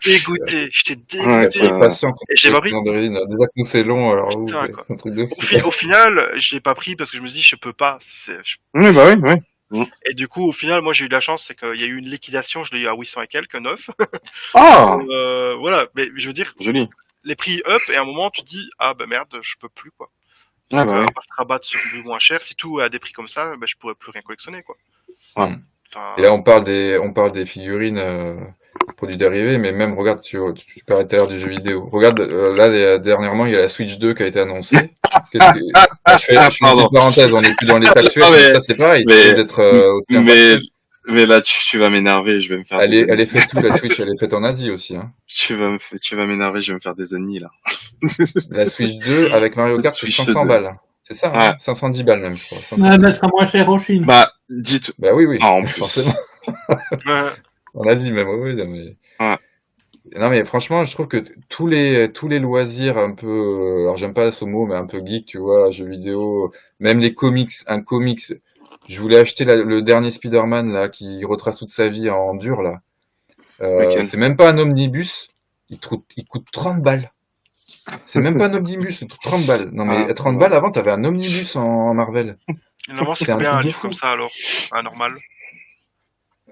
Dégoûté, j'étais Ouais, dégoûté. ça- Patient, Et j'ai pas pris. déjà que nous c'est long, alors Putain, quoi. un truc de fou. Au final, j'ai pas pris parce que je me dis, je peux pas. Oui, bah oui, oui. Et du coup, au final, moi, j'ai eu de la chance, c'est qu'il y a eu une liquidation, je l'ai eu à 800 et quelques, 9. Ah, Voilà, mais je veux dire, joli. les prix up, et à un moment, tu dis, ah bah merde, je peux plus, quoi. Ah bah oui. À part te rabattre sur du moins cher, si tout est à des prix comme ça, bah, je pourrais plus rien collectionner, quoi. Ouais. Enfin, Et là, on parle des figurines, produits dérivés, mais même, regarde, tu parlais tout à l'heure du jeu vidéo. Regarde, là, dernièrement, il y a la Switch 2 qui a été annoncée. Je fais une Pardon. petite parenthèse, on est plus dans les actuels, Ah, mais- ça c'est pareil, mais- ça doit être aussi Mais là, tu vas m'énerver, je vais me faire elle des est ennemis. faite où, la Switch? Elle est faite en Asie aussi, hein. Tu vas m'énerver, je vais me faire des ennemis, là. La Switch 2 avec Mario Kart, c'est Switch 500 2. balles. C'est ça, hein, 510 balles même, je crois. 510. Ah, ben, ça sera moins cher en Chine. Bah, dites, Bah oui, Ah, en plus. forcément. En Asie même, oui, non, mais... Ouais. Non, mais franchement, je trouve que tous les loisirs un peu, alors j'aime pas ce mot, mais un peu geek, tu vois, jeux vidéo, même les comics, un comics, je voulais acheter le dernier Spider-Man, là, qui retrace toute sa vie en dur, là. Lequel C'est même pas un omnibus, il coûte 30 balles. C'est même pas un omnibus, il coûte 30 balles. Non, mais Ah, 30 ouais. balles avant, t'avais un omnibus en Marvel. Normalement, c'est C'est un combien truc un de livre fou. comme ça, alors? Un normal.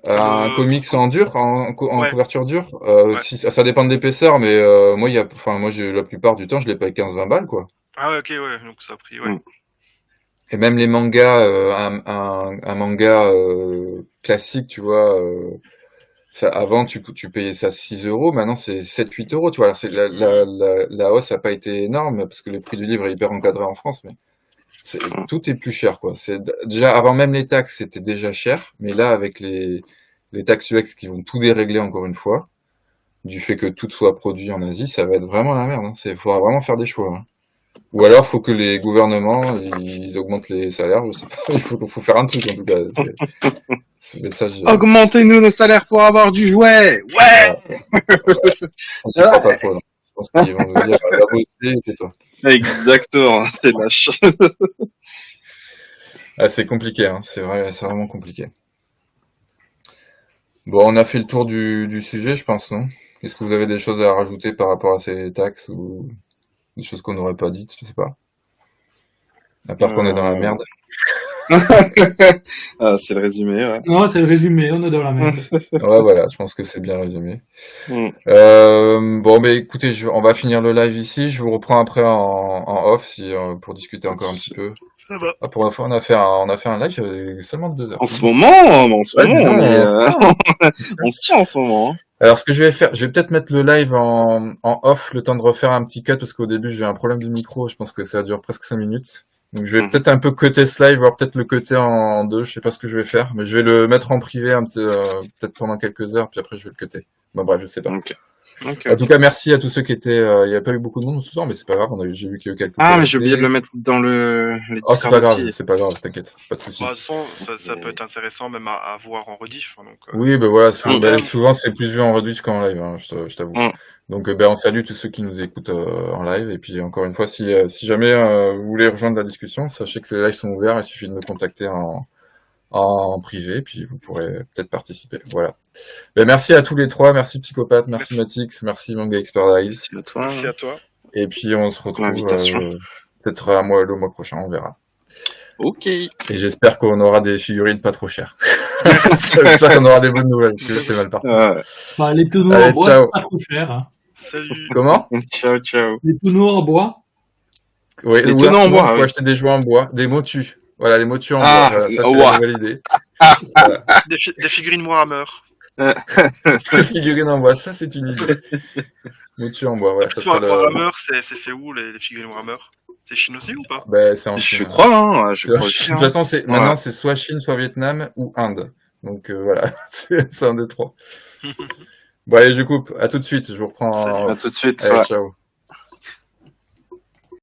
Un comics en dur, en Ouais. couverture dure, Ouais. ça dépend de l'épaisseur, mais moi, j'ai la plupart du temps, je l'ai payé 15-20 balles, quoi. Ah ouais, ok, ouais, donc ça a pris, ouais. Et même les mangas, un manga classique, tu vois, avant tu payais ça 6 euros, maintenant c'est 7-8 euros, tu vois. Alors la hausse n'a pas été énorme parce que le prix du livre est hyper encadré en France, mais tout est plus cher, quoi. Déjà, avant même les taxes, c'était déjà cher, mais là, avec les taxes UX qui vont tout dérégler encore une fois, du fait que tout soit produit en Asie, ça va être vraiment la merde, hein. Faudra vraiment faire des choix, hein. Ou alors, faut que les gouvernements, ils augmentent les salaires, je sais pas. Faut faire un truc, en tout cas. Mais ça, Augmentez-nous nos salaires pour avoir du jouet. Ouais. on s'y croit pas trop, non. Je pense qu'ils vont nous dire, va bosser, et toi. Exactement, c'est lâche. Ah, c'est compliqué, hein. C'est vraiment compliqué. Bon, on a fait le tour du sujet, je pense, non? Est-ce que vous avez des choses à rajouter par rapport à ces taxes ou des choses qu'on n'aurait pas dites, je sais pas. À part qu'on est dans la merde. Ah, c'est le résumé, ouais. Non, c'est le résumé, on est dans la merde. Ouais, voilà, je pense que c'est bien résumé. Bon, mais écoutez, on va finir le live ici. Je vous reprends après en off pour discuter encore un petit peu. Ça va. Ah, pour la fois, on a fait un live avec seulement 2 heures. En ce moment, disons, on se tient en ce moment. Hein. Alors, ce que je vais faire, je vais peut-être mettre le live en off, le temps de refaire un petit cut, parce qu'au début, j'ai un problème de micro. Je pense que ça dure presque 5 minutes. Donc, je vais peut-être un peu cutter ce live, voire peut-être le cutter en 2. Je sais pas ce que je vais faire, mais je vais le mettre en privé peut-être pendant quelques heures, puis après, je vais le cutter. Bon, bref, je sais pas. Okay. En tout cas, merci à tous ceux qui étaient. Il n'y a pas eu beaucoup de monde ce soir, mais c'est pas grave. J'ai vu qu'il y a eu quelques. Ah, mais j'ai oublié de le mettre dans les Oh, c'est pas grave, c'est pas grave, t'inquiète, pas de soucis. Bah, de toute façon, ça peut être intéressant même à voir en rediff. Donc, Oui, ben voilà, souvent c'est plus vu en rediff qu'en live, hein, je t'avoue. Donc, on salue tous ceux qui nous écoutent en live. Et puis, encore une fois, si jamais vous voulez rejoindre la discussion, sachez que les lives sont ouverts. Il suffit de me contacter en privé, puis vous pourrez peut-être participer. Voilà. Ben, merci à tous les trois, merci Psychopathe, merci Matix, merci Manga Expertise. Merci à toi. Merci à toi. Et puis on se retrouve peut-être le mois prochain, on verra. Ok. Et j'espère qu'on aura des figurines pas trop chères. J'espère qu'on aura des bonnes nouvelles, parce que c'est mal parti. Bah, les tonneaux en bois, c'est pas trop cher. Hein. Salut. Comment? Ciao, ciao. Les tonneaux en bois. Oui, les tonneaux en bois. Il faut acheter des jouets en bois, des motus. Voilà, les motus en bois. Voilà, ça, c'est la nouvelle idée. Voilà. Des figurines Warhammer. Des figurines en bois, ça, c'est une idée. Motus en bois, voilà. Ça Warhammer, c'est fait où, les figurines Warhammer? C'est Chine aussi ou pas? Ben, c'est en Chine. Je crois, hein. Je crois de toute façon, maintenant, c'est soit Chine, soit Vietnam ou Inde. Donc, voilà. c'est un des trois. Bon, allez, je coupe. À tout de suite. Je vous reprends. À tout de suite. Allez, ciao.